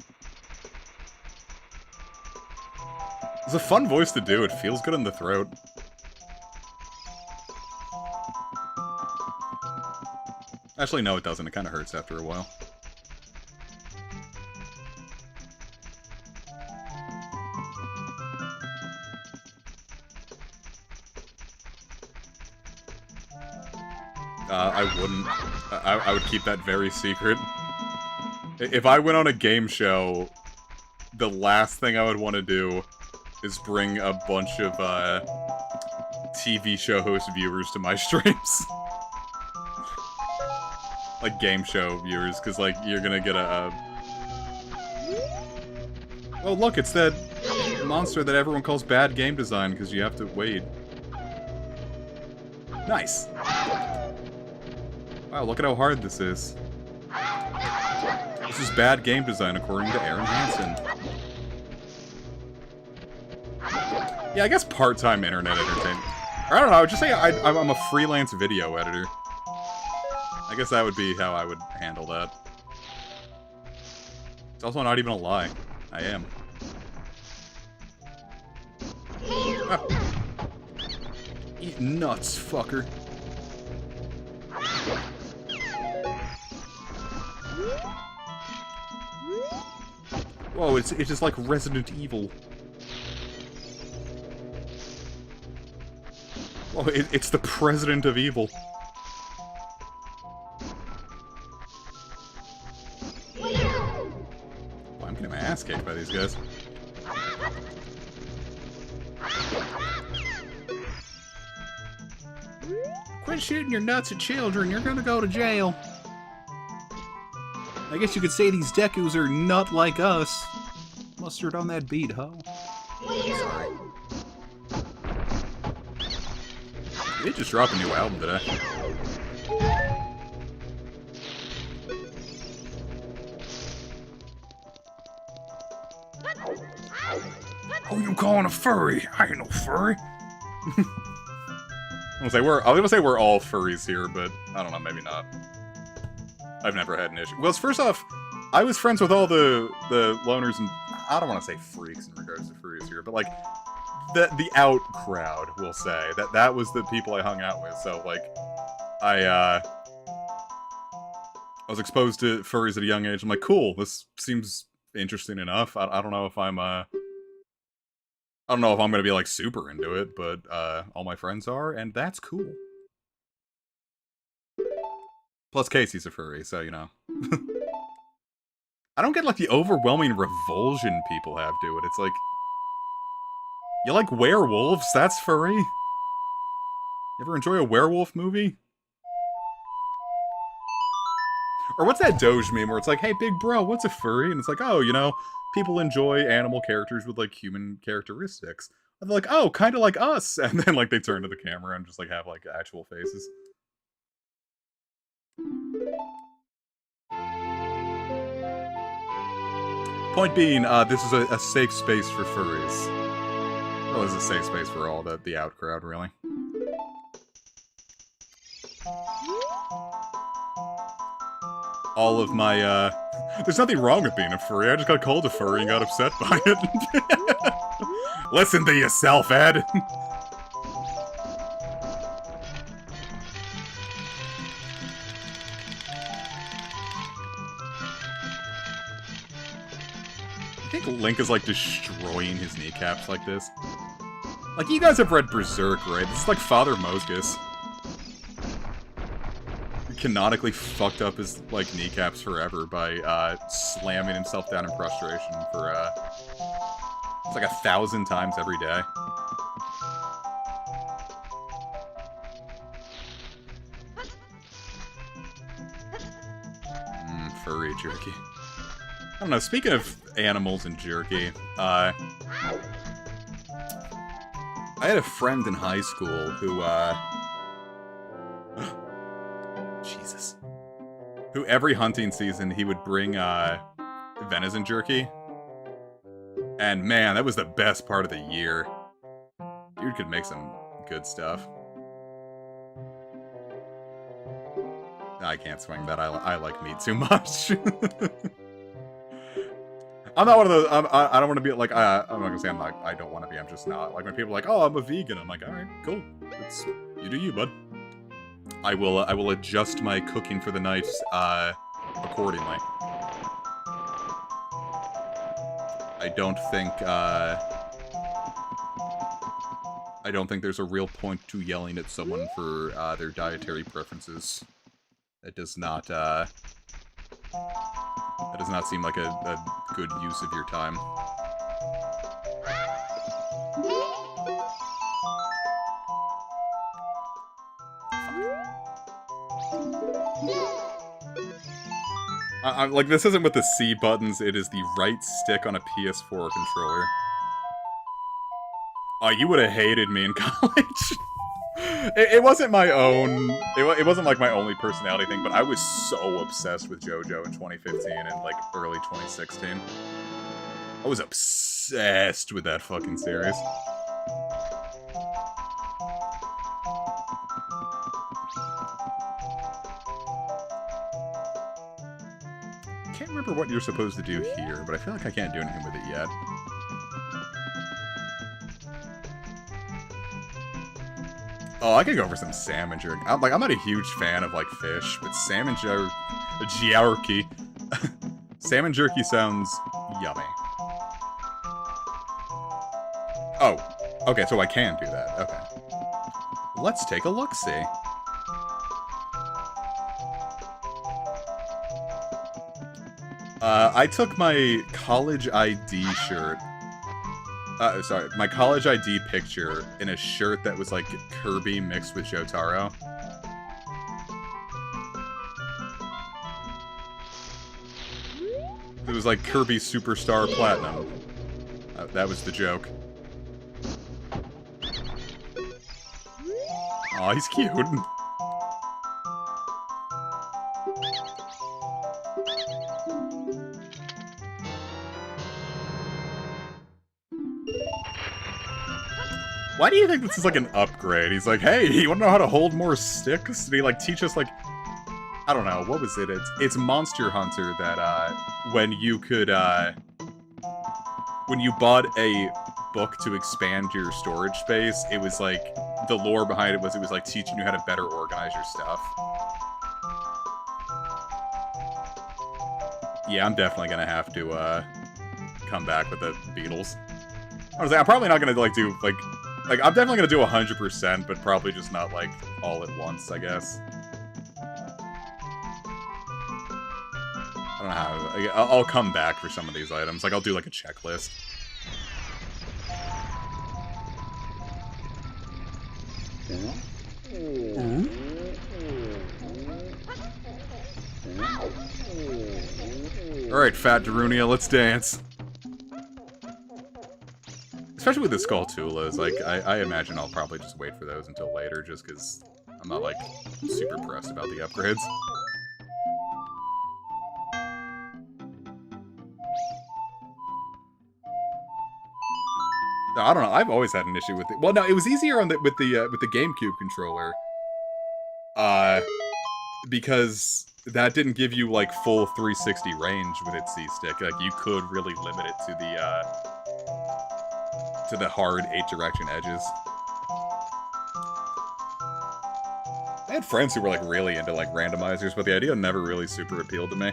S1: It's a fun voice to do. It feels good in the throat. Actually, no, it doesn't. It kind of hurts after a while. I wouldn't. I would keep that very secret. If I went on a game show, the last thing I would want to do is bring a bunch of TV show host viewers to my streams. Like game show viewers, because like you're gonna get a... Oh look, it's that monster that everyone calls bad game design because you have to wait. Nice. Wow, look at how hard this is. This is bad game design according to Aaron Hansen. Yeah, I guess part-time internet entertainment. Or I don't know, I would just say I'm a freelance video editor. I guess that would be how I would handle that. It's also not even a lie. I am. Ah. Eat nuts, fucker. Whoa, it's just like Resident Evil. Whoa, it's the President of Evil. Well, I'm getting my ass kicked by these guys.
S4: Quit shooting your nuts at children, you're gonna go to jail. I guess you could say these Dekus are nut like us. Mustard on that beat, ho.
S1: Sorry. They just dropped a new album today.
S2: Who you calling a furry? I ain't no furry.
S1: I was gonna say we're all furries here, but I don't know, maybe not. I've never had an issue. Well, first off, I was friends with all the loners and I don't want to say freaks in regards to furries here, but like the out crowd, we'll say that was the people I hung out with. So like, I was exposed to furries at a young age. I'm like, cool, this seems interesting enough. I don't know if I don't know if I'm gonna be like super into it, but all my friends are, and that's cool. Plus Casey's a furry, so you know. I don't get like the overwhelming revulsion people have to it. It's like, you like werewolves? That's furry. You ever enjoy a werewolf movie? Or what's that Doge meme where it's like, hey, big bro, what's a furry? And it's like, oh, you know, people enjoy animal characters with, like, human characteristics. And they're like, oh, kind of like us. And then, like, they turn to the camera and just, like, have, like, actual faces. Point being, this is a safe space for furries. Well, this is a safe space for all the out crowd, really. All of my, there's nothing wrong with being a furry. I just got called a furry and got upset by it. Listen to yourself, Ed. I think Link is, like, destroying his kneecaps like this. Like, you guys have read Berserk, right? This is like Father Mosgus. Canonically fucked up his, like, kneecaps forever by, slamming himself down in frustration for, it's like 1,000 times every day. Furry jerky. I don't know, speaking of animals and jerky, I had a friend in high school who, Jesus. Who every hunting season he would bring, venison jerky. And man, that was the best part of the year. Dude could make some good stuff. I can't swing that. I like meat too much. I'm not one of those. I don't want to be like. I'm not gonna say I'm not. I don't want to be. I'm just not. Like when people are like, "Oh, I'm a vegan." I'm like, "All right, cool. You do you, bud." I will adjust my cooking for the night accordingly. I don't think there's a real point to yelling at someone for their dietary preferences. That does not seem like a good use of your time. Like, this isn't with the C buttons, it is the right stick on a PS4 controller. Oh, you would have hated me in college. It wasn't my own... It wasn't, like, my only personality thing, but I was so obsessed with JoJo in 2015 and, like, early 2016. I was obsessed with that fucking series. Can't remember what you're supposed to do here, but I feel like I can't do anything with it yet. Oh, I could go for some salmon jerky. I'm not a huge fan of, like, fish, but salmon jerky... salmon jerky sounds yummy. Oh, okay, so I can do that. Okay. Let's take a look-see. I took my college ID shirt... sorry, my college ID picture in a shirt that was like Kirby mixed with Jotaro. It was like Kirby Superstar Platinum. That was the joke. Aw, he's cute. Why do you think this is like an upgrade? He's like, hey, you want to know how to hold more sticks? Did he like teach us like, I don't know, what was it? It's Monster Hunter that when you could when you bought a book to expand your storage space, it was like the lore behind it was like teaching you how to better organize your stuff. Yeah, I'm definitely gonna have to come back with the Beatles. I was like, I'm probably not gonna like do like I'm definitely gonna do 100%, but probably just not like all at once, I guess. I don't know how. I'll come back for some of these items. Like I'll do like a checklist. Alright, Fat Darunia, let's dance. Especially with the Skulltulas, like, I imagine I'll probably just wait for those until later, just because I'm not, like, super pressed about the upgrades. I don't know, I've always had an issue with it. Well, no, it was easier on with the GameCube controller. Because that didn't give you, like, full 360 range with its C-stick. Like, you could really limit it to the hard 8-direction edges. I had friends who were, like, really into, like, randomizers, but the idea never really super appealed to me.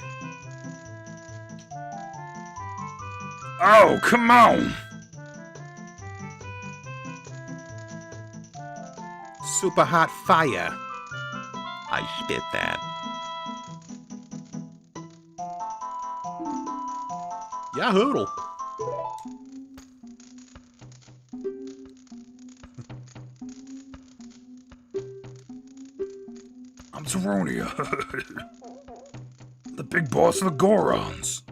S2: Oh, come on!
S3: Super hot fire. I spit that.
S1: Yahoodle!
S2: I'm Zeronia. The big boss of the Gorons.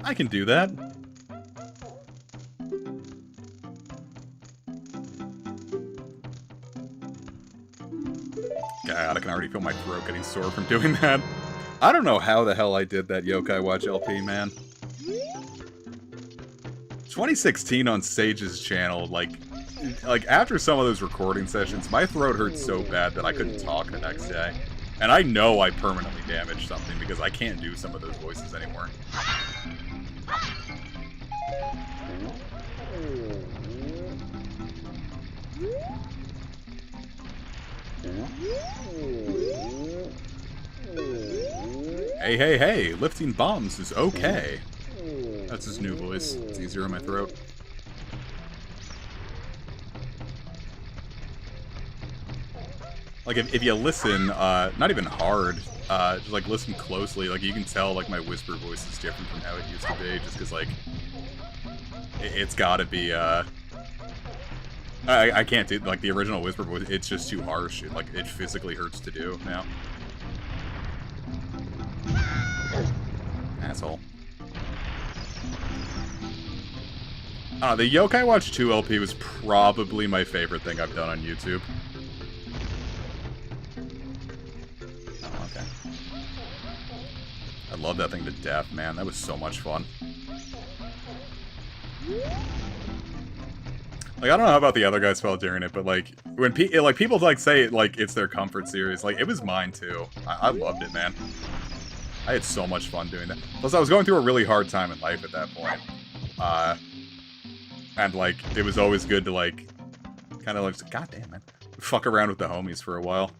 S1: I can do that. God, I can already feel my throat getting sore from doing that. I don't know how the hell I did that Yokai Watch LP, man. 2016 on Sage's channel, like after some of those recording sessions, my throat hurt so bad that I couldn't talk the next day. And I know I permanently damaged something because I can't do some of those voices anymore. Hey, hey, hey, lifting bombs is okay. That's his new voice. It's easier in my throat. Like, if you listen, not even hard, just, like, listen closely, like, you can tell, like, my whisper voice is different from how it used to be, just because, like, it's gotta be, I can't do, like, the original whisper voice, it's just too harsh. It physically hurts to do now. Asshole. The Yokai Watch 2 LP was probably my favorite thing I've done on YouTube. Oh, okay. I love that thing to death, man. That was so much fun. Like, I don't know how about the other guys felt during it, but, like, when people, like, say, like, it's their comfort series, like, it was mine, too. I loved it, man. I had so much fun doing that. Plus, I was going through a really hard time in life at that point. And, like, it was always good to, like, kind of, like, goddamn, man, fuck around with the homies for a while.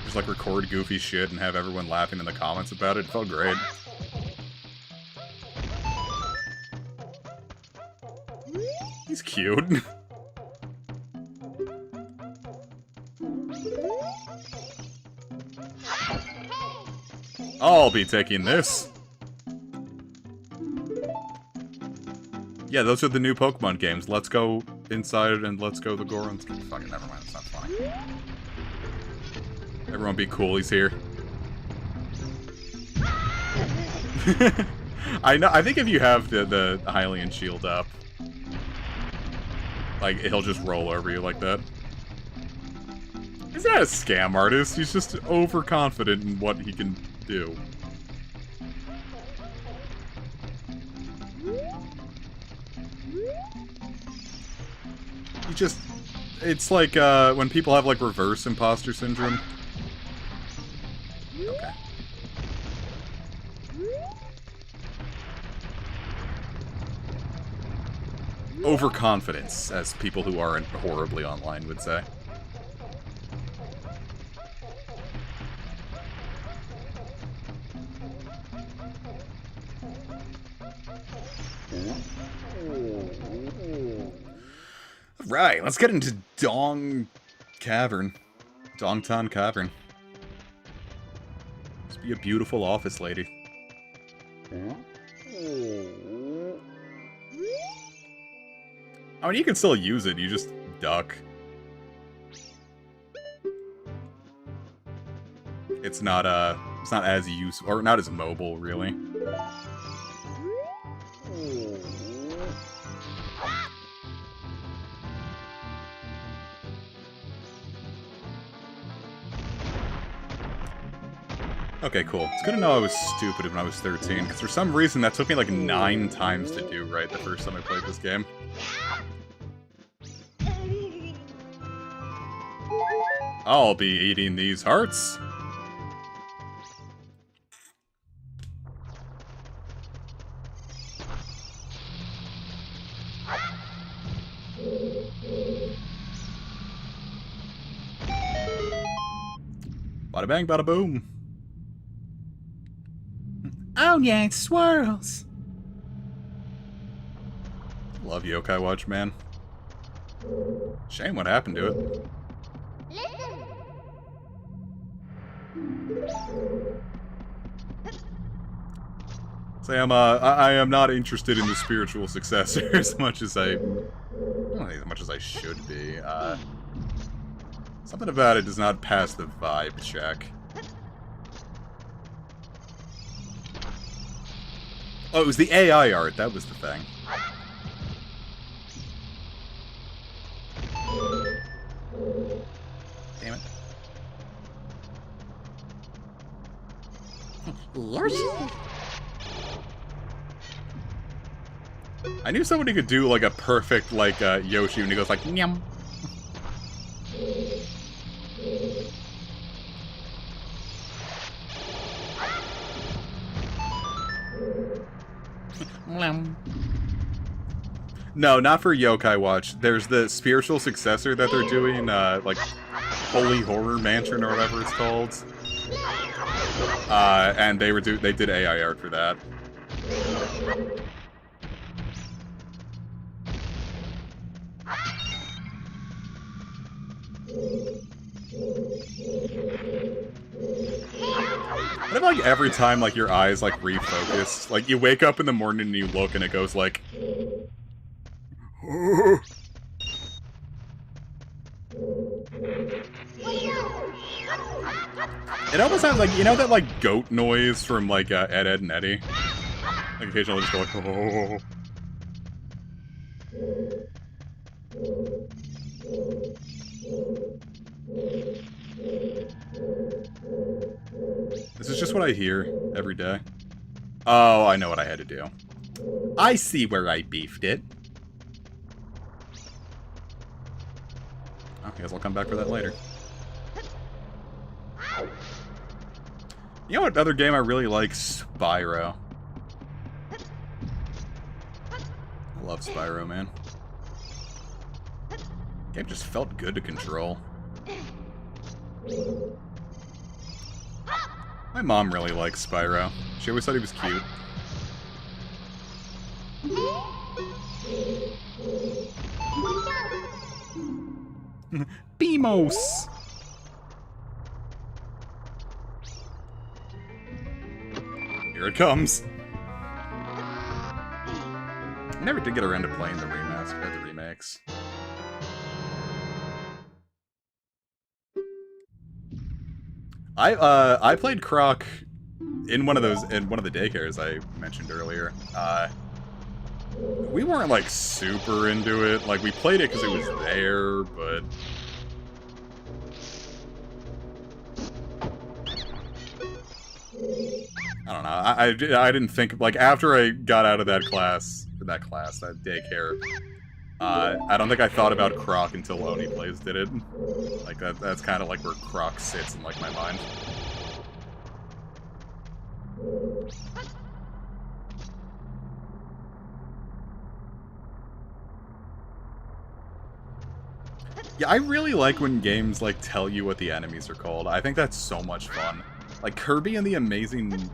S1: Just, like, record goofy shit and have everyone laughing in the comments about it. It felt great. He's cute. I'll be taking this. Yeah, those are the new Pokemon games. Let's go inside and let's go the Gorons. Fucking never mind, it's not funny. Everyone be cool, he's here. I think if you have the Hylian shield up, like, he'll just roll over you like that. He's not a scam artist, he's just overconfident in what he can do. He just... It's like, when people have, like, reverse imposter syndrome. Okay. Overconfidence, as people who aren't horribly online would say. Right, let's get into Dongtan Cavern. Must be a beautiful office lady. I mean, you can still use it, you just duck. It's not as useful, or not as mobile, really. Okay, cool. It's good to know I was stupid when I was 13, because for some reason that took me like 9 times to do right the first time I played this game. I'll be eating these hearts. Bada bang, bada boom.
S3: Oh yeah, it swirls.
S1: Love Yokai Watch, man. Shame what happened to it. Say I am not interested in the spiritual successor as much as I should be. Something about it does not pass the vibe check. Oh, it was the AI art, that was the thing. Damn it. I knew somebody could do like a perfect like Yoshi when he goes like nyam. No, not for Yokai Watch. There's the spiritual successor that they're doing, like Holy Horror Mansion or whatever it's called. And they did AI art for that. But like every time like your eyes like refocus, like you wake up in the morning and you look and it goes like it almost sounds like, you know that like goat noise from like Ed, Edd and Eddy? Like occasionally just go like oh. This is just what I hear every day. Oh, I know what I had to do. I see where I beefed it. I guess I'll come back for that later. You know what other game I really like? Spyro. I love Spyro, man. Game just felt good to control. My mom really likes Spyro. She always thought he was cute. Beamos! Here it comes. I never did get around to playing the remakes. I played Croc in one of the daycares I mentioned earlier. We weren't like super into it. Like we played it because it was there, but
S4: I don't know. I didn't think, like, after I got out of that daycare, I don't think I thought about Croc until Oni Plays did it. Like, that's kind of like where Croc sits in, like, my mind. Yeah, I really like when games, like, tell you what the enemies are called. I think that's so much fun. Like, Kirby and the Amazing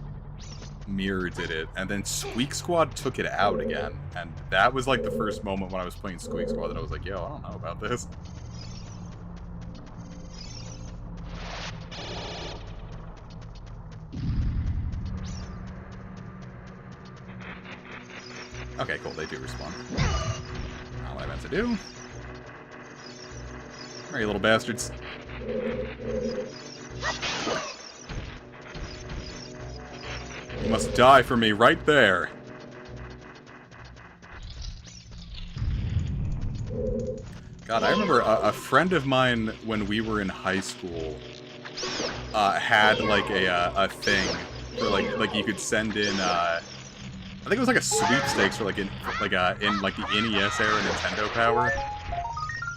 S4: Mirror did it, and then Squeak Squad took it out again. And that was, like, the first moment when I was playing Squeak Squad that I was like, yo, I don't know about this. Okay, cool, they do respawn. Not what I meant to do. Alright, you little bastards. You must die for me right there. God, I remember a friend of mine when we were in high school had like a thing where like you could send in I think it was like a sweepstakes for in like the NES era Nintendo Power.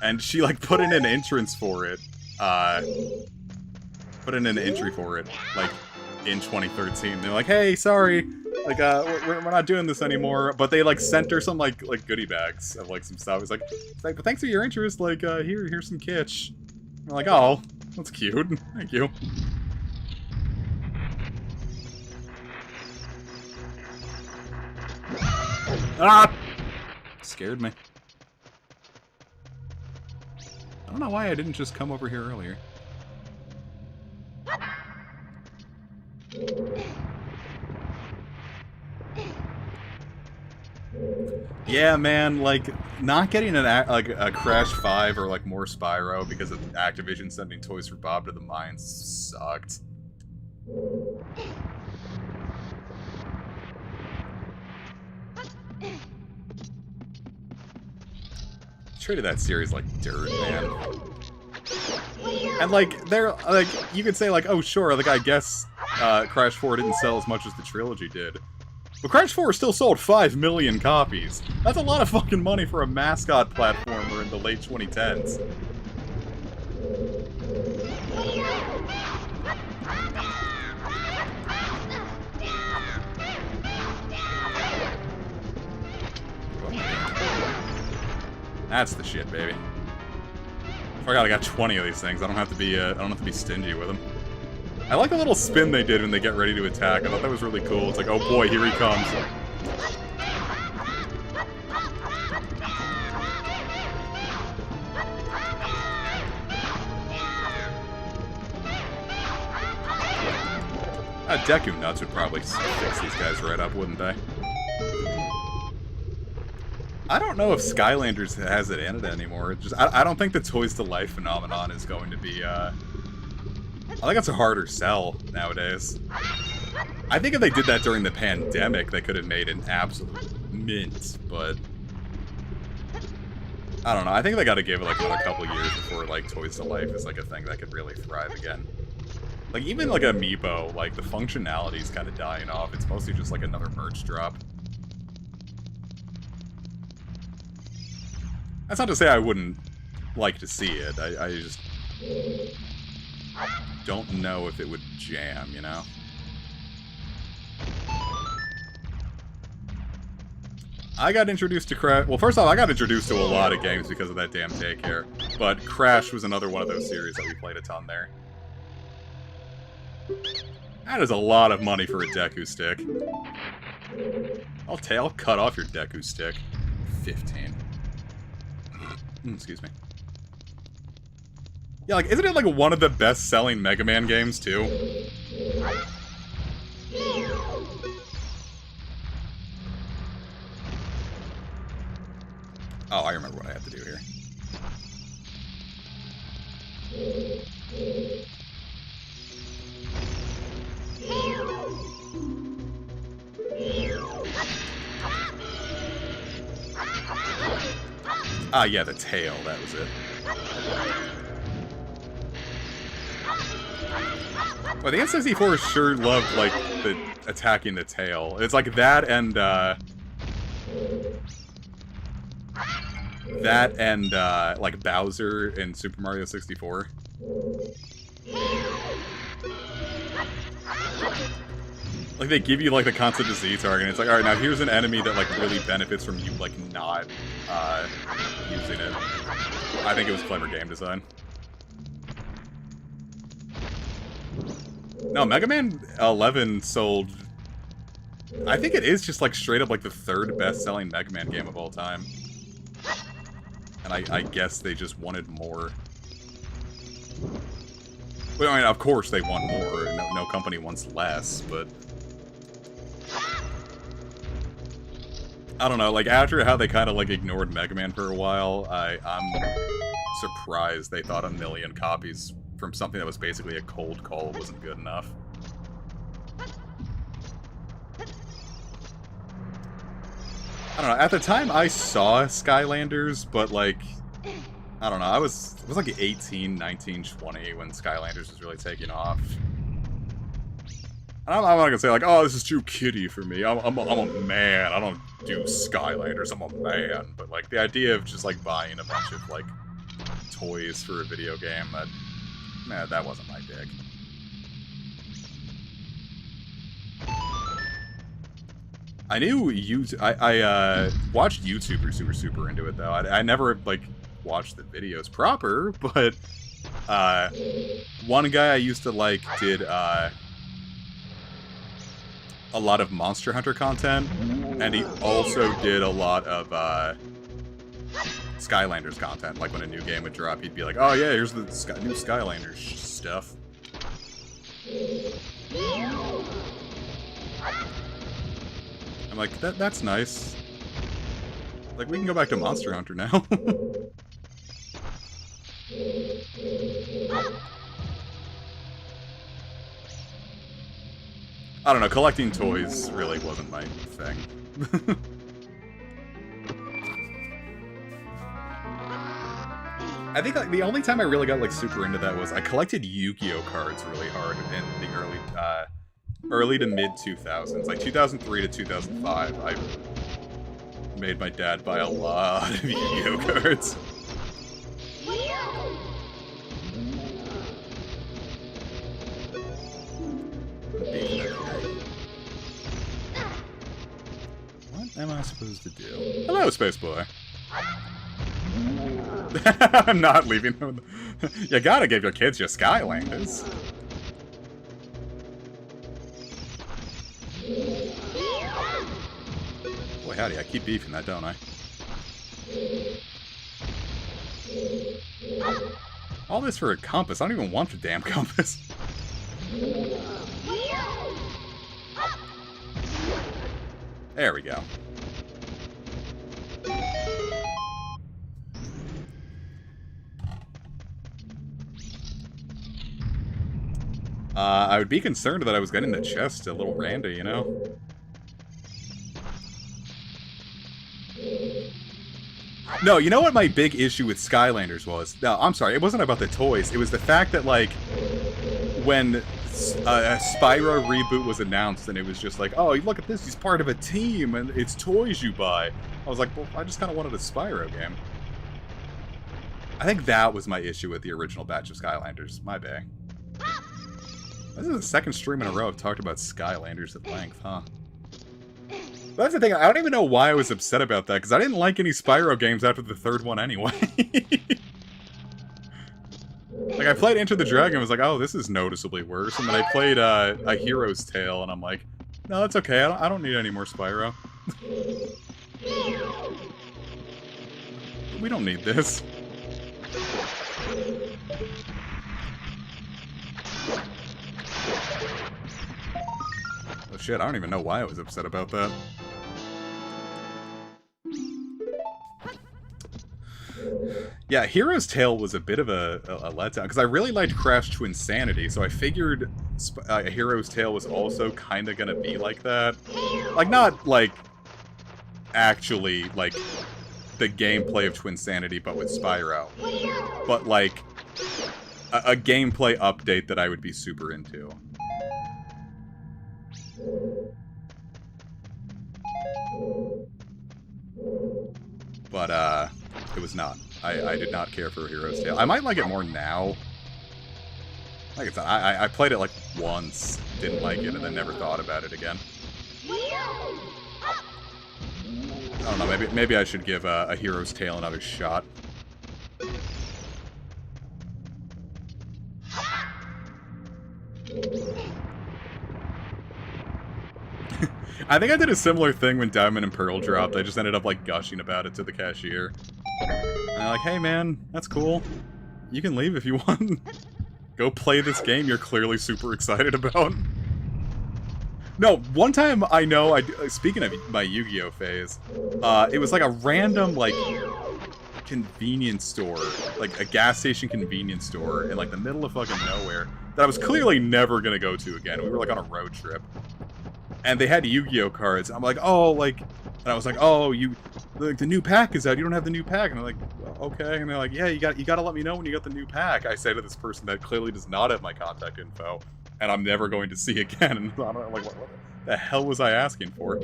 S4: And she, like, put in an entrance for it, put in an entry for it, like, in 2013. They're like, hey, sorry, like, we're not doing this anymore. But they, like, sent her some, like goodie bags of, like, some stuff. It's like, but thanks for your interest, like, here's some kitsch. I'm like, oh, that's cute. Thank you. Ah! Scared me. I don't know why I didn't just come over here earlier. Yeah, man, like, not getting a Crash 5 or, like, more Spyro because of Activision sending Toys for Bob to the mines sucked. Treated that series like dirt, man. And like, you could say like, oh sure, like I guess Crash 4 didn't sell as much as the trilogy did. But Crash 4 still sold 5 million copies. That's a lot of fucking money for a mascot platformer in the late 2010s. That's the shit, baby. I forgot I got 20 of these things. I don't have to be stingy with them. I like the little spin they did when they get ready to attack. I thought that was really cool. It's like, oh boy, here he comes. Deku Nuts would probably fix these guys right up, wouldn't they? I don't know if Skylanders has it in it anymore. It just I don't think the Toys to Life phenomenon is going to be, I think that's a harder sell nowadays. I think if they did that during the pandemic, they could have made an absolute mint, but I don't know. I think they gotta give it like another couple years before like Toys to Life is like a thing that could really thrive again. Like even like Amiibo, like the functionality's kind of dying off. It's mostly just like another merch drop. That's not to say I wouldn't like to see it. I just don't know if it would jam, you know? I got introduced to Crash. Well, first off, I got introduced to a lot of games because of that damn daycare. But Crash was another one of those series that we played a ton there. That is a lot of money for a Deku stick. I'll cut off your Deku stick. 15. Excuse me. Yeah, like, isn't it like one of the best-selling Mega Man games, too? Oh, I remember what I have to do here. Ah, yeah, the tail, that was it. Well, the N64 sure loved, like, the attacking the tail. It's like that and like Bowser in Super Mario 64. Like, they give you, like, the concept of Z-Target, and it's like, alright, now here's an enemy that, like, really benefits from you, like, not, using it. I think it was clever game design. No, Mega Man 11 sold... I think it is just, like, straight up, like, the third best-selling Mega Man game of all time. And I guess they just wanted more. But, I mean, of course they want more. No company wants less, but... I don't know, like, after how they kind of, like, ignored Mega Man for a while, I'm surprised they thought 1 million copies from something that was basically a cold call wasn't good enough. I don't know, at the time I saw Skylanders, but, like, I don't know, it was like 18, 19, 20 when Skylanders was really taking off. I'm not gonna say, like, oh, this is too kiddie for me. I'm a man. I don't do Skylanders. I'm a man. But, like, the idea of just, like, buying a bunch of, like, toys for a video game, that wasn't my dig. I knew I watched YouTubers super into it, though. I never, like, watched the videos proper, but, one guy I used to like did, a lot of Monster Hunter content, and he also did a lot of Skylanders content. Like, when a new game would drop, he'd be like, oh yeah, here's the new Skylanders stuff. I'm like, that's nice. Like, we can go back to Monster Hunter now. I don't know, collecting toys really wasn't my thing. I think, like, the only time I really got, like, super into that was I collected Yu-Gi-Oh cards really hard in the early to mid-2000s. Like, 2003 to 2005, I made my dad buy a lot of Yu-Gi-Oh cards. What am I supposed to do? Hello, Space Boy. I'm not leaving them. You gotta give your kids your Skylanders. Boy, howdy, I keep beefing that, don't I? All this for a compass. I don't even want the damn compass. There we go. I would be concerned that I was getting the chest a little randy, you know? No, you know what my big issue with Skylanders was? No, I'm sorry, it wasn't about the toys. It was the fact that, like, when a Spyro reboot was announced and it was just like, oh, look at this, he's part of a team and it's toys you buy. I was like, well, I just kind of wanted a Spyro game. I think that was my issue with the original batch of Skylanders. My bad. This is the second stream in a row I've talked about Skylanders at length, huh? But that's the thing, I don't even know why I was upset about that, because I didn't like any Spyro games after the third one anyway. Like, I played Enter the Dragon and was like, oh, this is noticeably worse, and then I played A Hero's Tale, and I'm like, no, that's okay, I don't need any more Spyro. We don't need this. Oh shit, I don't even know why I was upset about that. Yeah, Hero's Tale was a bit of a letdown, because I really liked Crash to Insanity, so I figured A Hero's Tale was also kind of gonna be like that. Like, not, like, actually, like, the gameplay of Twinsanity, but with Spyro. But, like, a gameplay update that I would be super into. But, it was not. I did not care for Hero's Tale. I might like it more now. Like I said, I played it like once, didn't like it, and then never thought about it again. I don't know, maybe I should give a Hero's Tale another shot. I think I did a similar thing when Diamond and Pearl dropped. I just ended up, like, gushing about it to the cashier. And they're like, hey, man, that's cool. You can leave if you want. Go play this game you're clearly super excited about. No, one time I know, speaking of my Yu-Gi-Oh! Phase, it was like a random, like, convenience store, like a gas station convenience store in, like, the middle of fucking nowhere that I was clearly never gonna go to again. We were, like, on a road trip. And they had Yu-Gi-Oh! Cards. I'm like, oh, like... And I was like, oh, the new pack is out. You don't have the new pack. And they're like, well, okay. And they're like, yeah, you gotta let me know when you got the new pack. I say to this person that clearly does not have my contact info, and I'm never going to see again. And I'm like, what the hell was I asking for?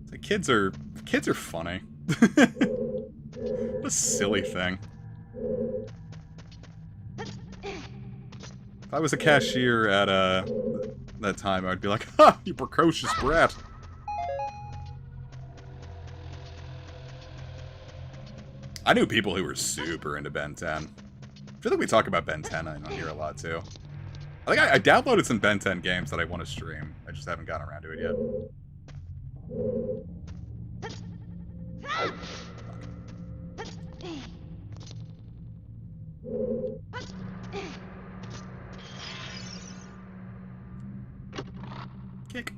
S4: The kids are funny. What a silly thing. If I was a cashier at that time, I'd be like, ha, you precocious brat. I knew people who were super into Ben 10. I feel like we talk about Ben 10 on here a lot too. I think I downloaded some Ben 10 games that I want to stream. I just haven't gotten around to it yet. Kick.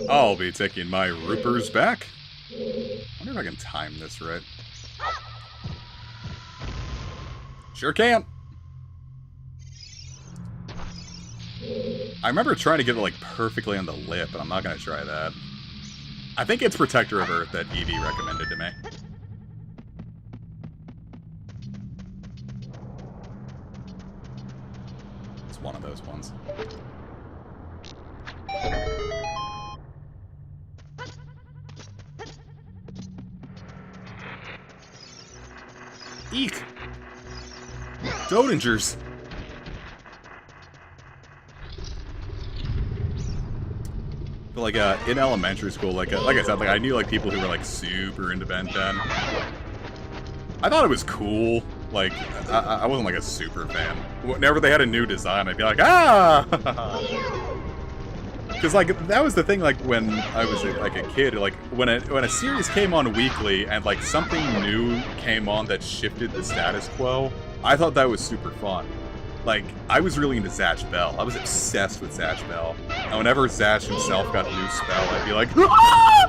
S4: I'll be taking my Roopers back. I wonder if I can time this right. Sure can. I remember trying to get it like perfectly on the lip, but I'm not gonna try that. I think it's Protector of Earth that Evie recommended to me. It's one of those ones. Eek! Dodingers! But like in elementary school, like I said, like I knew like people who were like super into Ben 10. I thought it was cool. Like I wasn't like a super fan. Whenever they had a new design, I'd be like, ah! Because like that was the thing. Like when I was like a kid, like when a series came on weekly and like something new came on that shifted the status quo, I thought that was super fun. Like, I was really into Zatch Bell. I was obsessed with Zatch Bell. And whenever Zatch himself got a new spell, I'd be like, ah!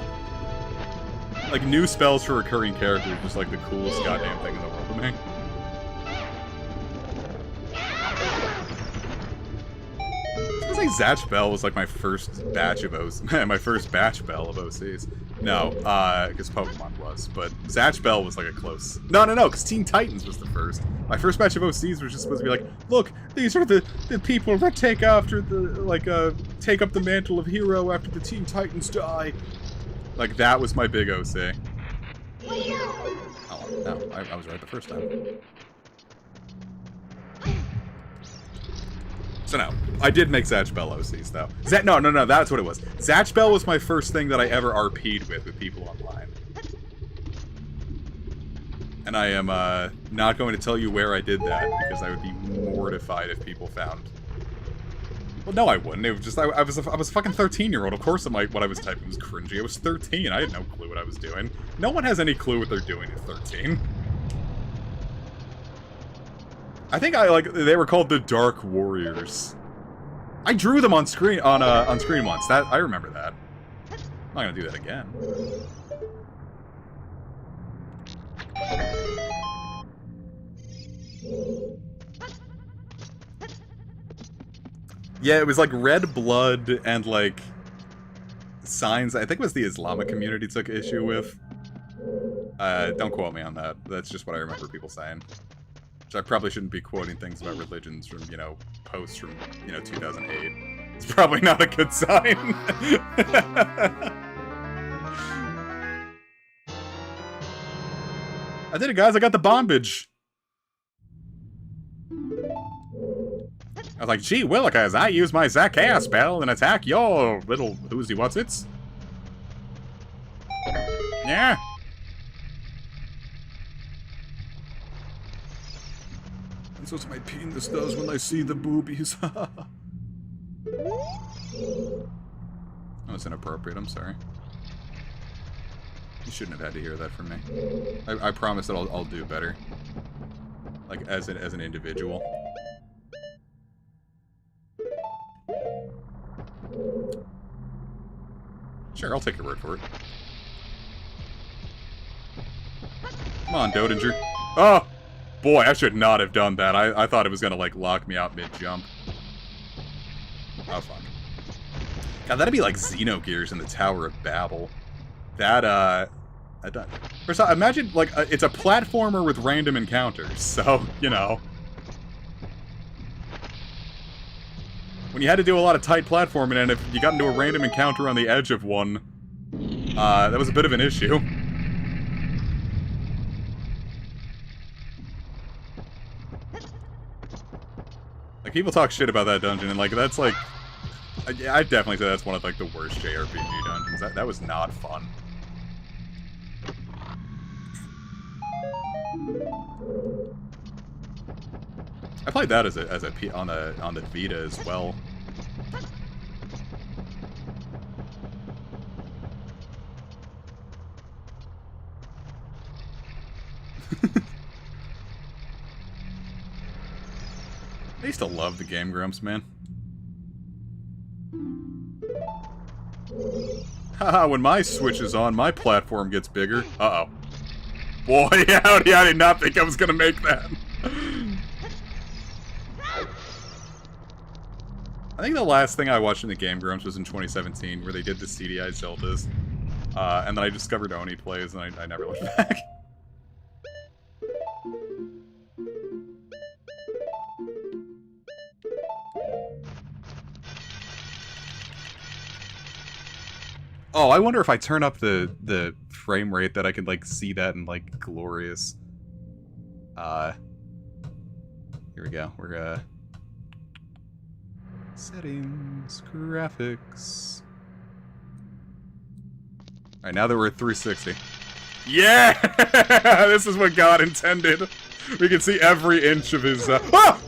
S4: Like, new spells for recurring characters was like the coolest goddamn thing in the world to me. I was like Zatch Bell was like my first batch of OCs. My first batch Bell of OCs. No, because Pokemon was, but Zatch Bell was like a close. No, because Teen Titans was the first. My first batch of OCs was just supposed to be like, look, these are the people that take after the, take up the mantle of hero after the Teen Titans die. Like, that was my big OC. Oh, no, I was right the first time. So no, I did make Zatch Bell OCs, though. No, that's what it was. Zatch Bell was my first thing that I ever RP'd with people online. And I am, not going to tell you where I did that, because I would be mortified if people found... Well, no, I wouldn't. It was just, I was a fucking 13-year-old. Of course what I was typing was cringy. I was 13. I had no clue what I was doing. No one has any clue what they're doing at 13. I think they were called the Dark Warriors. I drew them on screen once. I remember that. I'm not gonna do that again. Yeah, it was like red blood and like signs. I think it was the Islamic community took issue with. Don't quote me on that. That's just what I remember people saying. Which I probably shouldn't be quoting things about religions from, you know, posts from, you know, 2008. It's probably not a good sign. I did it, guys. I got the bombage. I was like, gee willikers, I use my Zakaya spell and attack your little whoosy whatsits. Yeah. That's what my penis does when I see the boobies. That was inappropriate, I'm sorry. You shouldn't have had to hear that from me. I promise that I'll do better. Like, as an individual. Sure, I'll take your word for it. Come on, Dodinger. Oh! Boy, I should not have done that. I thought it was gonna, like, lock me out mid-jump. Oh, fuck. God, that'd be like Xenogears in the Tower of Babel. That, I don't... First off, imagine, like, it's a platformer with random encounters, so, you know. When you had to do a lot of tight platforming, and if you got into a random encounter on the edge of one, that was a bit of an issue. Like, people talk shit about that dungeon, and, like, that's, like... I'd definitely say that's one of, like, the worst JRPG dungeons. That was not fun. I played that on the Vita as well. I used to love the Game Grumps, man. Haha, when my Switch is on, my platform gets bigger. Uh-oh. Boy, howdy, I did not think I was gonna make that. I think the last thing I watched in the Game Grumps was in 2017, where they did the CDI Zeldas. And then I discovered Oni Plays, and I never looked back. Oh, I wonder if I turn up the frame rate that I could, like, see that in, like, glorious... Here we go. We're, Settings, graphics... Alright, now that we're at 360. Yeah! This is what God intended! We can see every inch of his, Ah!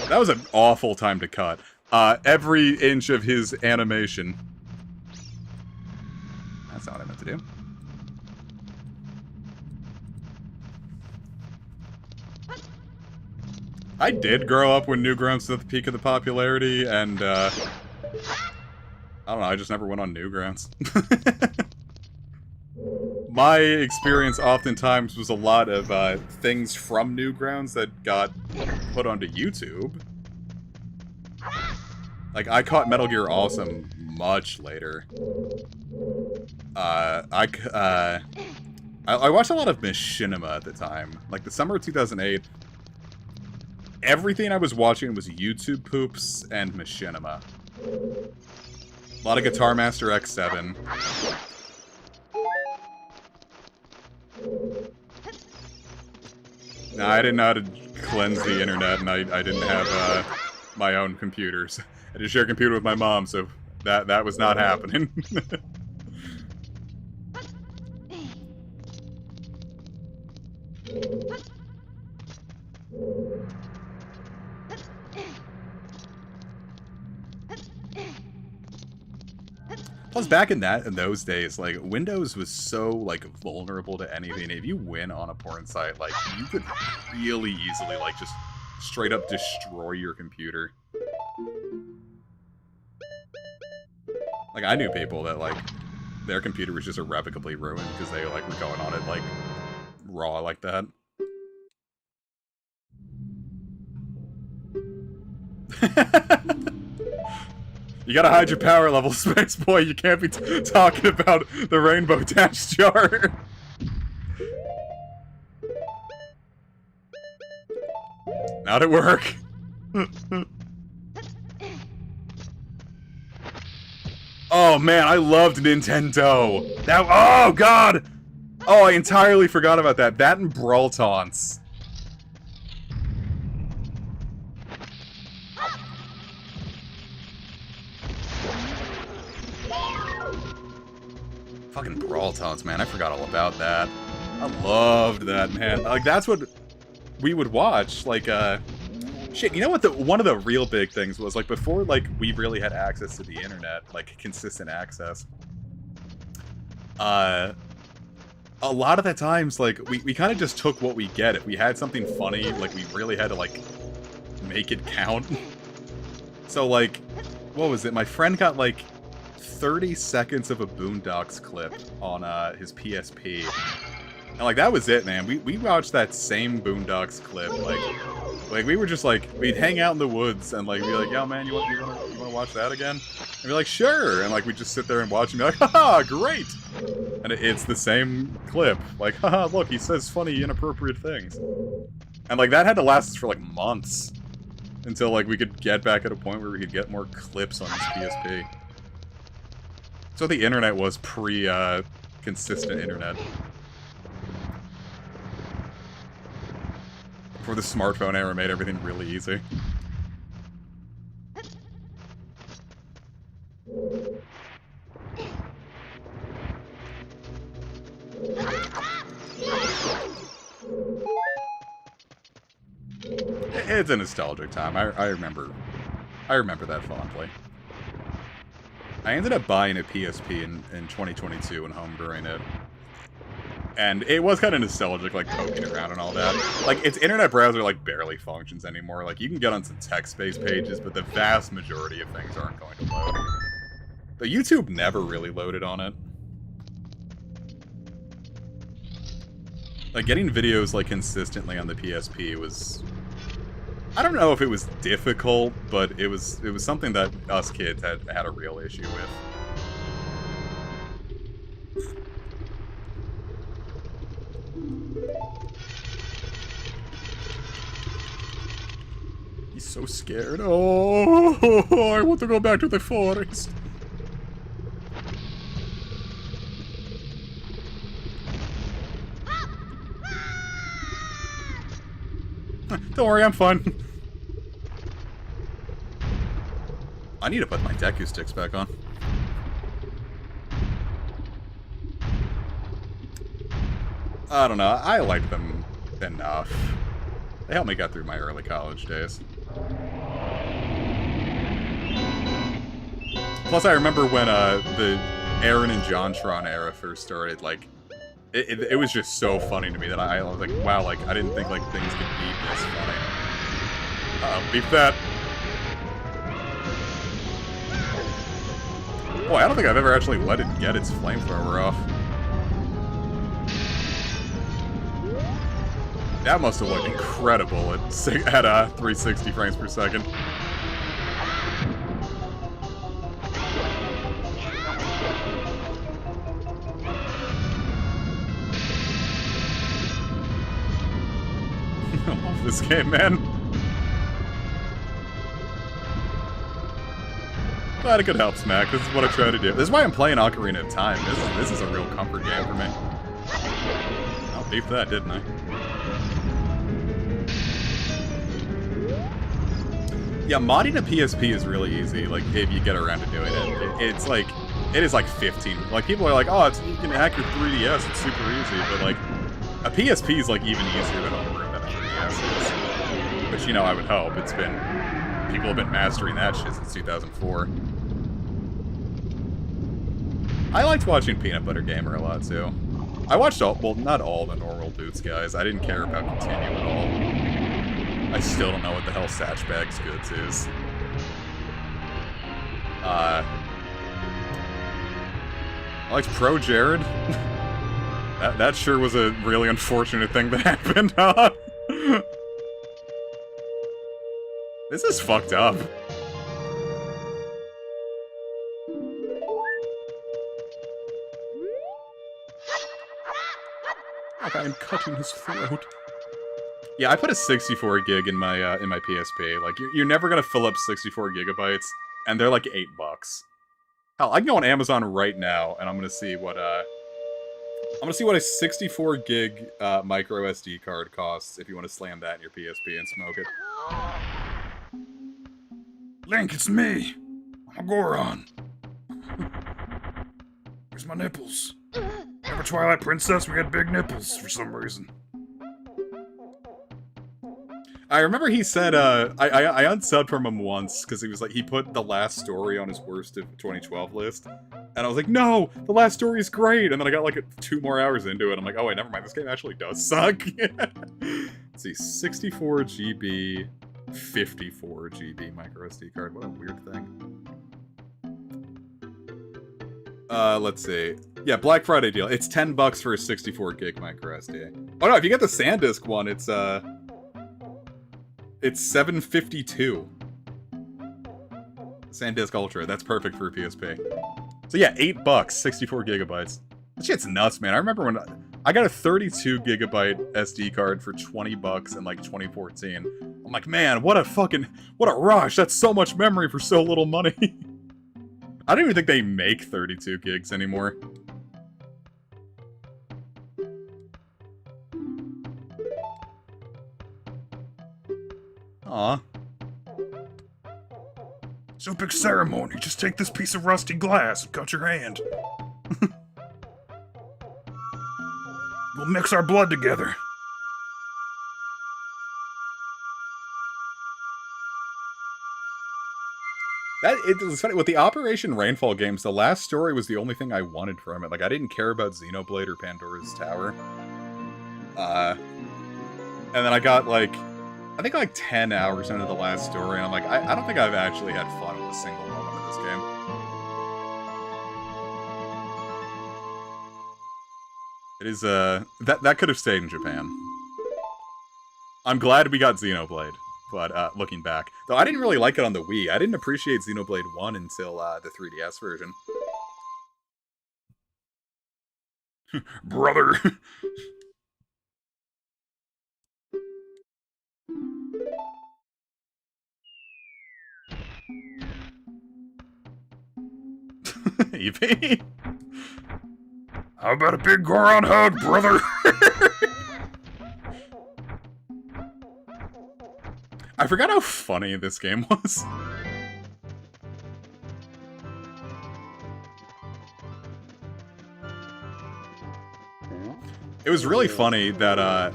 S4: That was an awful time to cut. Every inch of his animation. That's not what I meant to do. I did grow up when Newgrounds was at the peak of the popularity, and, I don't know, I just never went on Newgrounds. My experience oftentimes was a lot of, things from Newgrounds that got put onto YouTube. Like, I caught Metal Gear Awesome much later. I watched a lot of Machinima at the time. Like, the summer of 2008, everything I was watching was YouTube poops and Machinima. A lot of Guitar Master X7. Nah, I didn't know how to cleanse the internet, and I didn't have, my own computers. I just share a computer with my mom, so that was not happening. Plus, back in those days, like, Windows was so, like, vulnerable to anything. If you went on a porn site, like, you could really easily, like, just straight up destroy your computer. Like, I knew people that, like, their computer was just irrevocably ruined because they, like, were going on it, like, raw like that. You gotta hide your power level, Space Boy. You can't be talking about the Rainbow Dash jar. Not at work. Oh man, I loved Nintendo. That, oh god. Oh, I entirely forgot about that. That and Brawl Taunts. Fucking Brawl Taunts, man. I forgot all about that. I loved that, man. Like, that's what we would watch. Like, shit, you know what one of the real big things was? Like, before, like, we really had access to the internet, like, consistent access, a lot of the times, like, we kind of just took what we get. If we had something funny, like, we really had to, like, make it count. So, like, what was it? My friend got, like, 30 seconds of a Boondocks clip on his PSP. And, like, that was it, man. We watched that same Boondocks clip, like we were just, like, we'd hang out in the woods and, like, be like, yo, man, you wanna watch that again? And be like, sure! And, like, we'd just sit there and watch and be like, haha, great! And it's the same clip. Like, haha, look, he says funny, inappropriate things. And, like, that had to last us for, like, months. Until, like, we could get back at a point where we could get more clips on his PSP. So the internet was consistent internet. Before the smartphone era made everything really easy. It's a nostalgic time. I remember that fondly. I ended up buying a PSP in 2022 and homebrewing it. And it was kind of nostalgic, like, poking around and all that. Like, its internet browser, like, barely functions anymore. Like, you can get on some text-based pages, but the vast majority of things aren't going to load. The YouTube never really loaded on it. Like, getting videos, like, consistently on the PSP was... I don't know if it was difficult, but it was something that us kids had a real issue with. He's so scared. Oh, I want to go back to the forest. Don't worry, I'm fine. I need to put my Deku sticks back on. I don't know, I liked them enough. They helped me get through my early college days. Plus, I remember when the Aaron and Jontron era first started, like, it was just so funny to me that I was like, wow, like, I didn't think, like, things could be this funny. Uh-oh, beep that. Boy, I don't think I've ever actually let it get its flamethrower off. That must have looked incredible at 360 frames per second. I love this game, man. Glad it could help, Smack. This is what I try to do. This is why I'm playing Ocarina of Time. This is a real comfort game for me. I'll beef that, didn't I? Yeah, modding a PSP is really easy, like, if you get around to doing it. It's like, it is like 15. Like, people are like, oh, you can hack your 3DS, it's super easy, but like, a PSP is like even easier to homebrew than a 3DS is. Which, you know, I would hope. It's been, people have been mastering that shit since 2004. I liked watching Peanut Butter Gamer a lot, too. I watched all, well, not all the normal Boots guys. I didn't care about Continue at all. I still don't know what the hell Satchbags Goods is. I liked Pro Jared. that sure was a really unfortunate thing that happened, huh? This is fucked up. like I am cutting his throat. Yeah, I put a 64 gig in my PSP. Like, you're never gonna fill up 64 gigabytes, and they're like $8. Hell, I can go on Amazon right now, and I'm gonna see what a 64 gig micro SD card costs if you want to slam that in your PSP and smoke it.
S2: Link, it's me. I'm a Goron. Where's my nipples? Remember Twilight Princess? We had big nipples for some reason.
S4: I remember he said, I unsubbed from him once, because he was like, he put The Last Story on his worst of 2012 list, and I was like, no, The Last Story is great, and then I got like 2 more hours into it, I'm like, oh wait, never mind, this game actually does suck. Let's see, 64 GB, 54 GB micro SD card, what a weird thing. Let's see. Yeah, Black Friday deal, it's $10 for a 64 gig micro SD. Oh no, if you get the SanDisk one, it's $752. SanDisk Ultra. That's perfect for a PSP. So yeah, $8, 64 gigabytes. That shit's nuts, man. I remember when I got a 32 gigabyte SD card for $20 in like 2014. I'm like, man, what a rush. That's so much memory for so little money. I don't even think they make 32 gigs anymore. Aw.
S2: It's no big ceremony. Just take this piece of rusty glass and cut your hand. We'll mix our blood together.
S4: It was funny, with the Operation Rainfall games, the last story was the only thing I wanted from it. Like, I didn't care about Xenoblade or Pandora's Tower. And then I got, like, I think like 10 hours into the last story, and I'm like, I don't think I've actually had fun with a single moment of this game. It is, that could have stayed in Japan. I'm glad we got Xenoblade, but, looking back. Though I didn't really like it on the Wii. I didn't appreciate Xenoblade 1 until, the 3DS version.
S2: Brother.
S4: Evie?
S2: How about a big Goron hug, brother?
S4: I forgot how funny this game was. It was really funny that, I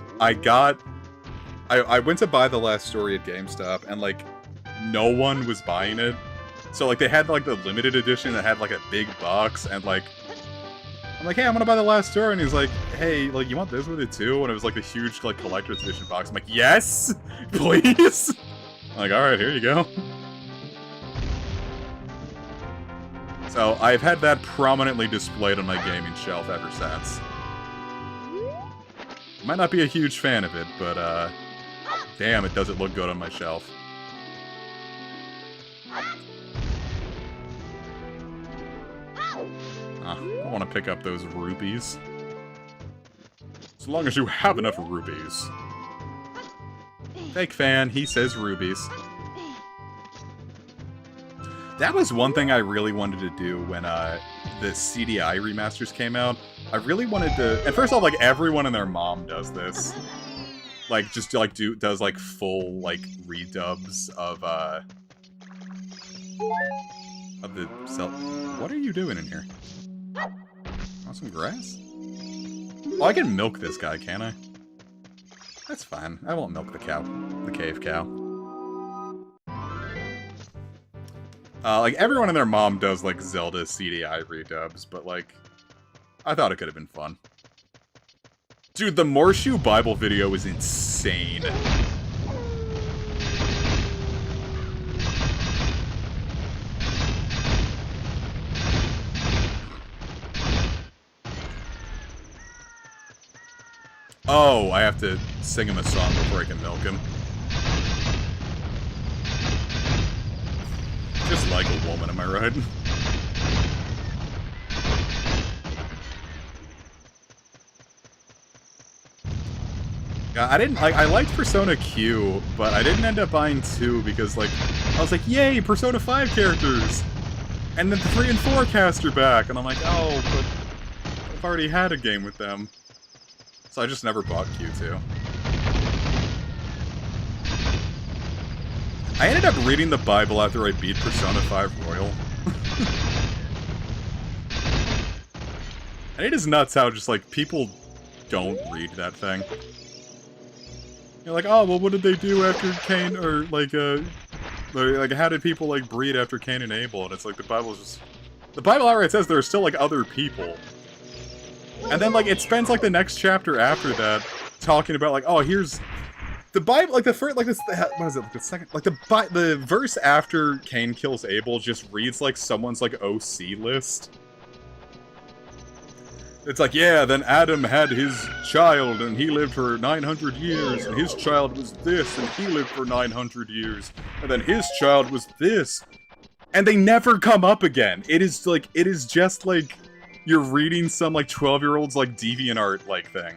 S4: went to buy The Last Story at GameStop, and, like, no one was buying it. So, like, they had, like, the limited edition that had, like, a big box, and, like, I'm like, hey, I'm gonna buy The Last Story, and he's like, hey, like, you want this with it, too? And it was, like, a huge, like, collector's edition box. I'm like, yes! Please! I'm like, alright, here you go. So, I've had that prominently displayed on my gaming shelf ever since. Might not be a huge fan of it, but, damn, it doesn't look good on my shelf. I don't want to pick up those rupees. As long as you have enough rupees. Fake fan, he says rubies. That was one thing I really wanted to do when, the CDI remasters came out. I really wanted to... And first off, like, everyone and their mom does this. Like, just, like, does, like, full, like, redubs of the... What are you doing in here? Want some grass? Oh, I can milk this guy, can't I? That's fine. I won't milk the cow. The cave cow. Like, everyone and their mom does, like, Zelda CDI redubs, but, like, I thought it could have been fun. Dude, the Morshu Bible video is insane. Oh, I have to sing him a song before I can milk him. Just like a woman, am I right? Yeah, I didn't like. I liked Persona Q, but I didn't end up buying 2 because, like, I was like, "Yay, Persona 5 characters!" And then the 3 and 4 cast are back, and I'm like, "Oh, but I've already had a game with them." So I just never bought Q2. I ended up reading the Bible after I beat Persona 5 Royal. And it is nuts how just, like, people don't read that thing. You're like, oh, well, what did they do after Cain, or, like, how did people, like, breed after Cain and Abel? And it's like, the Bible's just... The Bible outright says there are still, like, other people. And then, like, it spends, like, the next chapter after that talking about, like, oh, here's... The Bible, like, the first, like, this, what is it, like, the second... Like, the verse after Cain kills Abel just reads, like, someone's, like, OC list. It's like, yeah, then Adam had his child, and he lived for 900 years, and his child was this, and he lived for 900 years, and then his child was this. And they never come up again. It is, like, it is just, like, you're reading some, like, 12-year-old's, like, DeviantArt, like, thing.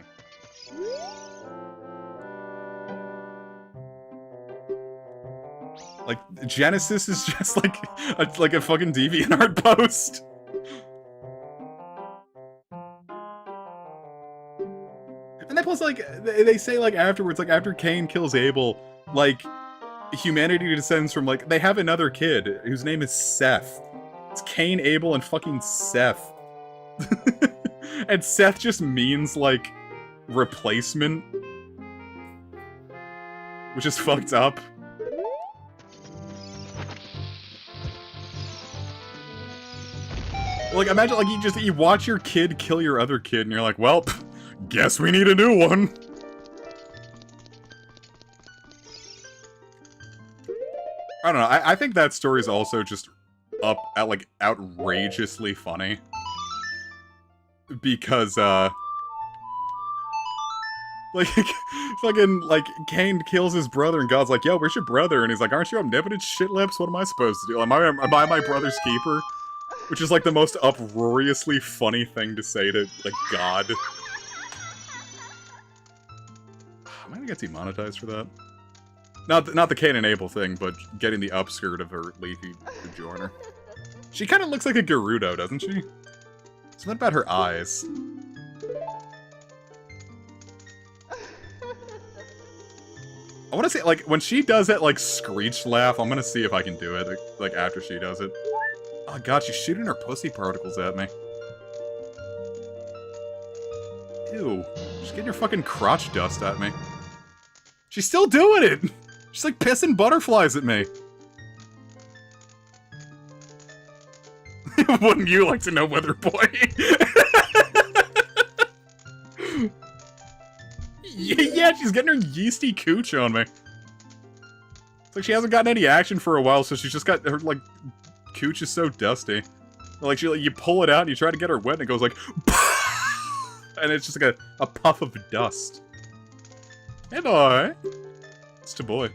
S4: Like, Genesis is just, like a fucking DeviantArt post. And then plus, like, they say, like, afterwards, like, after Cain kills Abel, like, humanity descends from, like, they have another kid whose name is Seth. It's Cain, Abel, and fucking Seth. And Seth just means, like, replacement. Which is fucked up. Like, imagine, like, you watch your kid kill your other kid, and you're like, well, guess we need a new one. I don't know, I think that story is also just like, outrageously funny. Because, like, fucking, like, Cain kills his brother, and God's like, yo, where's your brother? And he's like, aren't you omnipotent, shit lips? What am I supposed to do? Am I my brother's keeper? Which is, like, the most uproariously funny thing to say to, like, God. Am I gonna get demonetized for that? Not the Cain and Abel thing, but getting the upskirt of her leafy Bjorner. She kind of looks like a Gerudo, doesn't she? Something about her eyes. I want to say, like, when she does that, like, screech laugh, I'm gonna see if I can do it, like, after she does it. Oh god, she's shooting her pussy particles at me. Ew. She's getting her fucking crotch dust at me. She's still doing it! She's like pissing butterflies at me. Wouldn't you like to know, Weather Boy? Yeah, she's getting her yeasty cooch on me. It's like she hasn't gotten any action for a while, so she's just got her, like, cooch is so dusty. Like, you pull it out and you try to get her wet and it goes like... And it's just like a puff of dust. Hey boy! It's to boy.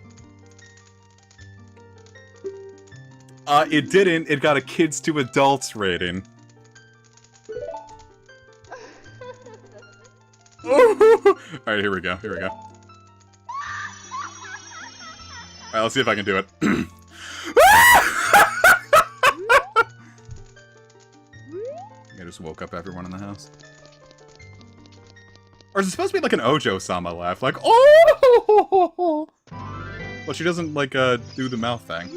S4: It didn't. It got a kids to adults rating. Alright, here we go. Here we go. Alright, let's see if I can do it. I just woke up everyone in the house. Or is it supposed to be like an Ojo-sama laugh? Like, oh! But she doesn't, like, do the mouth thing.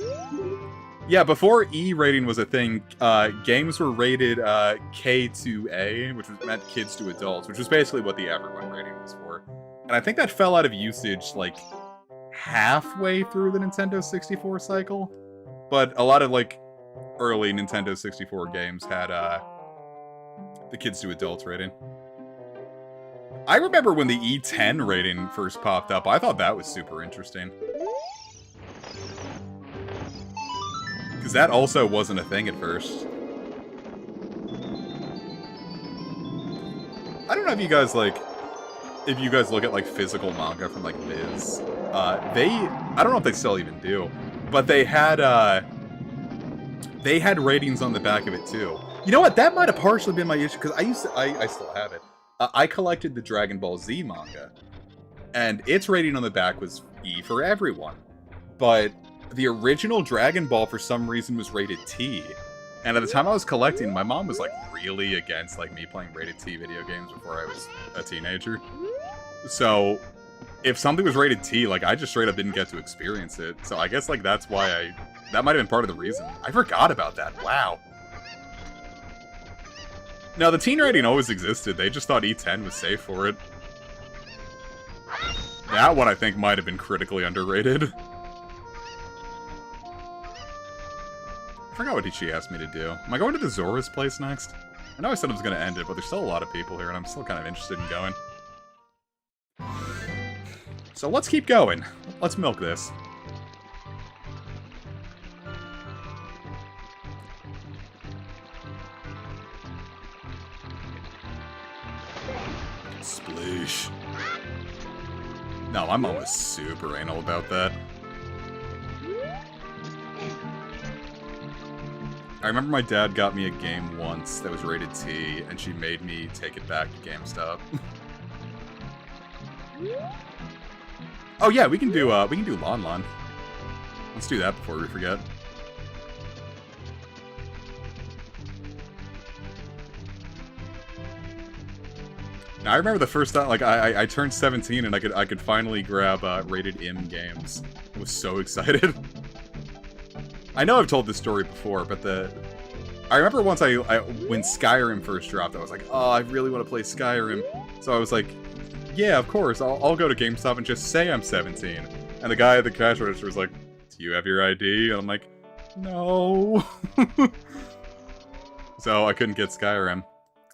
S4: Yeah, before E rating was a thing, games were rated K to A, which meant kids to adults, which was basically what the everyone rating was for. And I think that fell out of usage, like, halfway through the Nintendo 64 cycle. But a lot of, like, early Nintendo 64 games had, the kids to adults rating. I remember when the E10 rating first popped up, I thought that was super interesting. Because that also wasn't a thing at first. I don't know if you guys, like, look at, like, physical manga from, like, Viz. I don't know if they still even do, but they had ratings on the back of it, too. You know what? That might have partially been my issue, because I still have it. I collected the Dragon Ball Z manga.
S1: and its rating on the back was E for everyone. But the original Dragon Ball, for some reason, was rated T. And at the time I was collecting, my mom was, like, really against, like, me playing rated T video games before I was a teenager. So, if something was rated T, like, I just straight up didn't get to experience it. So I guess, like, that's why that might have been part of the reason. I forgot about that. Wow. No, the teen rating always existed. They just thought E10 was safe for it. That one, I think, might have been critically underrated. I forgot what she asked me to do. Am I going to the Zora's place next? I know I said I was going to end it, but there's still a lot of people here, and I'm still kind of interested in going. So let's keep going. Let's milk this. Sploosh. No, my mom was super anal about that. I remember my dad got me a game once that was rated T, and she made me take it back to GameStop. Oh yeah, we can do Lon Lon. Let's do that before we forget. Now, I remember the first time, like, I turned 17 and I could finally grab rated M games. I was so excited. I know I've told this story before, but I remember once when Skyrim first dropped, I was like, oh, I really want to play Skyrim. So I was like, yeah, of course, I'll go to GameStop and just say I'm 17. And the guy at the cash register was like, do you have your ID? And I'm like, no. So I couldn't get Skyrim.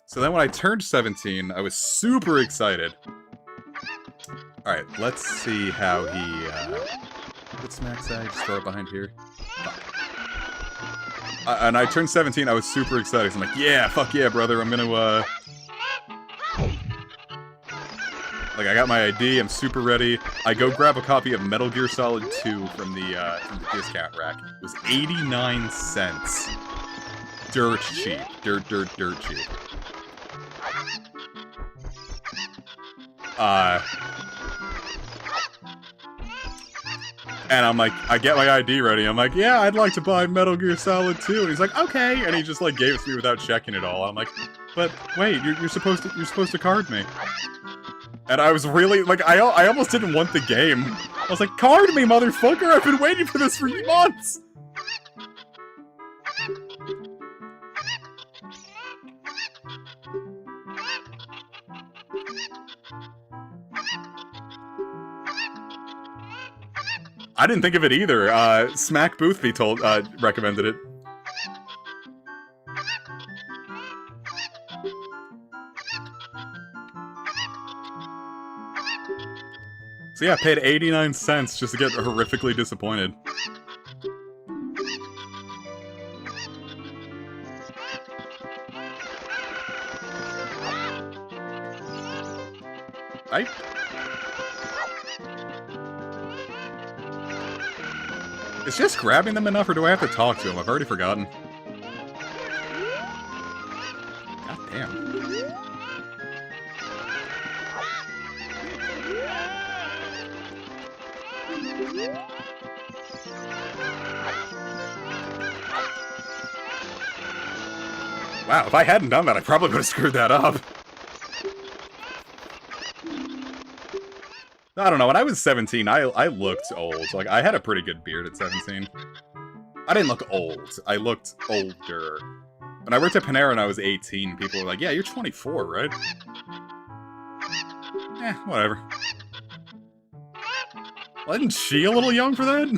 S1: So then when I turned 17, I was super excited. Alright, let's see how he, what's Max say? Just throw it behind here. And I turned 17, I was super excited. So I'm like, yeah, fuck yeah, brother, I'm gonna, like, I got my ID, I'm super ready. I go grab a copy of Metal Gear Solid 2 from the discount rack. It was 89 cents. Dirt cheap. Dirt cheap. And I'm like, I get my ID ready. I'm like, yeah, I'd like to buy Metal Gear Solid 2. And he's like, okay. And he just like gave it to me without checking it all. I'm like, but wait, you're supposed to card me. And I was really like, I almost didn't want the game. I was like, card me, motherfucker! I've been waiting for this for months. I didn't think of it either. Smack Boothby recommended it. So yeah, I paid 89 cents just to get horrifically disappointed. Is just grabbing them enough, or do I have to talk to him? I've already forgotten. God damn. Wow, if I hadn't done that, I probably would have screwed that up. I don't know, when I was 17, I looked old. Like, I had a pretty good beard at 17. I didn't look old. I looked older. When I worked at Panera and I was 18, people were like, yeah, you're 24, right? Eh, whatever. Wasn't she a little young for that?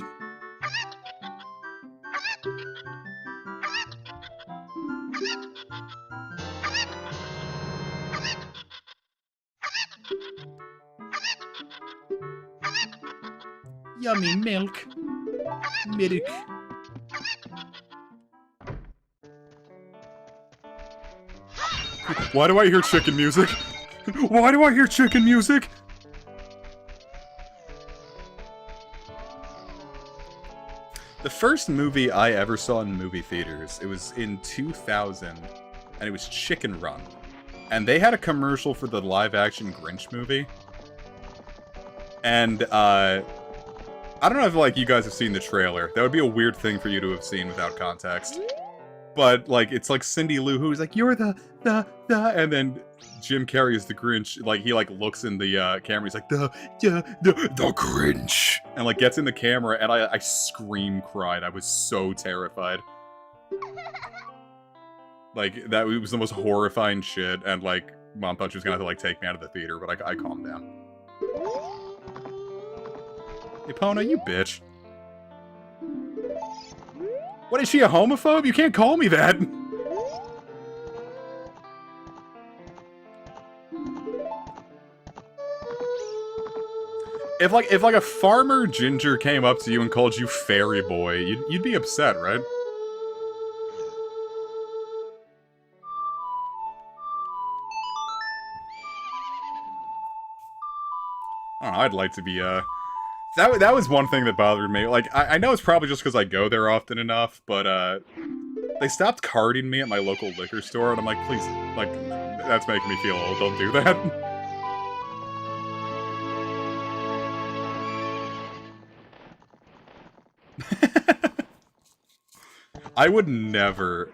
S1: Yummy milk. Milk. Why do I hear chicken music? Why do I hear chicken music? The first movie I ever saw in movie theaters, it was in 2000, and it was Chicken Run. And they had a commercial for the live-action Grinch movie.
S4: And, I don't know if, like, you guys have seen the trailer. That would be a weird thing for you to have seen without context. But, like, it's like Cindy Lou Who's like, you're the, and then Jim Carrey is the Grinch. Like, he, like, looks in the, camera, he's like, the
S2: Grinch.
S4: and, like, gets in the camera, and I scream cried. I was so terrified. Like, that was the most horrifying shit, and, like, Mom thought she was gonna have to, like, take me out of the theater, but I calmed down. Epona, you bitch. What, is she a homophobe? You can't call me that! If like a farmer ginger came up to you and called you fairy boy, you'd be upset, right? I don't know, I'd like to be, that was one thing that bothered me. Like, I know it's probably just because I go there often enough, but, they stopped carding me at my local liquor store, and I'm like, please, like, that's making me feel old, don't do that. I would never...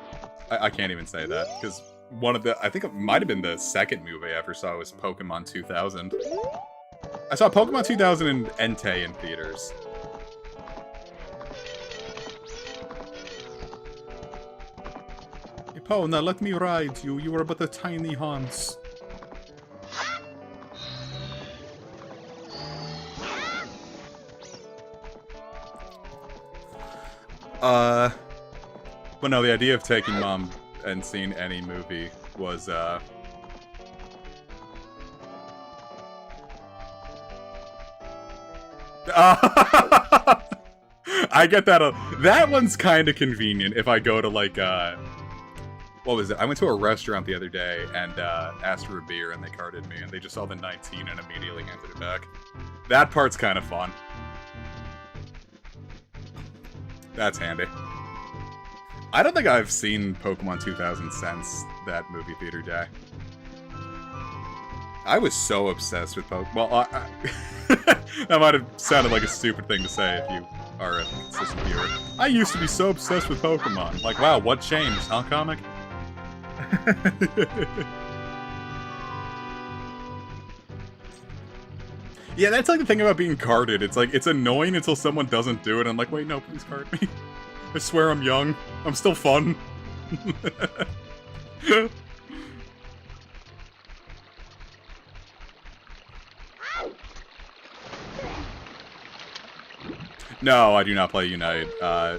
S4: I can't even say that, because one of the... I think it might have been the second movie I ever saw was Pokemon 2000. I saw Pokemon 2000 and Entei in theaters. Epona, let me ride you. You are but a tiny Hans. But no, the idea of taking Mom and seeing any movie was, I get that. That one's kind of convenient if I go to, like, what was it? I went to a restaurant the other day and asked for a beer, and they carded me, and they just saw the 19 and immediately handed it back. That part's kind of fun. That's handy. I don't think I've seen Pokemon 2000 since that movie theater day. I was so obsessed with Pokemon. Well, that might have sounded like a stupid thing to say if you are a consistent viewer. I used to be so obsessed with Pokemon. Like, wow, what changed, huh, comic? Yeah, that's like the thing about being carded. It's like, it's annoying until someone doesn't do it. I'm like, wait, no, please card me. I swear I'm young. I'm still fun. No, I do not play Unite. I'm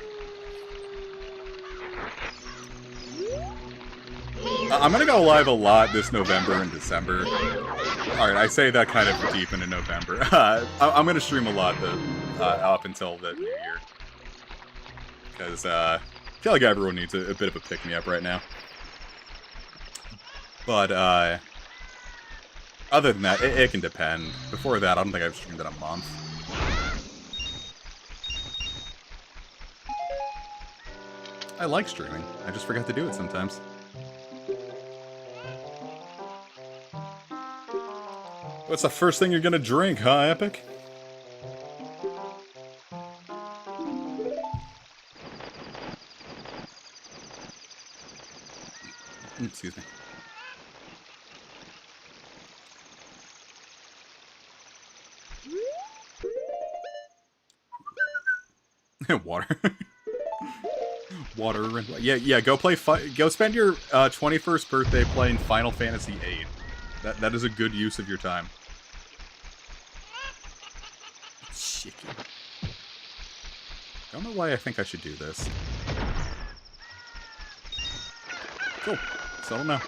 S4: gonna go live a lot this November and December. Alright, I say that kind of deep into November. I'm gonna stream a lot up until the new year. Because, I feel like everyone needs a bit of a pick-me-up right now. But, other than that, it can depend. Before that, I don't think I've streamed in a month. I like streaming. I just forget to do it sometimes. What's the first thing you're gonna drink, huh, Epic? Excuse me. Water. Water and... Yeah, go play... Go spend your 21st birthday playing Final Fantasy VIII. That is a good use of your time. Chicken. Don't know why I think I should do this. Cool. Settle now.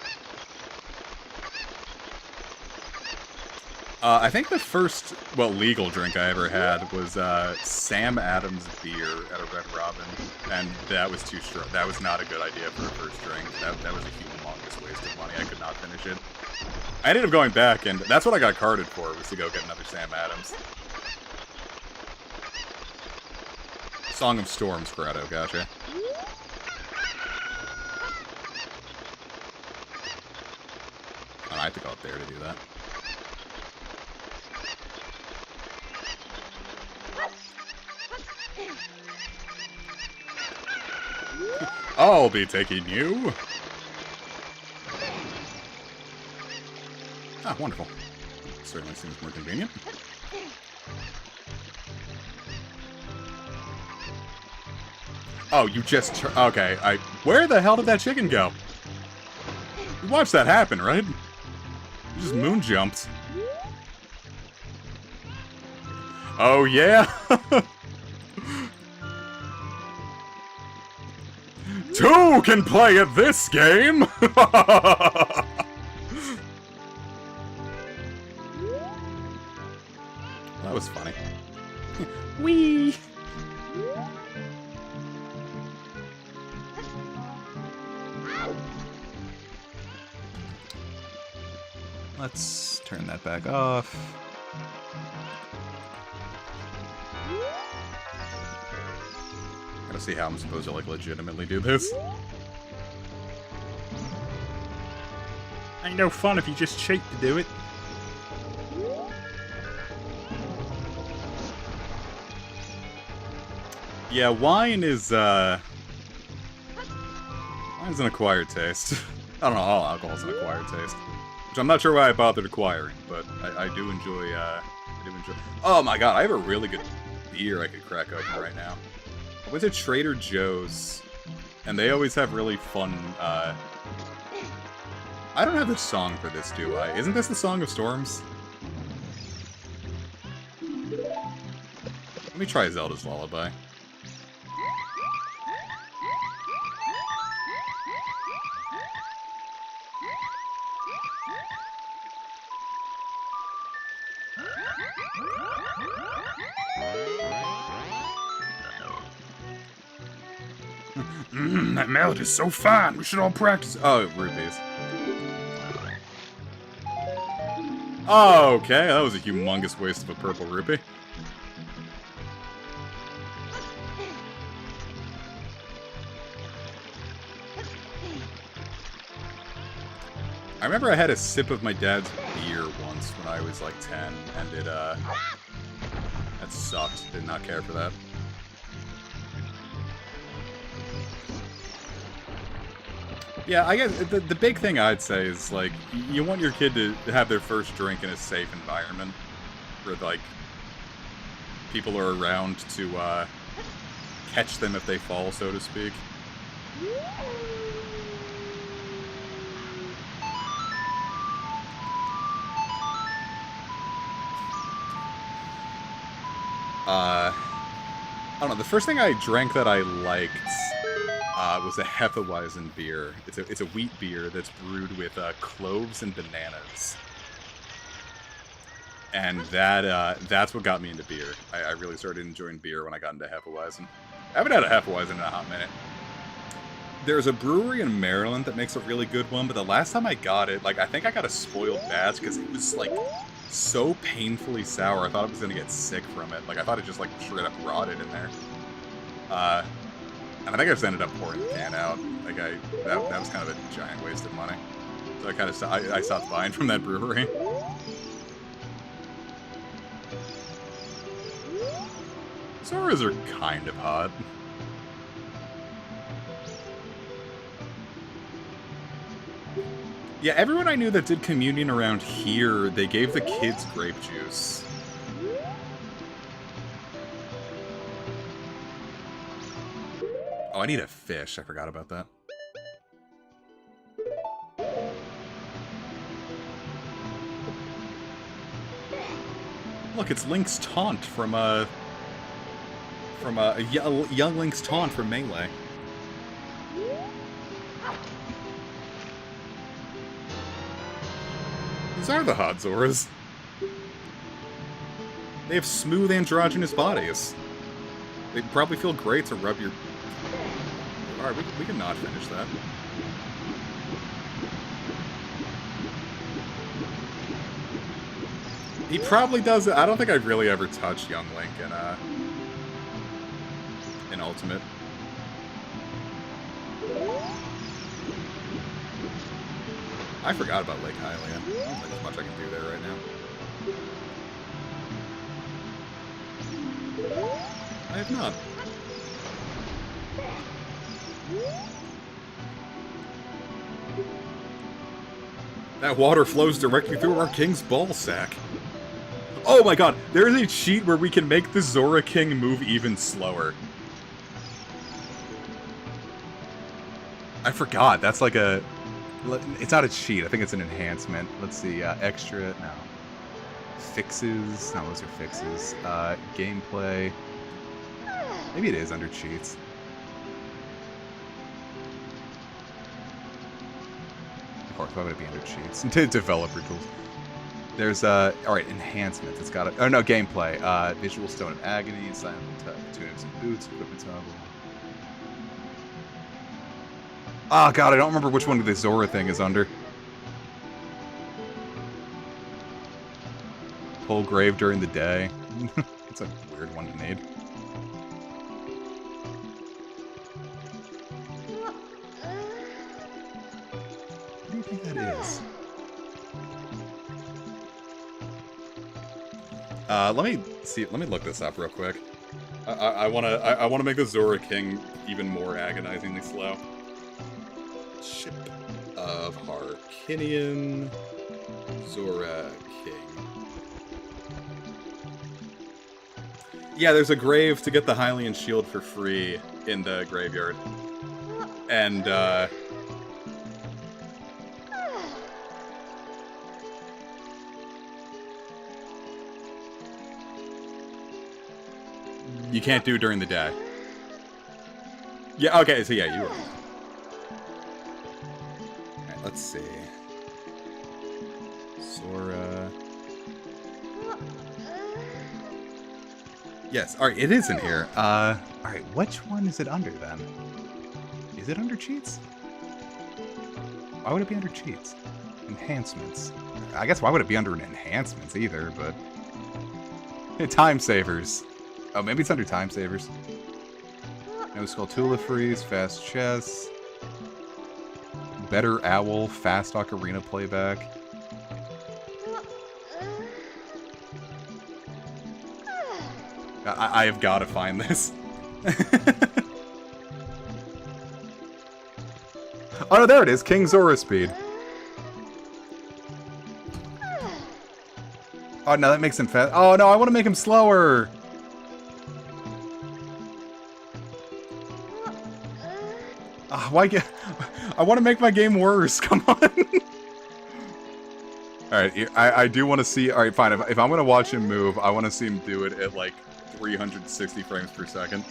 S4: I think the first, well, legal drink I ever had was Sam Adams beer at a Red Robin, and that was too strong. That was not a good idea for a first drink. That was a humongous waste of money. I could not finish it. I ended up going back, and that's what I got carded for, was to go get another Sam Adams. Song of Storms, Grotto, gotcha. Oh, I have to go up there to do that.
S1: I'll be taking you. Ah, wonderful. Certainly seems more convenient. Oh, you just... Okay, Where the hell did that chicken go? You watched that happen, right? You just moon jumped. Oh, yeah? Two can play at this game! That was funny. Whee! Let's turn that back off. Gotta see how I'm supposed to, like, legitimately do this. Ain't no fun if you just cheat to do it. Yeah, wine is, wine's an acquired taste. I don't know, all alcohol's an acquired taste. Which I'm not sure why I bothered acquiring, but I do enjoy, Oh my god, I have a really good beer I could crack open right now. I went to Trader Joe's, and they always have really fun, I don't have the song for this, do I? Isn't this the Song of Storms? Let me try Zelda's Lullaby.
S2: That melody's so fine. We should all practice it.
S1: Oh, rupees. Oh, okay, that was a humongous waste of a purple rupee. I remember I had a sip of my dad's beer once when I was like 10, and it, that sucked. Did not care for that. Yeah, I guess the big thing I'd say is, like, you want your kid to have their first drink in a safe environment where, like, people are around to, catch them if they fall, so to speak. I don't know, the first thing I drank that I liked was a Hefeweizen beer. It's a wheat beer that's brewed with cloves and bananas. And that's what got me into beer. I really started enjoying beer when I got into Hefeweizen. I haven't had a Hefeweizen in a hot minute. There's a brewery in Maryland that makes a really good one, but the last time I got it, like, I think I got a spoiled batch because it was, like, so painfully sour. I thought I was gonna get sick from it. Like, I thought it just, like, straight up rotted in there. And I think I just ended up pouring the can out. Like, that was kind of a giant waste of money. So I stopped buying from that brewery. Soras are kind of hot. Yeah, everyone I knew that did communion around here, they gave the kids grape juice. Oh, I need a fish. I forgot about that. Look, it's Link's taunt from young Link's taunt from Melee. These are the hot Zoras. They have smooth androgynous bodies. They'd probably feel great to rub your... Alright, we can not finish that. He probably does it. I don't think I've really ever touched young Link in Ultimate. I forgot about Lake Hylian. There's much I can do there right now. I have not.
S4: That water flows directly through our king's ball sack. Oh my god, there is a cheat where we can make the Zora King move even slower. I forgot, that's like a... It's not a cheat, I think it's an enhancement. Let's see, extra, no. Fixes, no, those are fixes. Gameplay. Maybe it is under cheats. Of course, why would it be under cheats? Developer tools. There's, alright, enhancements. It's got a... Oh, no, gameplay. Visual Stone of Agony, Silent Tunics and Boots, Equipment Toggle. Oh, God, I don't remember which one the Zora thing is under. Pull Grave during the day. It's a weird one to need. What do you think that is? Let me see. Let me look this up real quick. I wanna make the Zora King even more agonizingly slow. Ship of Harkinian Zora King. Yeah, there's a grave to get the Hylian shield for free in the graveyard, and you can't do it during the day. Yeah, okay, so yeah, you were. Alright, let's see. Zora. Yes, alright, it is in here. Alright, which one is it under then? Is it under cheats? Why would it be under cheats? Enhancements. I guess why would it be under enhancements either, but... Time savers. Oh, maybe it's under time savers. No Skulltula Freeze, Fast Chess. Better Owl, Fast Ocarina Playback. I have got to find this. Oh no, there it is, King Zora Speed. Oh no, that makes him fast. Oh no, I want to make him slower. Why get? I want to make my game worse. Come on. All right, I do want to see. All right, fine. If I'm gonna watch him move, I want to see him do it at like 360 frames per second.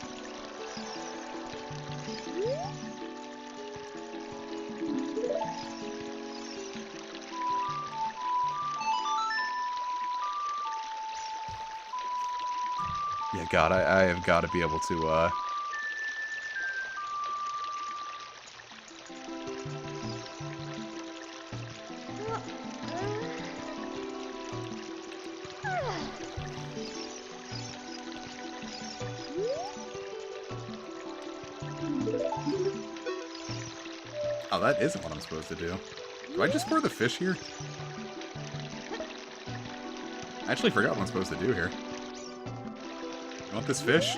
S4: Yeah, God, I have got to be able to. Oh, that isn't what I'm supposed to do. Do I just pour the fish here? I actually forgot what I'm supposed to do here. You want this fish?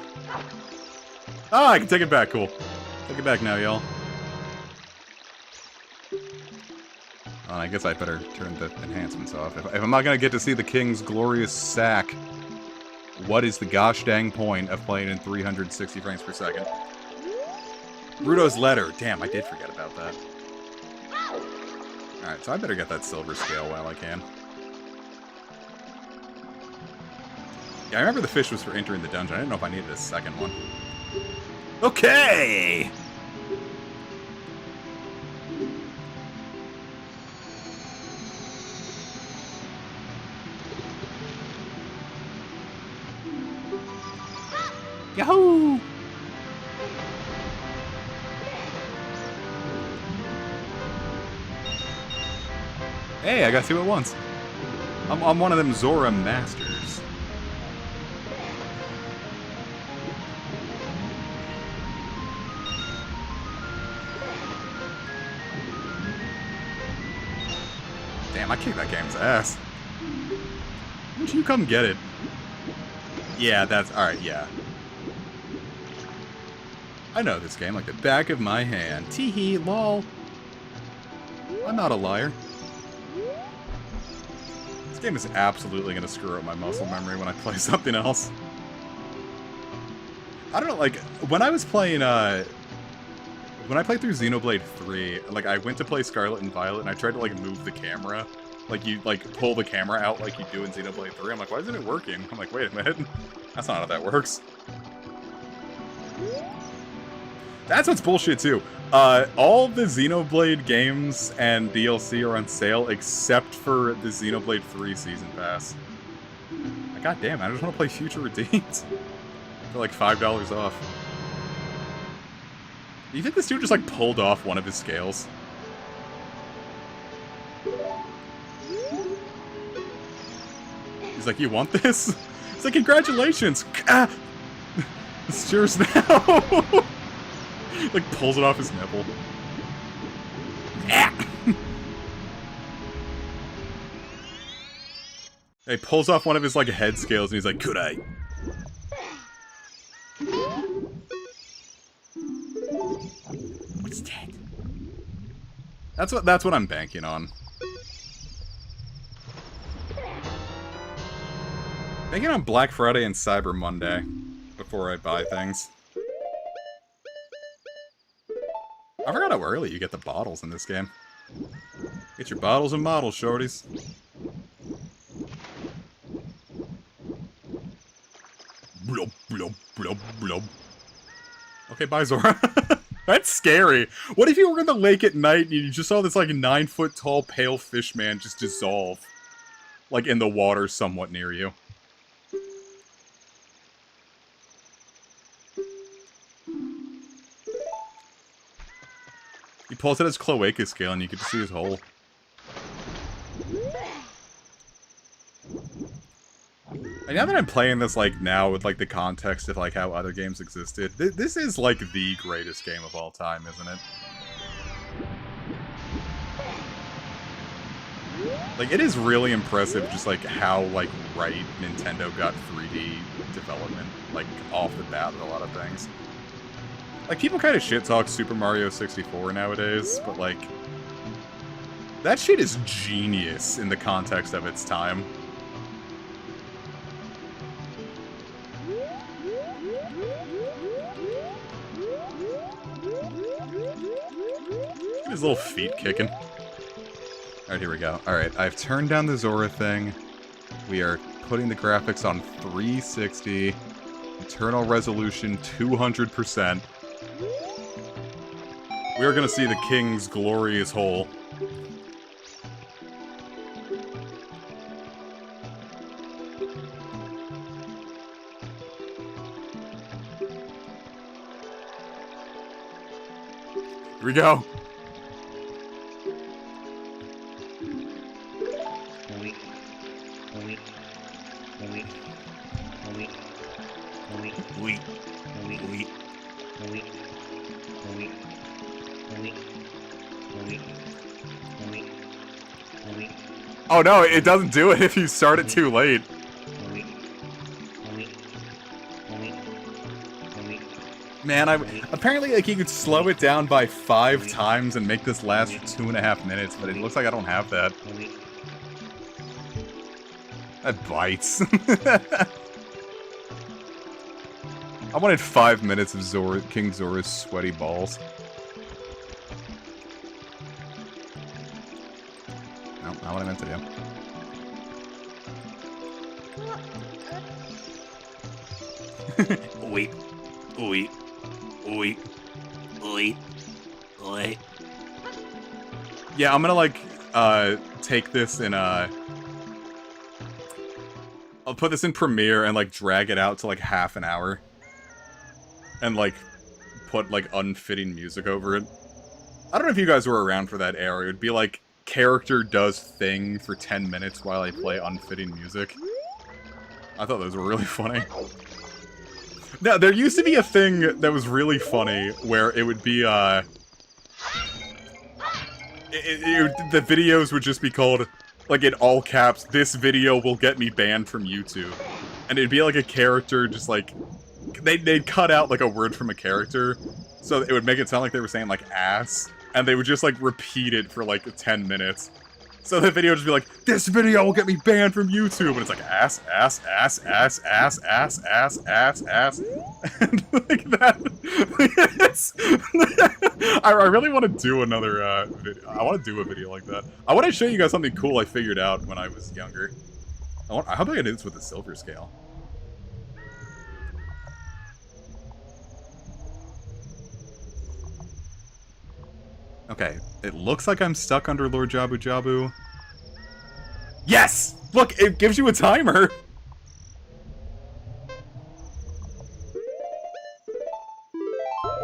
S4: Ah, I can take it back. Cool. Take it back now, y'all. Oh, I guess I better turn the enhancements off. If I'm not gonna get to see the king's glorious sack, what is the gosh dang point of playing in 360 frames per second? Rudo's letter. Damn, I did forget about that. Alright, so I better get that silver scale while I can. Yeah, I remember the fish was for entering the dungeon. I didn't know if I needed a second one. Okay! Yahoo! Hey, I got two at once. I'm one of them Zora masters. Damn, I kicked that game's ass. Why don't you come get it? Yeah, that's... Alright, yeah. I know this game like the back of my hand. Teehee, lol. I'm not a liar. This game is absolutely going to screw up my muscle memory when I play something else. I don't know, like, when I was playing, when I played through Xenoblade 3, like, I went to play Scarlet and Violet, and I tried to, like, move the camera. Like, you, like, pull the camera out like you do in Xenoblade 3. I'm like, why isn't it working? I'm like, wait a minute. That's not how that works. That's what's bullshit, too. All the Xenoblade games and DLC are on sale, except for the Xenoblade 3 Season Pass. God damn, I just want to play Future Redeemed. For like $5 off. Do you think this dude just, like, pulled off one of his scales? He's like, you want this? He's like, congratulations! Ah! It's yours now! Like, pulls it off his nipple. Ah! He pulls off one of his, like, head scales, and he's like, could I? What's that? That's what I'm banking on. Banking on Black Friday and Cyber Monday before I buy things. I forgot how early you get the bottles in this game. Get your bottles and models, shorties. Blub, blub, blub, blub. Okay, bye, Zora. That's scary. What if you were in the lake at night and you just saw this, like, 9-foot-tall pale fish man just dissolve? Like, in the water somewhat near you. He pulls out his cloaca scale and you get to see his hole. And now that I'm playing this, like, now with, like, the context of, like, how other games existed, this is, like, the greatest game of all time, isn't it? Like, it is really impressive just, like, how, like, right Nintendo got 3D development, like, off the bat with a lot of things. Like, people kind of shit-talk Super Mario 64 nowadays, but, like, that shit is genius in the context of its time. Look at his little feet kicking. Alright, here we go. Alright, I've turned down the Zora thing. We are putting the graphics on 360. Internal resolution 200%. We are going to see the king's glorious hole. Here we go. Oh no, it doesn't do it if you start it too late. Man, apparently, like, you could slow it down by 5 times and make this last for 2.5 minutes, but it looks like I don't have that. That bites. I wanted 5 minutes of King Zora's sweaty balls. No, not what I meant to do.
S3: Wait. Oi. Oi. Oi. Oi.
S4: Yeah, I'm gonna, like, take this in, I'll put this in Premiere and, like, drag it out to, like, half an hour. And, like, put, like, unfitting music over it. I don't know if you guys were around for that era. It would be, like, character does thing for 10 minutes while I play unfitting music. I thought those were really funny. Now, there used to be a thing that was really funny, where it would be, the videos would just be called, like, in all caps, "This video will get me banned from YouTube." And it'd be, like, a character just, like, they'd cut out, like, a word from a character, so it would make it sound like they were saying, like, ass, and they would just, like, repeat it for, like, 10 minutes. So the video would just be like, this video will get me banned from YouTube, and it's like ass, ass, ass, ass, ass, ass, ass, ass, ass, and like that. I really want to do another video. I want to do a video like that. I want to show you guys something cool I figured out when I was younger. I hope I can do this with the silver scale. Okay, it looks like I'm stuck under Lord Jabu Jabu. Yes! Look, it gives you a timer!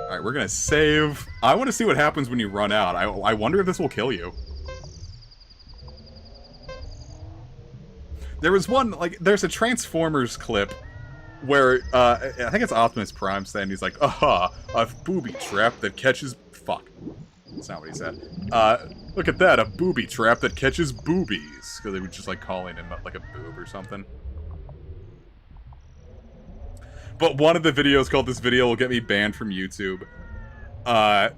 S4: Alright, we're gonna save. I want to see what happens when you run out. I wonder if this will kill you. There was one, like, there's a Transformers clip where, I think it's Optimus Prime saying, he's like, aha, a booby trap that catches... Fuck. That's not what he said. Look at that, a booby trap that catches boobies. Because they were just, like, calling him, like, a boob or something. But one of the videos called This Video Will Get Me Banned from YouTube. Like,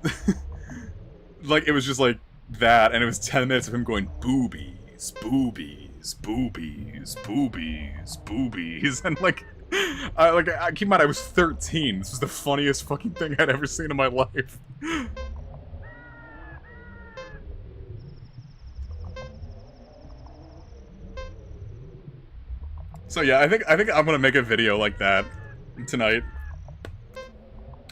S4: it was just, like, that, and it was 10 minutes of him going, boobies, boobies, boobies, boobies, boobies, and, like... keep in mind, I was 13. This was the funniest fucking thing I'd ever seen in my life. So yeah, I think I'm gonna make a video like that tonight.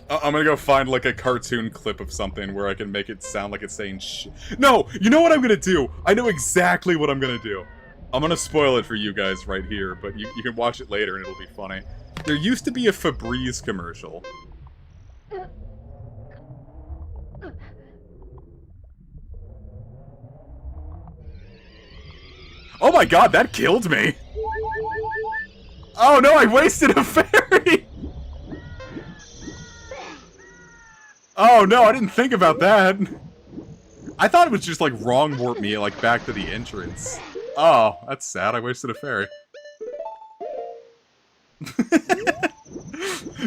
S4: I'm gonna go find like a cartoon clip of something where I can make it sound like it's saying shit. No! You know what I'm gonna do? I know exactly what I'm gonna do. I'm gonna spoil it for you guys right here, but you can watch it later and it'll be funny. There used to be a Febreze commercial. Oh my god, that killed me! Oh no, I wasted a fairy! Oh no, I didn't think about that. I thought it was just like wrong warp me like back to the entrance. Oh, that's sad, I wasted a fairy.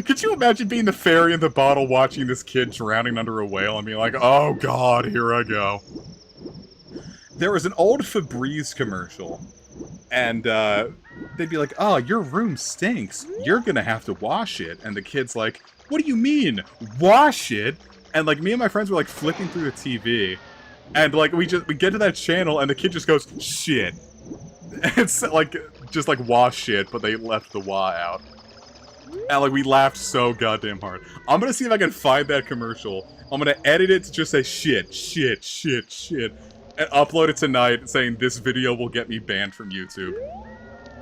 S4: Could you imagine being the fairy in the bottle watching this kid drowning under a whale and being like, oh god, here I go. There was an old Febreze commercial, and they'd be like, oh, your room stinks. You're gonna have to wash it. And the kid's like, what do you mean, wash it? And like, me and my friends were like flipping through the TV, and like, we get to that channel, and the kid just goes, shit. It's like, just like, wash shit, but they left the wah out. And like, we laughed so goddamn hard. I'm gonna see if I can find that commercial. I'm gonna edit it to just say shit, shit, shit, shit. And upload it tonight saying this video will get me banned from YouTube.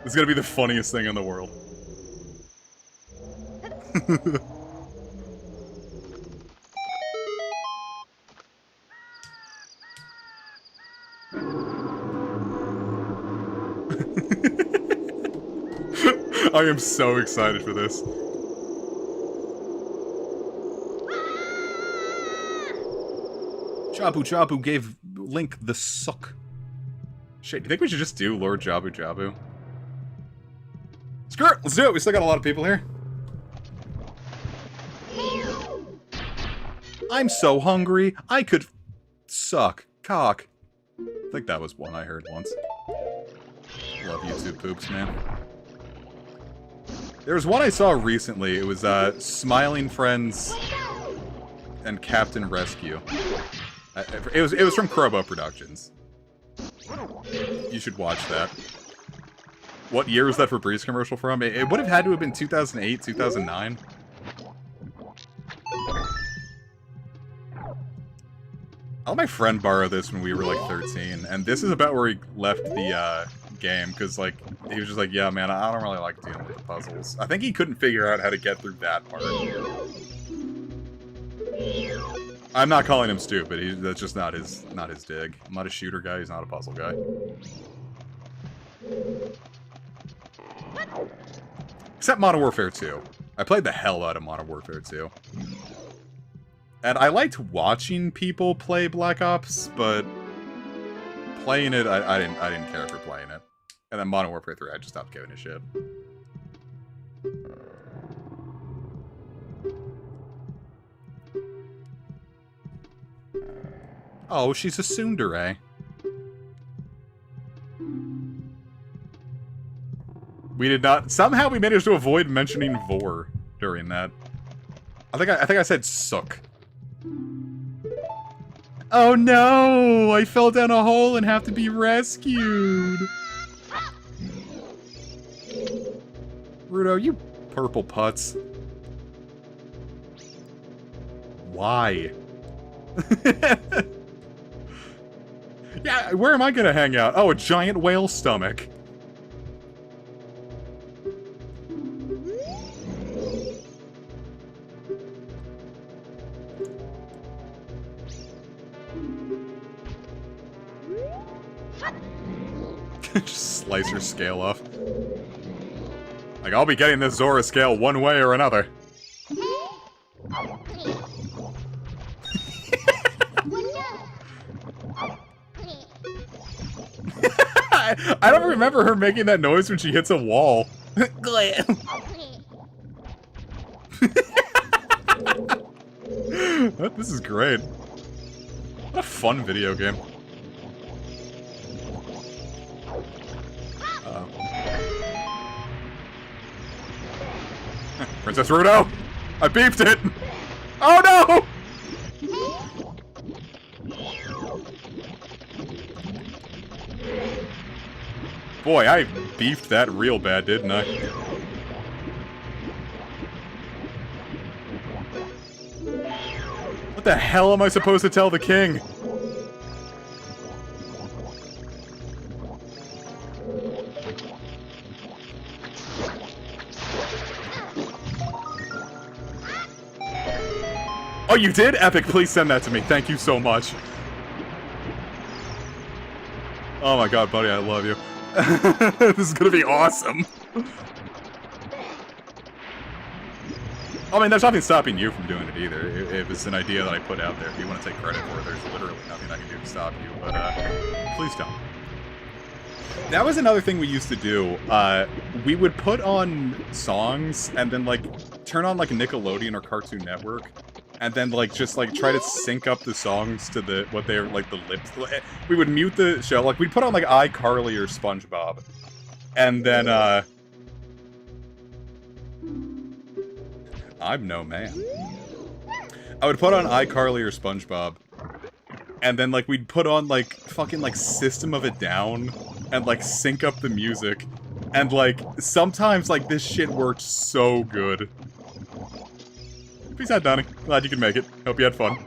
S4: It's gonna be the funniest thing in the world. I am so excited for this. Jabu Jabu gave Link the suck. Shit, do you think we should just do Lord Jabu Jabu? Screw it! Let's do it! We still got a lot of people here. I'm so hungry, I could suck cock. I think that was one I heard once. Love YouTube poops, man. There was one I saw recently. It was Smiling Friends and Captain Rescue. It was from Crobo Productions. You should watch that. What year was that Febreze commercial from? It would have had to have been 2008, 2009. I let my friend borrow this when we were like 13, and this is about where he left the game, because like, he was just like, yeah man, I don't really like dealing with the puzzles. I think he couldn't figure out how to get through that part. I'm not calling him stupid, that's just not his dig. I'm not a shooter guy, he's not a puzzle guy. Except Modern Warfare 2. I played the hell out of Modern Warfare 2. And I liked watching people play Black Ops, but playing it, I didn't care for playing it. And then Modern Warfare 3, I just stopped giving a shit. Oh, she's a tsundere. We did not. Somehow we managed to avoid mentioning vor during that. I think I said sook. Oh no! I fell down a hole and have to be rescued. Rudo, you purple putz. Why? Yeah, where am I gonna hang out? Oh, a giant whale stomach. Just slice her scale off. Like, I'll be getting this Zora scale one way or another. I don't remember her making that noise when she hits a wall. This is great. What a fun video game. Princess Rudo! I beefed it! Oh no! Boy, I beefed that real bad, didn't I? What the hell am I supposed to tell the king? Oh, you did? Epic, please send that to me. Thank you so much. Oh my god, buddy, I love you. This is gonna be awesome. I mean, there's nothing stopping you from doing it either. If it's an idea that I put out there, if you want to take credit for it, there's literally nothing I can do to stop you, but, please don't. That was another thing we used to do. We would put on songs, and then, like, turn on, like, Nickelodeon or Cartoon Network, and then, like, just, like, try to sync up the songs to the, what they're, like, the lips. We would mute the show. Like, we'd put on, like, iCarly or SpongeBob. And then, I'm no man. I would put on iCarly or SpongeBob. And then, like, we'd put on, like, fucking, like, System of a Down. And, like, sync up the music. And, like, sometimes, like, this shit worked so good. Peace out, Donnie. Glad you could make it. Hope you had fun.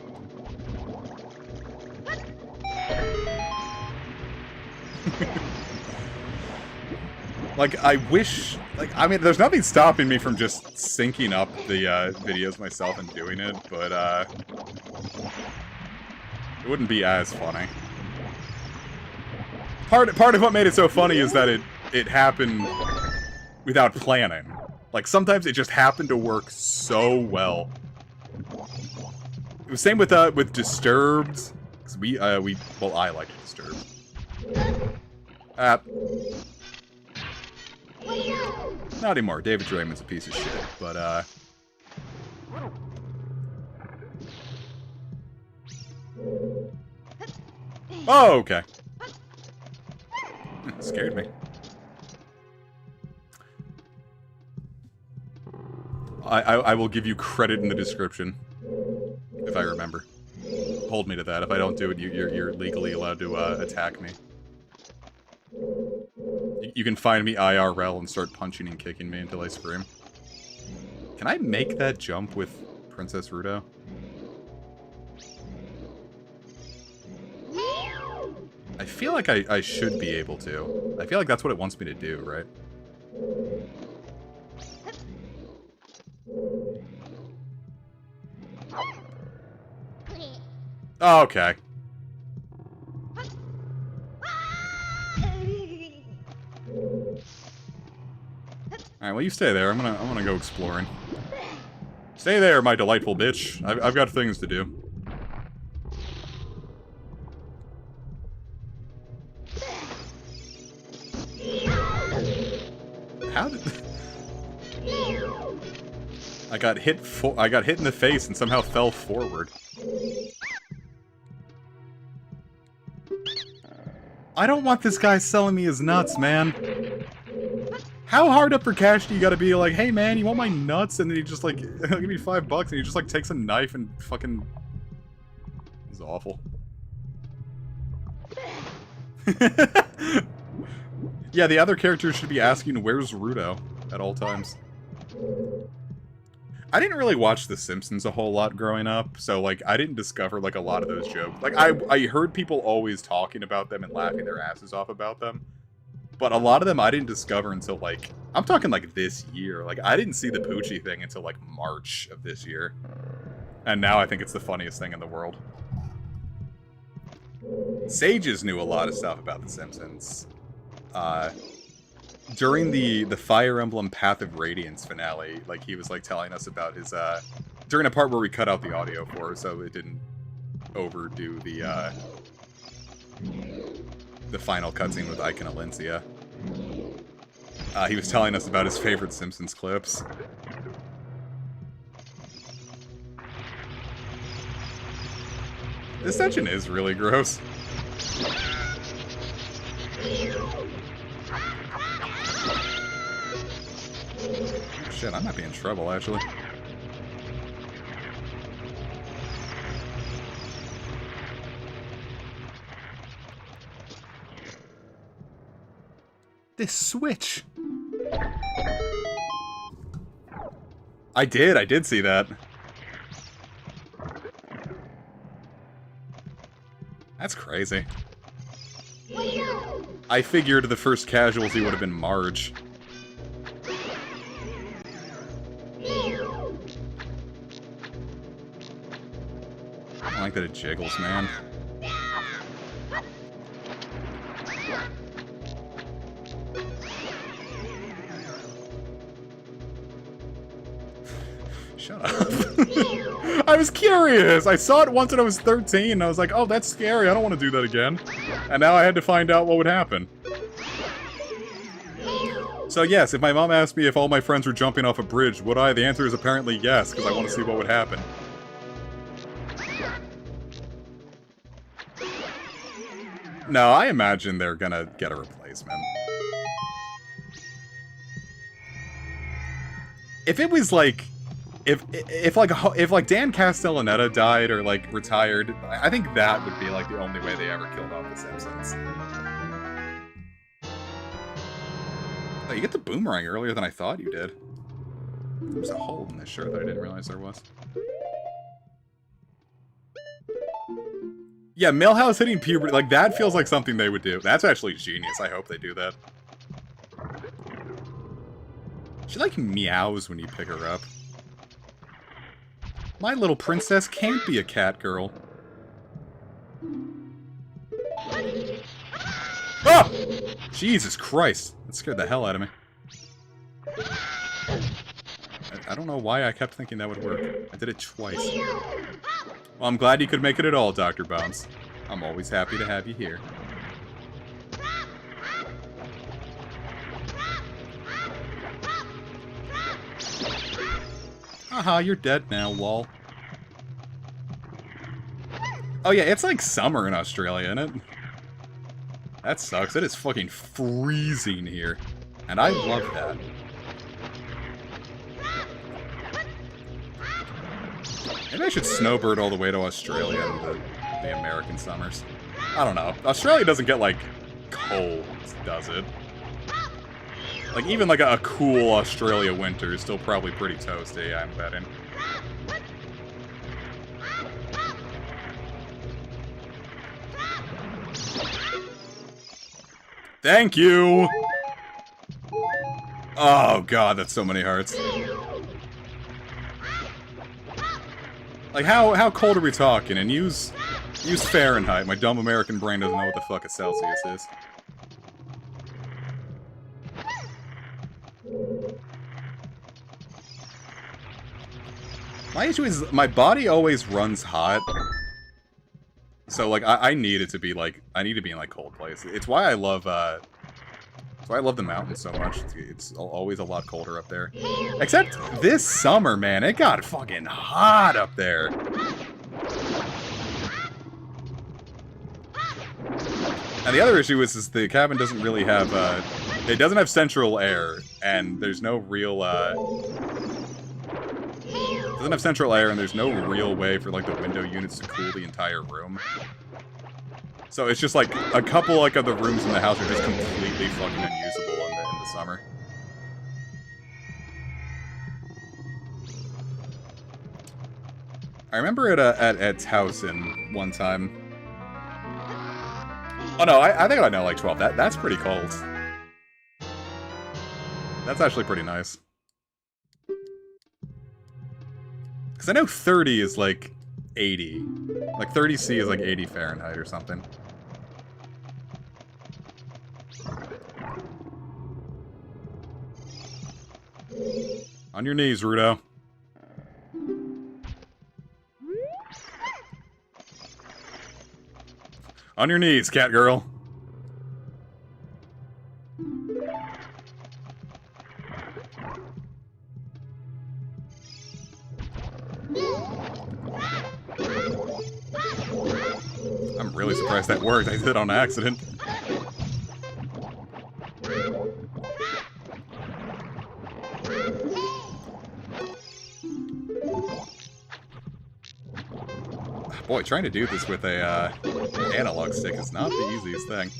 S4: Like, I wish... Like, I mean, there's nothing stopping me from just syncing up the, videos myself and doing it, but, it wouldn't be as funny. Part of what made it so funny is that it happened without planning. Like, sometimes it just happened to work so well. It was same with Disturbed. Cause well, I liked Disturbed. Not anymore. David Draymond's a piece of shit, but, oh, okay. Scared me. I will give you credit in the description. If I remember. Hold me to that. If I don't do it, you're legally allowed to, attack me. You can find me IRL and start punching and kicking me until I scream. Can I make that jump with Princess Rudo? I feel like I should be able to. I feel like that's what it wants me to do, right? Oh, okay. Alright, well, you stay there. I'm gonna go exploring. Stay there, my delightful bitch. I've got things to do. How did... I got hit in the face and somehow fell forward. I don't want this guy selling me his nuts, man. How hard up for cash do you gotta be like, hey man, you want my nuts? And then he just like, give me $5, and he just like takes a knife and fucking... It's awful. Yeah, the other characters should be asking, where's Rudo? At all times. I didn't really watch The Simpsons a whole lot growing up, so like, I didn't discover like a lot of those jokes. Like, I heard people always talking about them and laughing their asses off about them. But a lot of them I didn't discover until, like, I'm talking, like, this year. Like, I didn't see the Poochie thing until, like, March of this year. And now I think it's the funniest thing in the world. Sages knew a lot of stuff about The Simpsons. During the Fire Emblem Path of Radiance finale, like, he was, like, telling us about his, during a part where we cut out the audio for it, so it didn't overdo the final cutscene with Ike and Alencia. He was telling us about his favorite Simpsons clips. This dungeon is really gross. Shit, I might be in trouble, actually. This switch. I did see that. That's crazy. I figured the first casualty would have been Marge. I don't like that it jiggles, man. Shut up. I was curious! I saw it once when I was 13, and I was like, oh, that's scary, I don't want to do that again. And now I had to find out what would happen. So yes, if my mom asked me if all my friends were jumping off a bridge, would I? The answer is apparently yes, because I want to see what would happen. No, I imagine they're gonna get a replacement. If it was like... If like Dan Castellaneta died or like retired, I think that would be like the only way they ever killed off the Simpsons. Oh, you get the boomerang earlier than I thought you did. There's a hole in this shirt that I didn't realize there was. Yeah, Milhouse hitting puberty, like that feels like something they would do. That's actually genius. I hope they do that. She like meows when you pick her up. My little princess can't be a cat girl. Ah! Jesus Christ. That scared the hell out of me. I don't know why I kept thinking that would work. I did it twice. Well, I'm glad you could make it at all, Dr. Bones. I'm always happy to have you here. Haha, you're dead now, lol. Oh yeah, it's like summer in Australia, isn't it? That sucks. It is fucking freezing here. And I love that. Maybe I should snowbird all the way to Australia in the American summers. I don't know. Australia doesn't get, like, cold, does it? Like, even like a cool Australia winter is still probably pretty toasty, I'm betting. Thank you! Oh god, that's so many hearts. Like, how cold are we talking? And use Fahrenheit. My dumb American brain doesn't know what the fuck a Celsius is. My issue is, my body always runs hot. So, like, I need it to be, like, I need to be in, like, cold places. It's why I love, the mountains so much. It's always a lot colder up there. Except this summer, man, it got fucking hot up there. And the other issue is the cabin doesn't really have, It doesn't have central air, and there's no real, It doesn't have central air, and there's no real way for, like, the window units to cool the entire room. So it's just, like, a couple, like, of the rooms in the house are just completely fucking unusable in the summer. I remember at Ed's house in one time. Oh no, I think I know like 12. That's pretty cold. That's actually pretty nice. Because I know 30 is like 80. Like 30°C is like 80 Fahrenheit or something. On your knees, Rudo. On your knees, cat girl. I'm really surprised that worked. I did it on accident. Boy, trying to do this with a analog stick is not the easiest thing.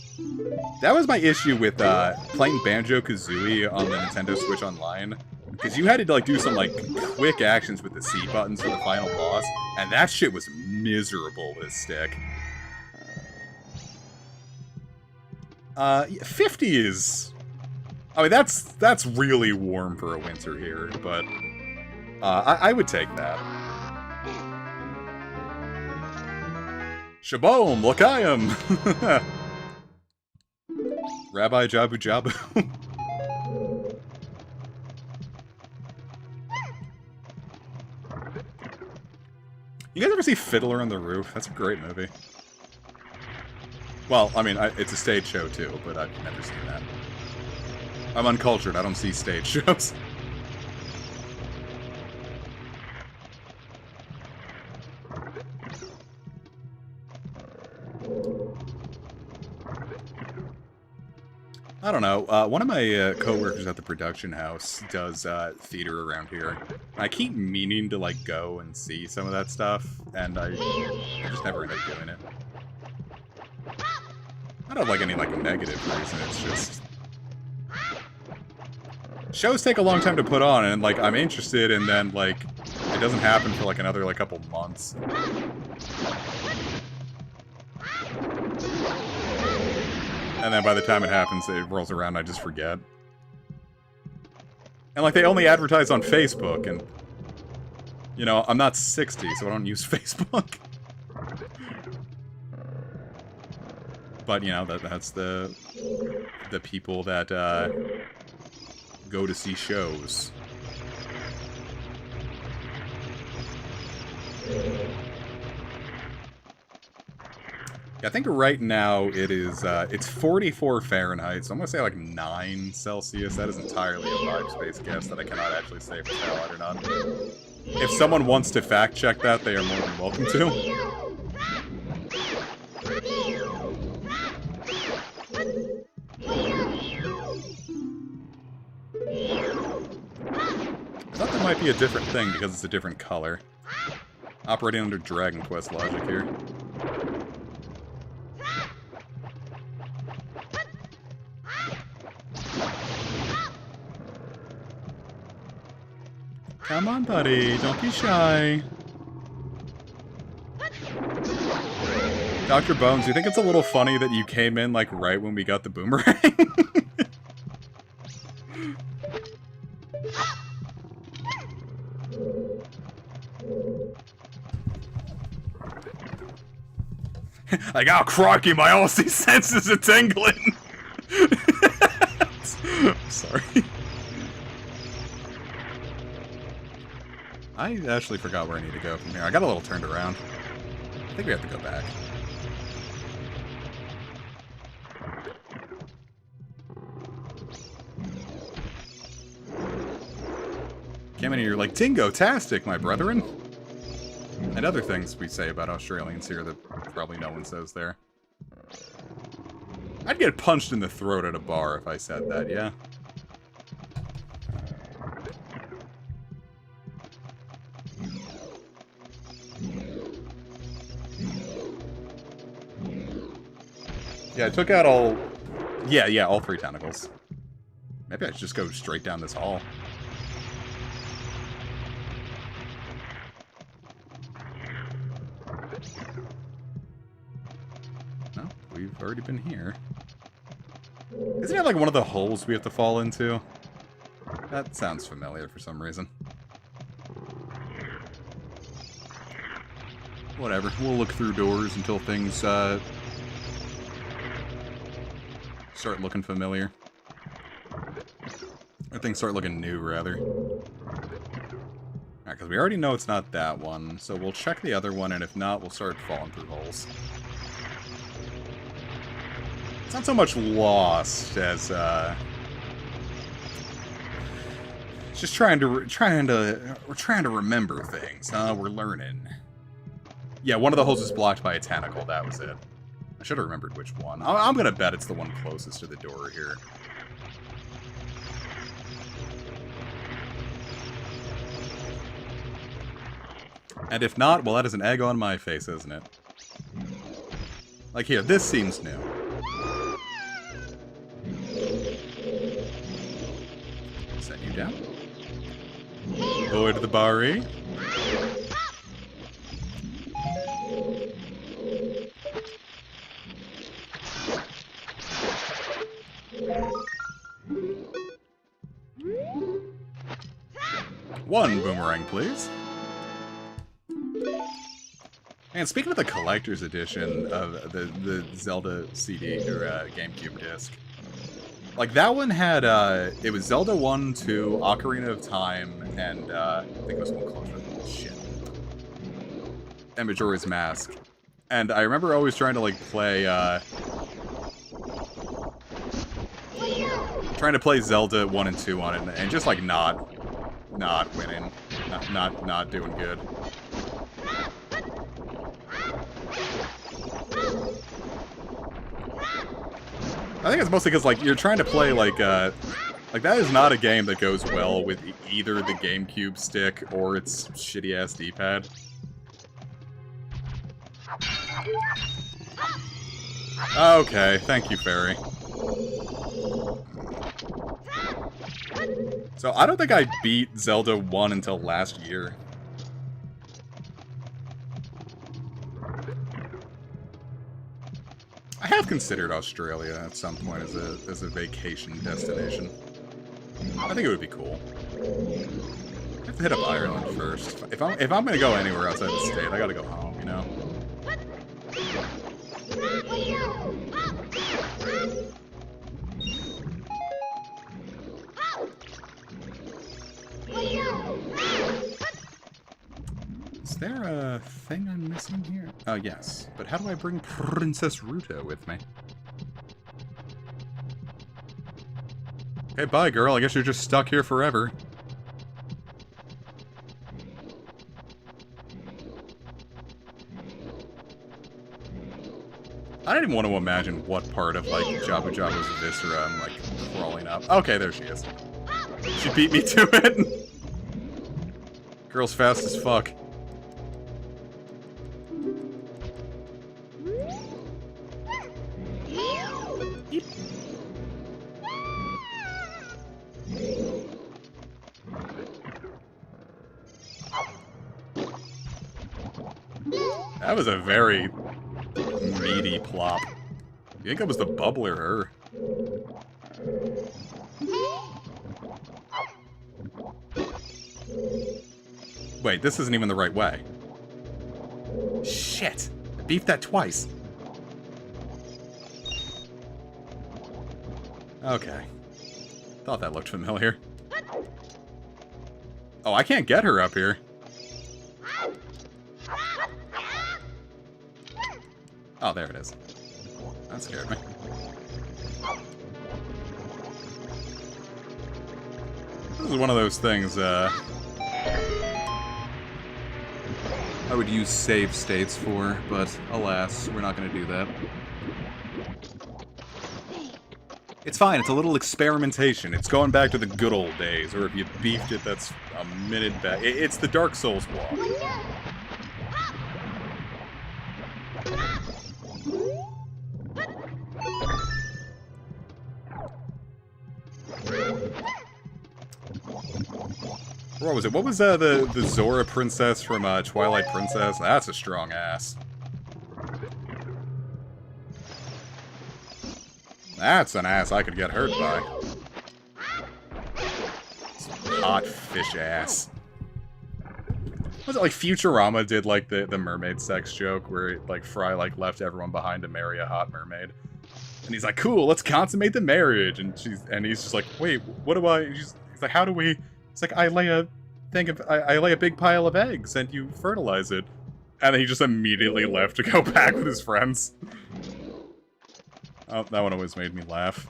S4: That was my issue with playing Banjo-Kazooie on the Nintendo Switch Online. Because you had to like do some like quick actions with the C buttons for the final boss, and that shit was miserable with a stick. 50 is... I mean, that's really warm for a winter here, but I would take that. Shaboom! Lakayam! Rabbi Jabu Jabu. You guys ever see Fiddler on the Roof? That's a great movie. Well, I mean, it's a stage show too, but I've never seen that. I'm uncultured, I don't see stage shows. I don't know. One of my co-workers at the production house does theater around here. I keep meaning to like go and see some of that stuff, and I just never end up doing it. I don't like any like negative reason. It's just shows take a long time to put on, and like I'm interested, and then like it doesn't happen for like another like couple months. And then by the time it happens, it rolls around, I just forget. And, like, they only advertise on Facebook, and... You know, I'm not 60, so I don't use Facebook. But, you know, that's the people that, go to see shows. I think right now it is, it's 44 Fahrenheit, so I'm gonna say like 9 Celsius. That is entirely a vibe-space guess that I cannot actually say if it's valid or not. If someone wants to fact-check that, they are more than welcome to. I thought there might be a different thing because it's a different color. Operating under Dragon Quest logic here. Come on, buddy. Don't be shy. Dr. Bones, do you think it's a little funny that you came in, like, right when we got the boomerang? Like, oh, crikey, my OC senses are tingling! I'm sorry. I actually forgot where I need to go from here. I got a little turned around. I think we have to go back. Came in here, you're like, Tingo-tastic, my brethren! And other things we say about Australians here that probably no one says there. I'd get punched in the throat at a bar if I said that, yeah? Yeah, I took out all... Yeah, all 3 tentacles. Maybe I should just go straight down this hall. No, we've already been here. Isn't it like one of the holes we have to fall into? That sounds familiar for some reason. Whatever, we'll look through doors until things, start looking familiar. Or things start looking new, rather. Alright, because we already know it's not that one, so we'll check the other one, and if not, we'll start falling through holes. It's not so much lost as, it's just we're trying to remember things, huh? We're learning. Yeah, one of the holes is blocked by a tentacle, that was it. I should have remembered which one. I'm gonna bet it's the one closest to the door here. And if not, well, that is an egg on my face, isn't it? Like here, this seems new. Set you down. Avoid the Bari. One boomerang, please. And speaking of the collector's edition of the Zelda CD or GameCube disc, like that one had it was Zelda 1, 2, Ocarina of Time, and I think it was one closer. Shit. And Majora's Mask. And I remember always trying to like play Zelda 1 and 2 on it, and just like not winning, not doing good. I think it's mostly because like you're trying to play like that is not a game that goes well with either the GameCube stick or its shitty ass D-pad. Okay, thank you, Fairy. So I don't think I beat Zelda 1 until last year. I have considered Australia at some point as a vacation destination. I think it would be cool. I have to hit up Ireland first. If I'm gonna go anywhere outside the state, I gotta go home, you know? Is there a thing I'm missing here? Oh, yes. But how do I bring Princess Ruta with me? Hey, bye, girl. I guess you're just stuck here forever. I don't even want to imagine what part of, like, Jabu Jabu's viscera I'm, like, crawling up. Okay, there she is. She beat me to it. Girl's fast as fuck. That was a very meaty plop. You think it was the bubble or her? Wait, this isn't even the right way. Shit! I beefed that twice. Okay. Thought that looked familiar. Oh, I can't get her up here. Oh, there it is. That scared me. This is one of those things, I would use save states for, but alas, we're not going to do that. It's fine, it's a little experimentation. It's going back to the good old days, or if you beefed it, that's a minute back. It's the Dark Souls walk. What was it? What was the Zora princess from Twilight Princess? That's a strong ass. That's an ass I could get hurt by. Hot fish ass. Was it like Futurama did like the mermaid sex joke where like Fry like left everyone behind to marry a hot mermaid? And he's like, cool, let's consummate the marriage. And he's just like, wait, what do I? He's like, how do we? It's like, I lay a big pile of eggs and you fertilize it. And then he just immediately left to go back with his friends. Oh, that one always made me laugh.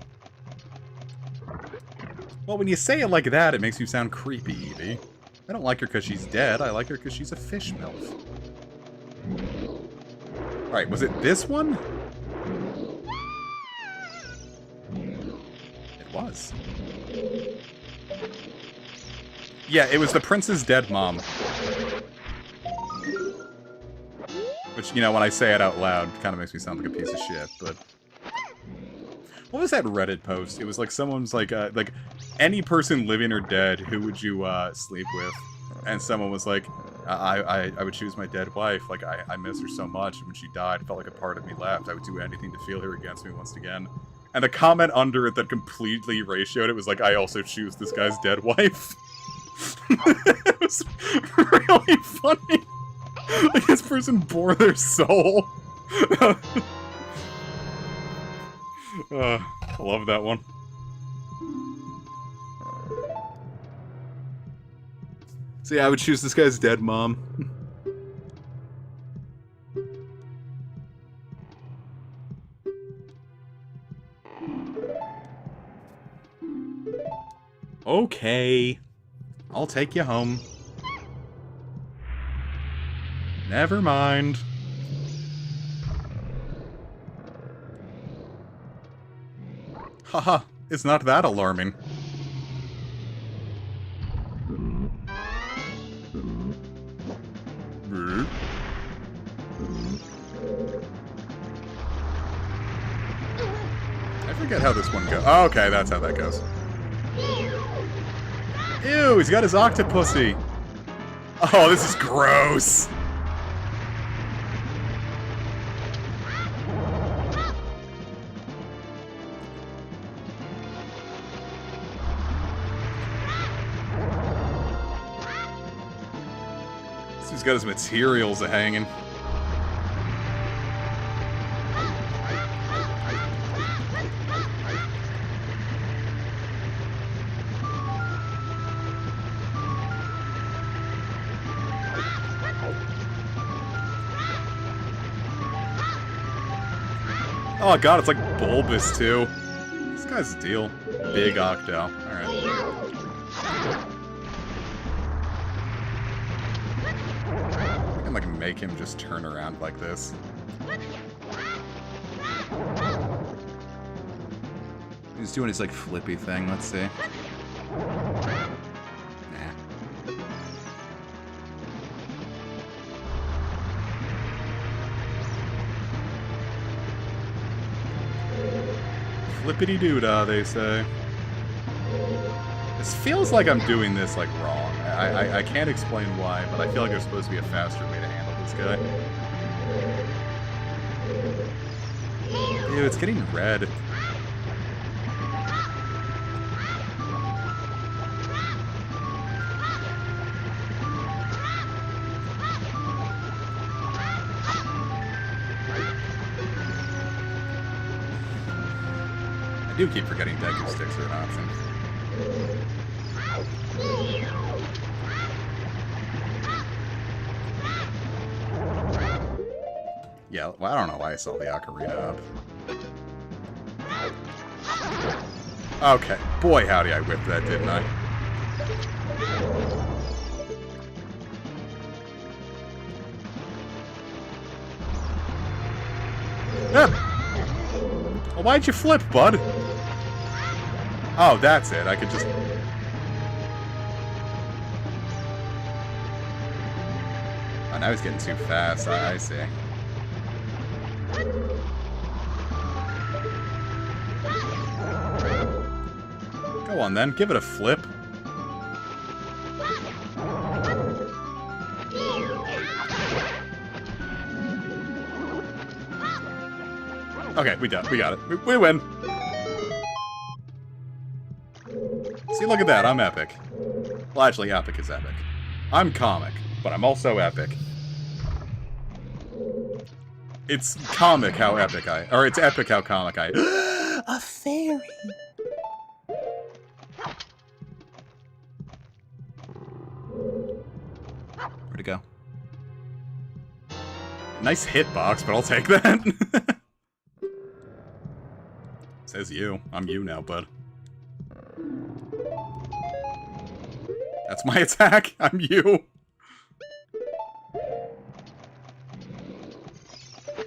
S4: Well, when you say it like that, it makes you sound creepy, Evie. I don't like her because she's dead. I like her because she's a fish MILF. Alright, was it this one? It was. Yeah, it was the prince's dead mom. Which, you know, when I say it out loud, kind of makes me sound like a piece of shit, but... What was that Reddit post? It was like someone's like any person living or dead, who would you sleep with? And someone was like, I would choose my dead wife. Like, I miss her so much. When she died, it felt like a part of me left. I would do anything to feel her against me once again. And the comment under it that completely ratioed it was like, I also choose this guy's dead wife. It was really funny. Like, this person bore their soul. I love that one. So yeah, I would choose this guy's dead mom. Okay. I'll take you home. Never mind. Haha, it's not that alarming. I forget how this one goes. Oh, okay, that's how that goes. Ew, he's got his octopussy. Oh, this is gross. He's got his materials hanging. Oh god, it's like bulbous too. This guy's a deal. Big Octo. Alright. I can like make him just turn around like this. He's doing his like flippy thing, let's see. Flippity-doo-dah, they say. This feels like I'm doing this, like, wrong. I can't explain why, but I feel like there's supposed to be a faster way to handle this guy. Ew, it's getting red. I do keep forgetting Deku sticks are an option. Yeah, well, I don't know why I saw the Ocarina up. Okay, boy howdy I whipped that, didn't I? Ah! Well, why'd you flip, bud? Oh, that's it. I could just... Oh, now he's getting too fast. I see. Go on, then. Give it a flip. Okay, we got it. We win. See, look at that. I'm epic. Well, actually, epic is epic. I'm comic, but I'm also epic. It's comic how epic I... Or it's epic how comic I...
S3: A fairy.
S4: Where'd it go? Nice hitbox, but I'll take that. Says you. I'm you now, bud. That's my attack. I'm you.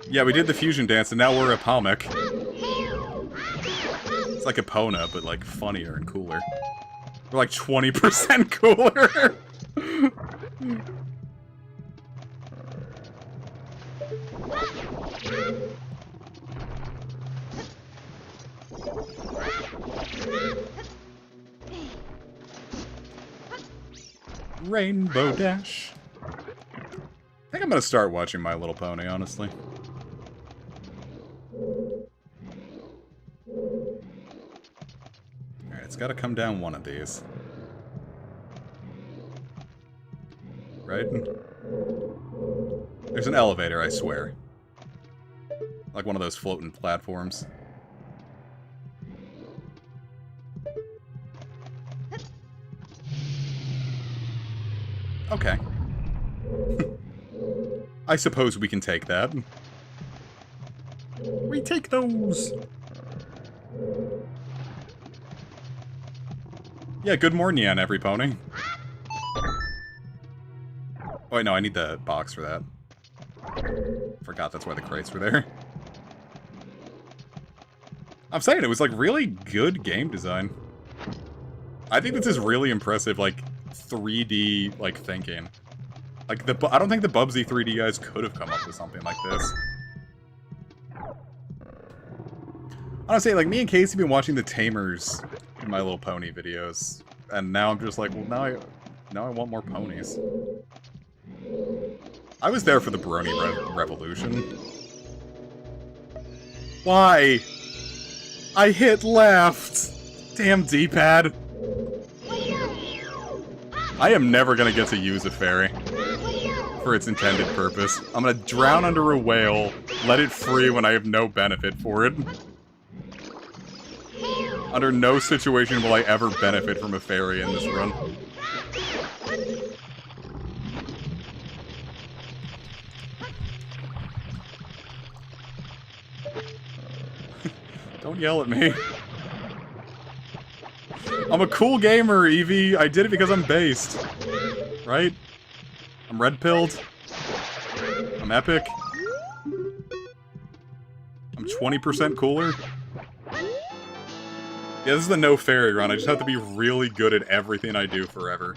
S4: Yeah, we did the fusion dance, and now we're a comic. It's like Epona, but like funnier and cooler. We're like 20% cooler. Rainbow Dash. I think I'm gonna start watching My Little Pony, honestly. Alright, it's gotta come down one of these. Right? There's an elevator, I swear. Like one of those floating platforms. Okay. I suppose we can take that. We take those! Yeah, good morning, every pony. Oh, wait, no, I need the box for that. Forgot that's why the crates were there. I'm saying, it was, like, really good game design. I think this is really impressive, like, 3D, like, thinking. Like, I don't think the Bubsy 3D guys could have come up with something like this. Honestly, like, me and Casey have been watching the Tamers My Little Pony videos, and now I'm just like, well, now I want more ponies. I was there for the Brony Revolution. Why? I hit left! Damn D-pad. I am never gonna get to use a fairy for its intended purpose. I'm gonna drown under a whale, let it free when I have no benefit for it. Under no situation will I ever benefit from a fairy in this run. Don't yell at me. I'm a cool gamer, Evie. I did it because I'm based. Right? I'm red-pilled. I'm epic. I'm 20% cooler. Yeah, this is the no fairy run. I just have to be really good at everything I do forever.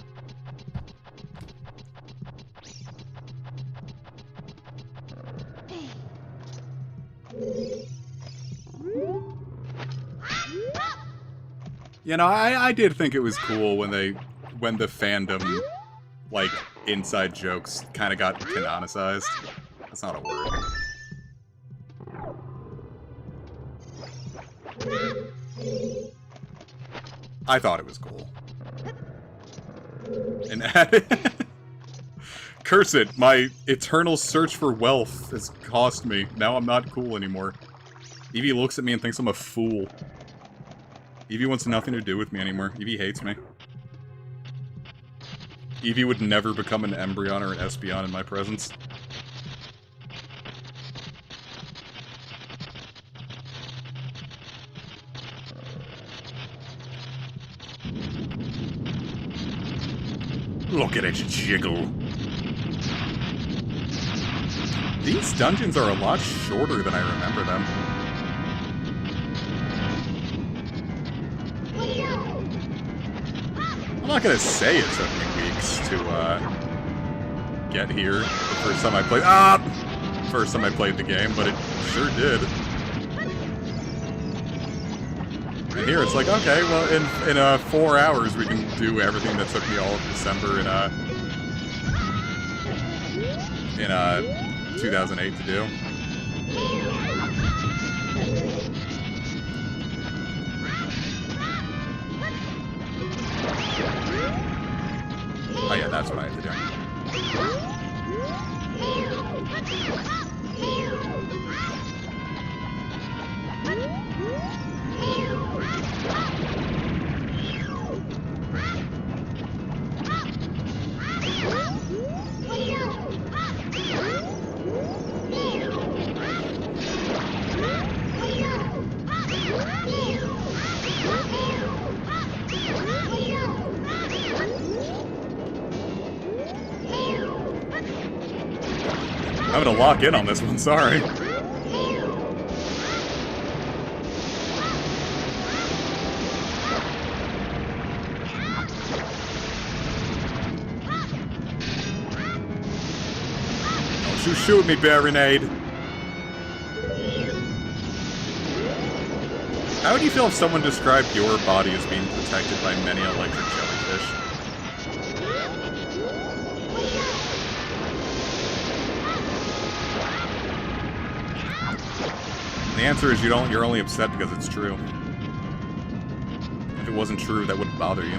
S4: You know, I did think it was cool when the fandom, like, inside jokes kind of got canonicized. That's not a word. I thought it was cool. And curse it, my eternal search for wealth has cost me. Now I'm not cool anymore. Evie looks at me and thinks I'm a fool. Evie wants nothing to do with me anymore. Evie hates me. Evie would never become an Embryon or an Espeon in my presence. Look at it jiggle. These dungeons are a lot shorter than I remember them. not gonna say it took me weeks to get here the first time I played. First time I played the game, but it sure did. And here it's like, okay, well, in 4 hours we can do everything that took me all of December in 2008 to do. Oh yeah, that's what I have to do. I'm gonna lock in on this one, sorry. Don't you shoot me, Baronade. How would you feel if someone described your body as being protected by many electric jellyfish? The answer is you're only upset because it's true. If it wasn't true, that wouldn't bother you.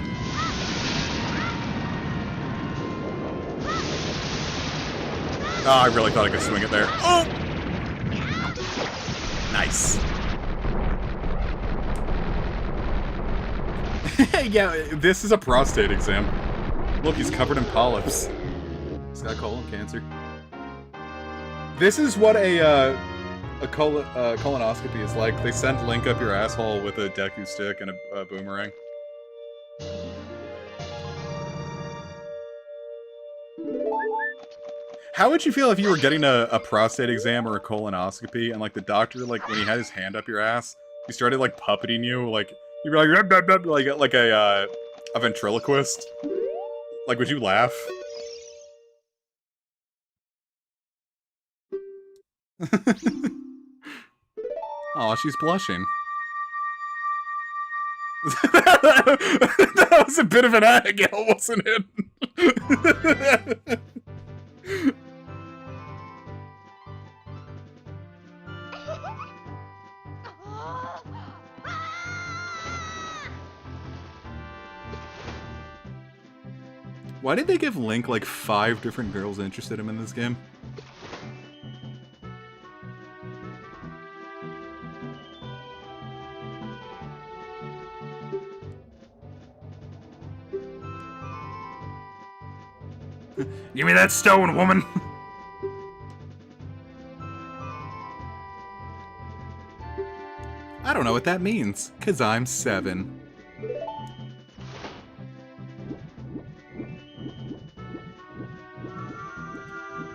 S4: Oh, I really thought I could swing it there. Oh! Nice. Yeah, this is a prostate exam. Look, he's covered in polyps. He's got colon cancer. This is what a colonoscopy is like. They send Link up your asshole with a Deku stick and a boomerang. How would you feel if you were getting a prostate exam or a colonoscopy and, like, the doctor, like, when he had his hand up your ass, he started, like, puppeting you, like, you'd be like, "Rub, rub, rub," like a ventriloquist? Like, would you laugh? Aw, she's blushing. That was a bit of an egg, wasn't it? Why did they give Link, like, 5 different girls interested in this game?
S2: Give me that stone, woman!
S4: I don't know what that means, 'cause I'm 7.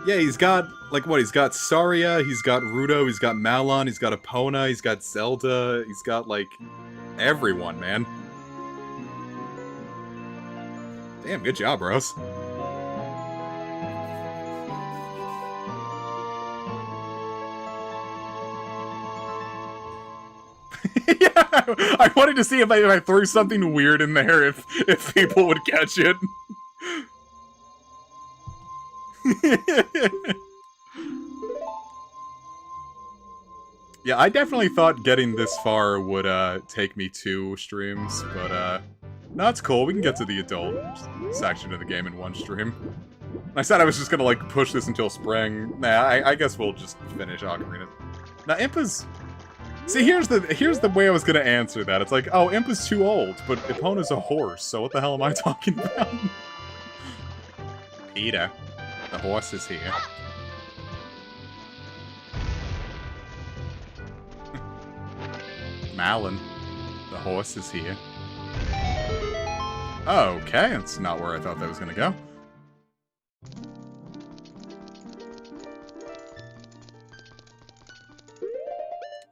S4: Yeah, he's got, like, what? He's got Saria, he's got Ruto, he's got Malon, he's got Epona, he's got Zelda, he's got, like, everyone, man. Damn, good job, bros. Yeah, I wanted to see if I threw something weird in there, if people would catch it. Yeah, I definitely thought getting this far would take me 2 streams, but no, it's cool. We can get to the adult section of the game in 1 stream. I said I was just gonna, like, push this until spring. Nah, I guess we'll just finish Ocarina. Now, Impa's... See, here's the way I was gonna answer that. It's like, oh, Impa's too old, but Epona's a horse, so what the hell am I talking about? Peter, the horse is here. Malon, the horse is here. Okay, that's not where I thought that was gonna go.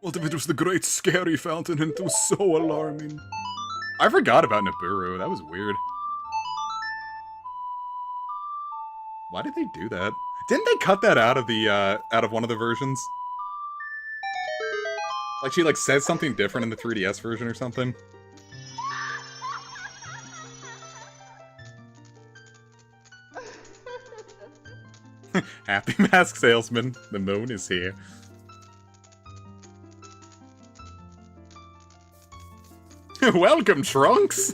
S4: What if it was the great scary fountain and it was so alarming? I forgot about Nibiru, that was weird. Why did they do that? Didn't they cut that out of the out of one of the versions? Like she like says something different in the 3DS version or something. Happy mask salesman, the moon is here. Welcome, Trunks!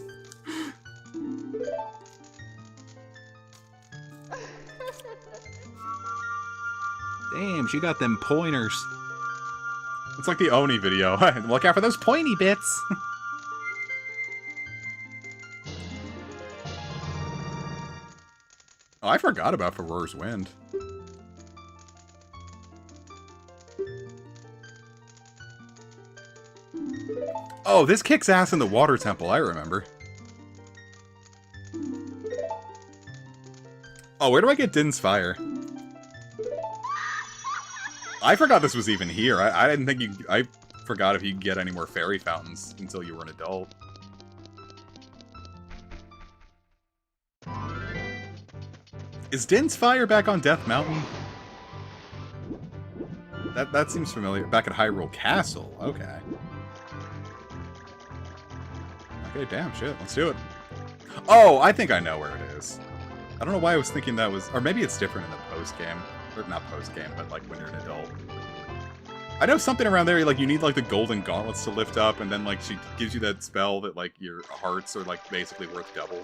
S3: Damn, she got them pointers.
S4: It's like the Oni video. Look out for those pointy bits! Oh, I forgot about Furor's Wind. Oh, this kicks ass in the Water Temple, I remember. Oh, where do I get Din's Fire? I forgot this was even here. I didn't think you... I forgot if you could get any more fairy fountains until you were an adult. Is Din's Fire back on Death Mountain? That seems familiar. Back at Hyrule Castle. Okay. Okay, damn, shit. Let's do it. Oh, I think I know where it is. I don't know why I was thinking that was... Or maybe it's different in the post-game. Or not post-game, but like when you're an adult. I know something around there, like you need like the golden gauntlets to lift up, and then like she gives you that spell that like your hearts are like basically worth double.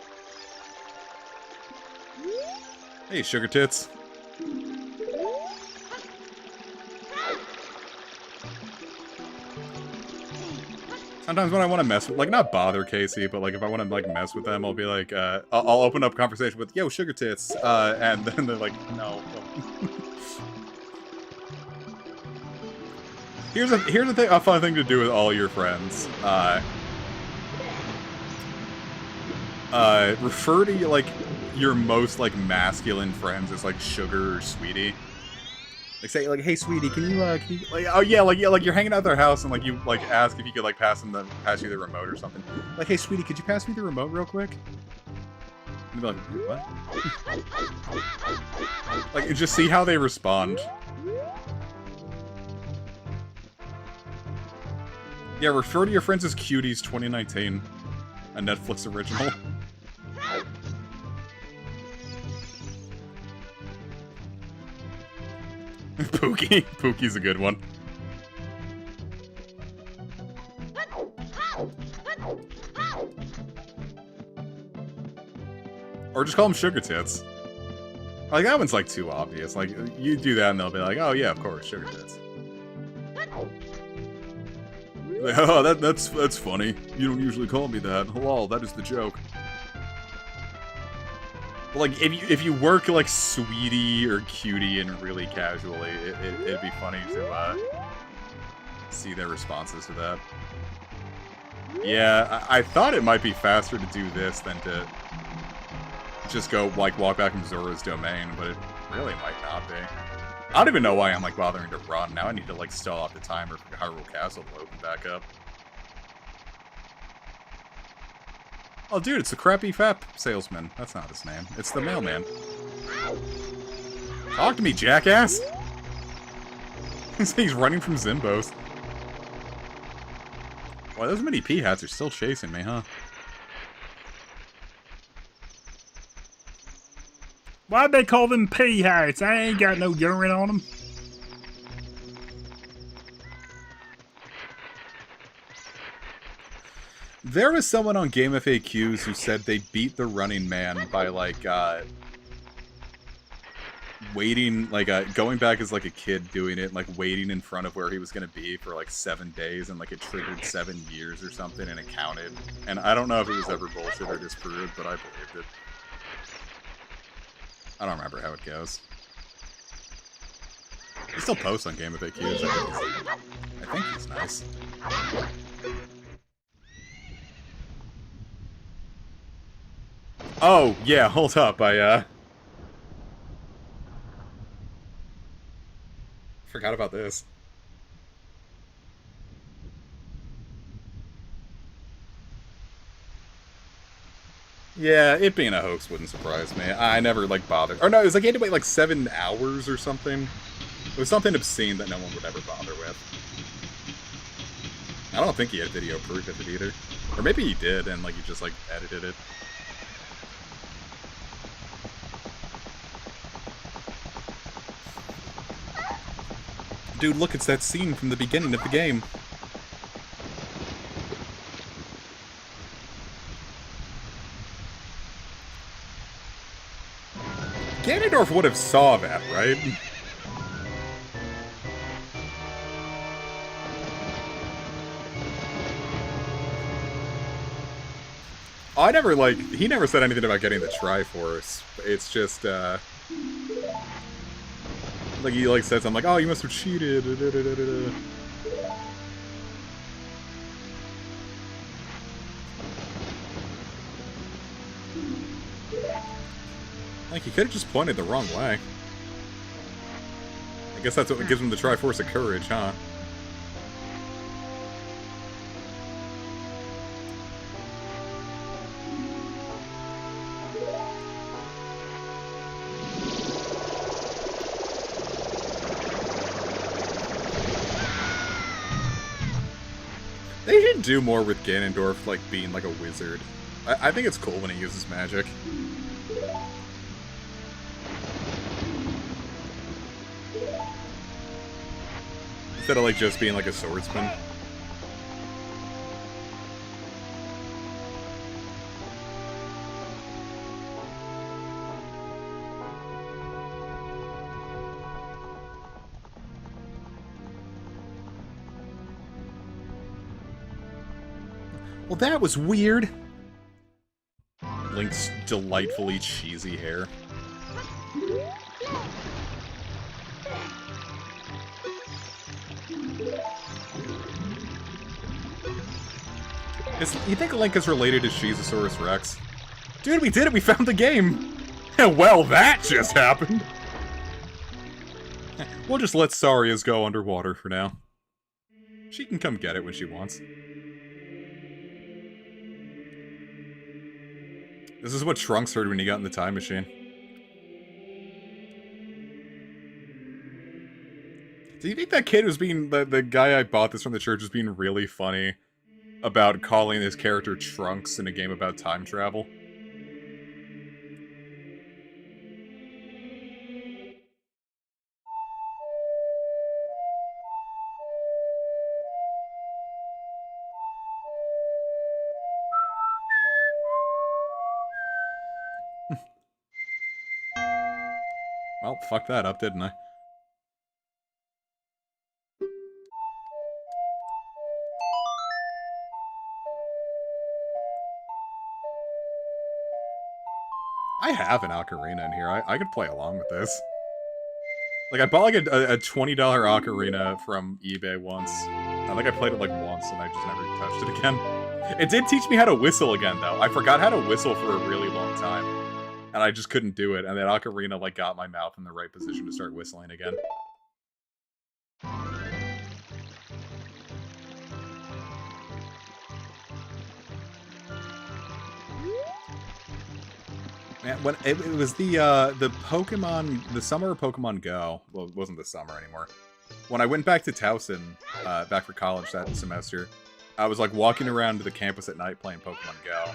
S4: Hey, sugar tits. Sometimes when I want to mess with, like, not bother Casey, but like if I want to like mess with them, I'll be like, I'll open up a conversation with, yo, sugar tits, and then they're like, no. Here's a fun thing to do with all your friends. Refer to like your most like masculine friends as like sugar or sweetie. Like say like, hey sweetie, can you like, oh yeah, like you're hanging out at their house and like you like ask if you could like pass you the remote or something. Like, hey sweetie, could you pass me the remote real quick? And they'll be like, what? Like just see how they respond. Yeah, refer to your friends as Cuties 2019, a Netflix original. Pookie. Pookie's a good one. Or just call them sugar tits. Like, that one's, like, too obvious. Like, you do that and they'll be like, oh, yeah, of course, sugar tits. Like, oh, that's funny. You don't usually call me that. Lol, that is the joke. But, like, if you work, like, sweetie or cutie and really casually, it'd be funny to, see their responses to that. Yeah, I thought it might be faster to do this than to just go, like, walk back from Zora's domain, but it really might not be. I don't even know why I'm, like, bothering to run. Now I need to, like, stall out the timer for Hyrule Castle to open back up. Oh, dude, it's the crappy fap salesman. That's not his name. It's the mailman. Talk to me, jackass! He's running from Zimbos. Boy, those mini P-hats are still chasing me, huh?
S2: Why'd they call them pea hats? I ain't got no urine on them.
S4: There was someone on Game FAQs who said they beat the Running Man by, like, waiting, like, going back as, like, a kid doing it, like, waiting in front of where he was gonna be for, like, 7 days, and, like, it triggered 7 years or something, and it counted. And I don't know if it was ever bullshit or disproved, but I believed it. I don't remember how it goes. He still posts on Game FAQs. I think he's nice. Oh, yeah, hold up, I, forgot about this. Yeah, it being a hoax wouldn't surprise me. I never, like, bothered. Or no, it was like he had to wait, like, 7 hours or something. It was something obscene that no one would ever bother with. I don't think he had video proof of it either. Or maybe he did, and, like, he just, like, edited it. Dude, look, it's that scene from the beginning of the game. Ganondorf would have saw that, right? I never, like, he never said anything about getting the Triforce. It's just, like, he, like, said something like, oh, you must have cheated. Da, da, da, da, da. Like, he could have just pointed the wrong way. I guess that's what gives him the Triforce of Courage, huh? They should do more with Ganondorf, like, being like a wizard. I think it's cool when he uses magic. Instead of, like, just being like a swordsman. Well, that was weird. Link's delightfully cheesy hair. You think Link is related to Shizosaurus Rex? Dude, we did it! We found the game! Well, that just happened! We'll just let Saria's go underwater for now. She can come get it when she wants. This is what Trunks heard when he got in the time machine. Do you think that kid was being... The guy I bought this from the church was being really funny about calling his character Trunks in a game about time travel? Well, fuck that up, didn't I? I have an Ocarina in here. I could play along with this. Like, I bought like a $20 Ocarina from eBay once. I think I played it like once and I just never touched it again. It did teach me how to whistle again, though. I forgot how to whistle for a really long time. And I just couldn't do it, and that Ocarina, like, got my mouth in the right position to start whistling again. Man, when it was the Pokemon, the summer of Pokemon Go. Well, it wasn't the summer anymore. When I went back to Towson, back for college that semester, I was like walking around the campus at night playing Pokemon Go.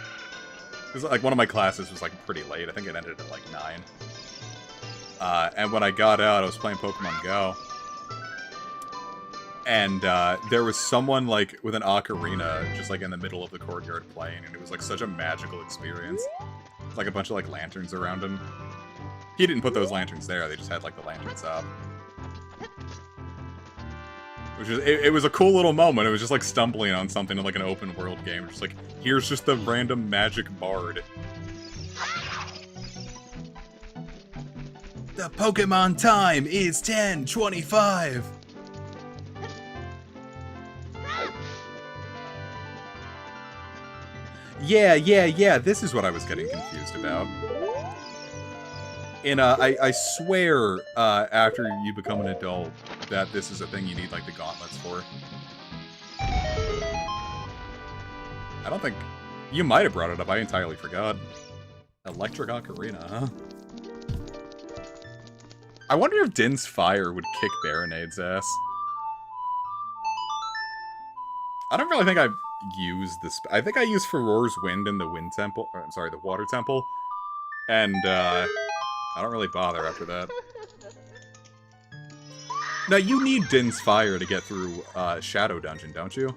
S4: Because like one of my classes was like pretty late. I think it ended at like 9. And when I got out, I was playing Pokemon Go. And there was someone like with an ocarina just like in the middle of the courtyard playing, and it was like such a magical experience. Like a bunch of like lanterns around him. He didn't put those lanterns there, they just had like the lanterns up. Which is, it was a cool little moment. It was just like stumbling on something in like an open world game. Just like, here's just the random magic bard. The Pokemon time is 10:25. Yeah, this is what I was getting confused about. And I swear, after you become an adult, that this is a thing you need, like, the gauntlets for. I don't think... You might have brought it up, I entirely forgot. Electric Ocarina, huh? I wonder if Din's Fire would kick Baronade's ass. I don't really think I've used this. I think I used Furor's Wind in the Wind Temple. Or, I'm sorry, the Water Temple. And, I don't really bother after that. Now, you need Din's Fire to get through, Shadow Dungeon, don't you?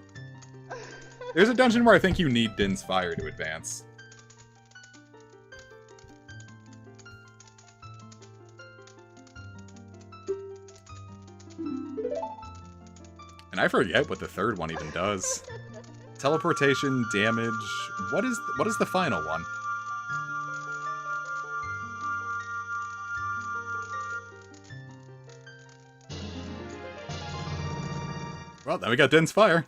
S4: There's a dungeon where I think you need Din's Fire to advance. And I forget what the third one even does. Teleportation, damage... What is the final one? Well, then we got Din's Fire.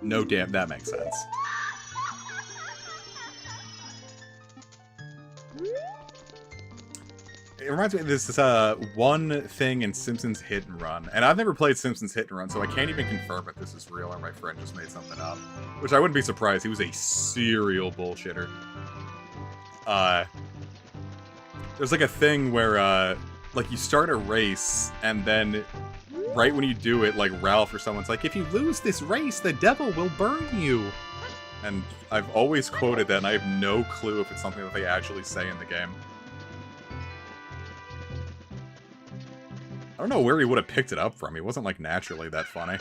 S4: No damn, that makes sense. It reminds me of this one thing in Simpsons Hit and Run. And I've never played Simpsons Hit and Run, so I can't even confirm if this is real or my friend just made something up. Which I wouldn't be surprised. He was a serial bullshitter. There's like a thing where, like you start a race, and then right when you do it, like Ralph or someone's like, if you lose this race, the devil will burn you. And I've always quoted that, and I have no clue if it's something that they actually say in the game. I don't know where he would have picked it up from. He wasn't, like, naturally that funny.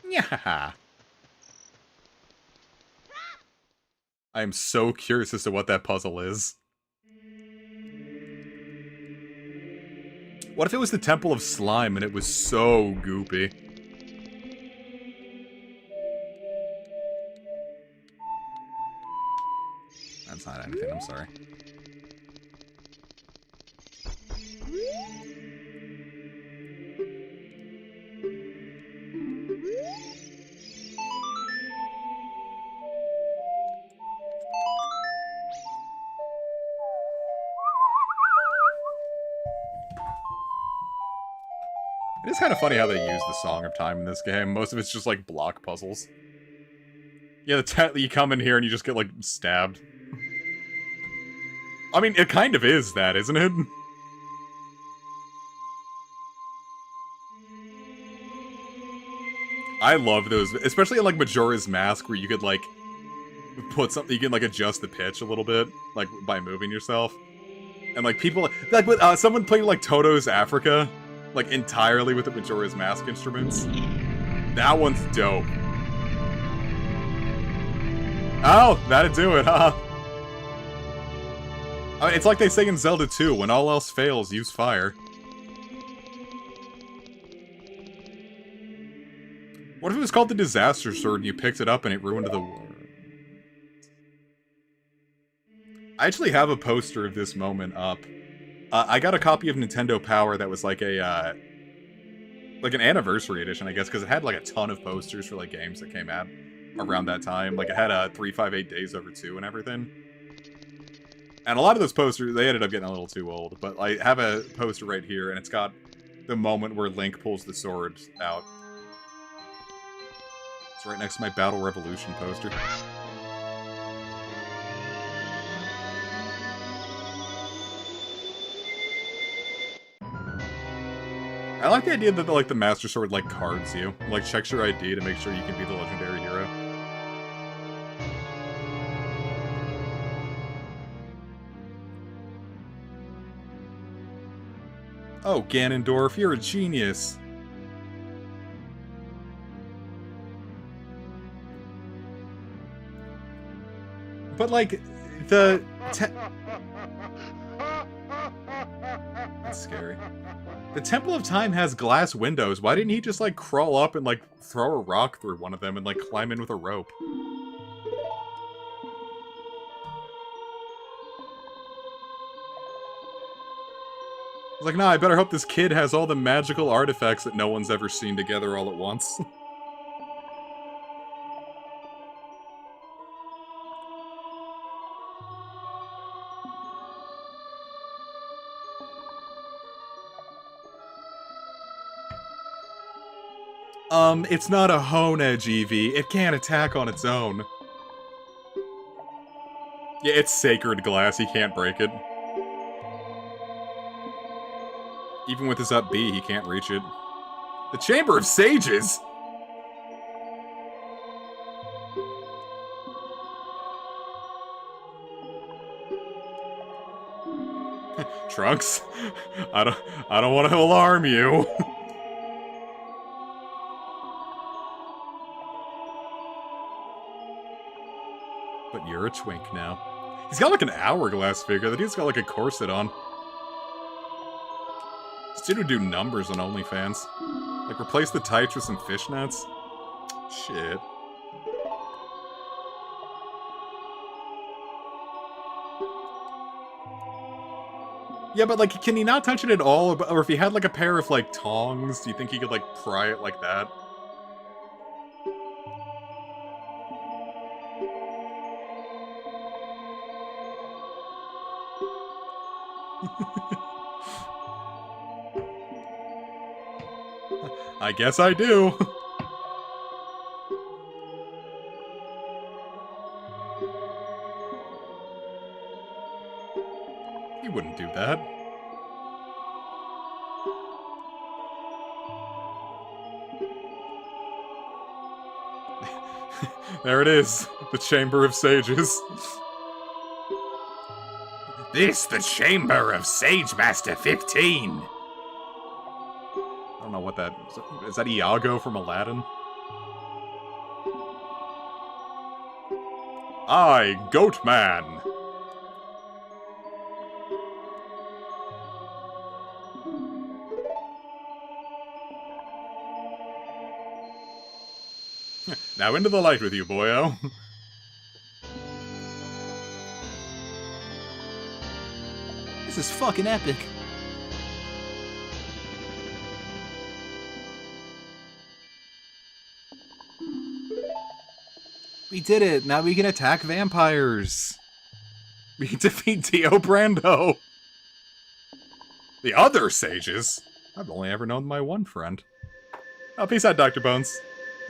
S4: Yeah. I am so curious as to what that puzzle is. What if it was the Temple of Slime and it was so goopy? That's not anything, I'm sorry. It is kind of funny how they use the Song of Time in this game. Most of it's just like block puzzles. Yeah, you come in here and you just get like stabbed. I mean, it kind of is that, isn't it? I love those, especially in like Majora's Mask, where you could like put something, you can like adjust the pitch a little bit, like by moving yourself. And like people, like with someone played like Toto's Africa, like entirely with the Majora's Mask instruments. That one's dope. Oh, that'd do it, huh? I mean, it's like they say in Zelda 2, when all else fails, use fire. What if it was called the Disaster Sword and you picked it up and it ruined the world? I actually have a poster of this moment up. I got a copy of Nintendo Power that was like a, like an anniversary edition, I guess, because it had like a ton of posters for like games that came out around that time. Like it had 358 Days Over 2 and everything. And a lot of those posters, they ended up getting a little too old, but I have a poster right here, and it's got the moment where Link pulls the sword out. It's right next to my Battle Revolution poster. I like the idea that like the Master Sword like cards you, like checks your ID to make sure you can be the legendary hero. Oh, Ganondorf, you're a genius. But like the that's scary. The Temple of Time has glass windows. Why didn't he just, like, crawl up and, like, throw a rock through one of them and, like, climb in with a rope? was like, nah, I better hope this kid has all the magical artifacts that no one's ever seen together all at once. It's not a hone edge, Eevee. It can't attack on its own. Yeah, it's sacred glass. He can't break it. Even with his up B, he can't reach it. The Chamber of Sages? Trunks, I don't want to alarm you. But you're a twink now. He's got like an hourglass figure. That dude's got like a corset on. This dude would do numbers on OnlyFans. Like replace the tights with some fishnets. Shit. Yeah, but like, can he not touch it at all? Or if he had like a pair of like tongs, do you think he could like pry it like that? I guess I do. He wouldn't do that. There it is. The Chamber of Sages.
S3: This the Chamber of Sage Master 15.
S4: I don't know what that is. That Iago from Aladdin? I, Goat Man. Now into the light with you, boyo.
S5: This is fucking epic.
S4: We did it! Now we can attack vampires! We can defeat Dio Brando! The other sages? I've only ever known my one friend. Oh, peace out, Dr. Bones.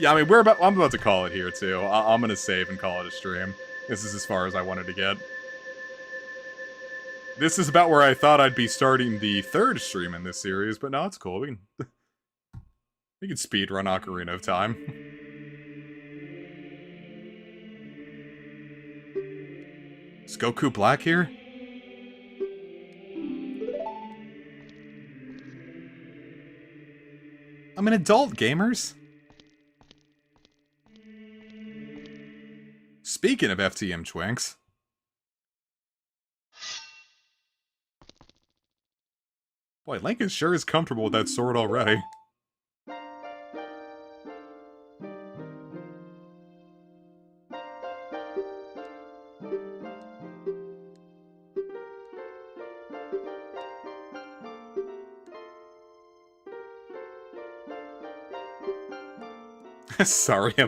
S4: Yeah, I mean, I'm about to call it here, too. I'm gonna save and call it a stream. This is as far as I wanted to get. This is about where I thought I'd be starting the third stream in this series, but no, it's cool. We can speedrun Ocarina of Time. Is Goku Black here? I'm an adult, gamers. Speaking of FTM Twinks. Boy, Link is sure is comfortable with that sword already. Sorry, I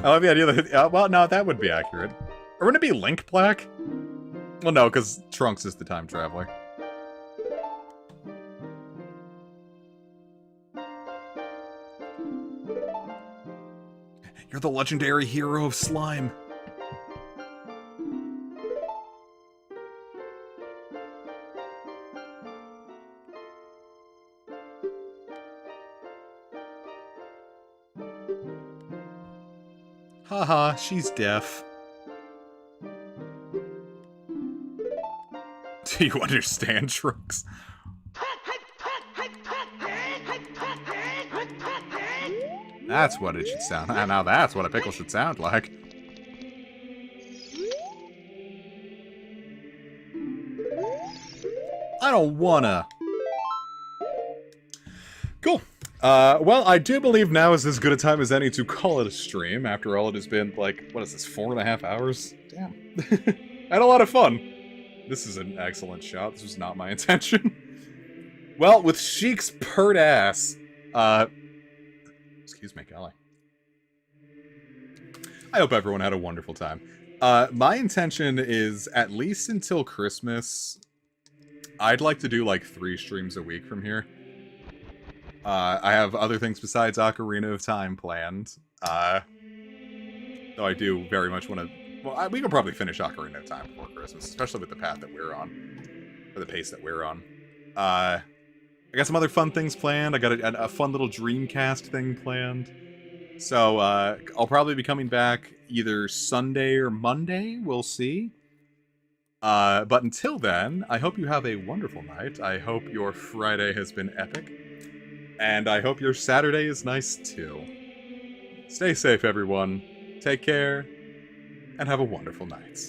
S4: love the idea that... well, no, that would be accurate. Or wouldn't it be Link Black? Well, no, because Trunks is the time traveler. You're the legendary hero of slime. Haha, she's deaf. Do you understand, Trunks? That's what it should sound. Now that's what a pickle should sound like. I don't wanna. Cool. Well, I do believe now is as good a time as any to call it a stream. After all, it has been, like, what is this, 4.5 hours? Damn. I had a lot of fun. This is an excellent shot. This was not my intention. Well, with Sheik's pert ass, excuse me, golly. I hope everyone had a wonderful time. My intention is, at least until Christmas, I'd like to do like 3 streams a week from here. I have other things besides Ocarina of Time planned. Though I do very much want to... Well, we can probably finish Ocarina of Time before Christmas, especially with the path that we're on. Or the pace that we're on. I got some other fun things planned. I got a fun little Dreamcast thing planned. So, I'll probably be coming back either Sunday or Monday. We'll see. But until then, I hope you have a wonderful night. I hope your Friday has been epic. And I hope your Saturday is nice, too. Stay safe, everyone. Take care, and have a wonderful night.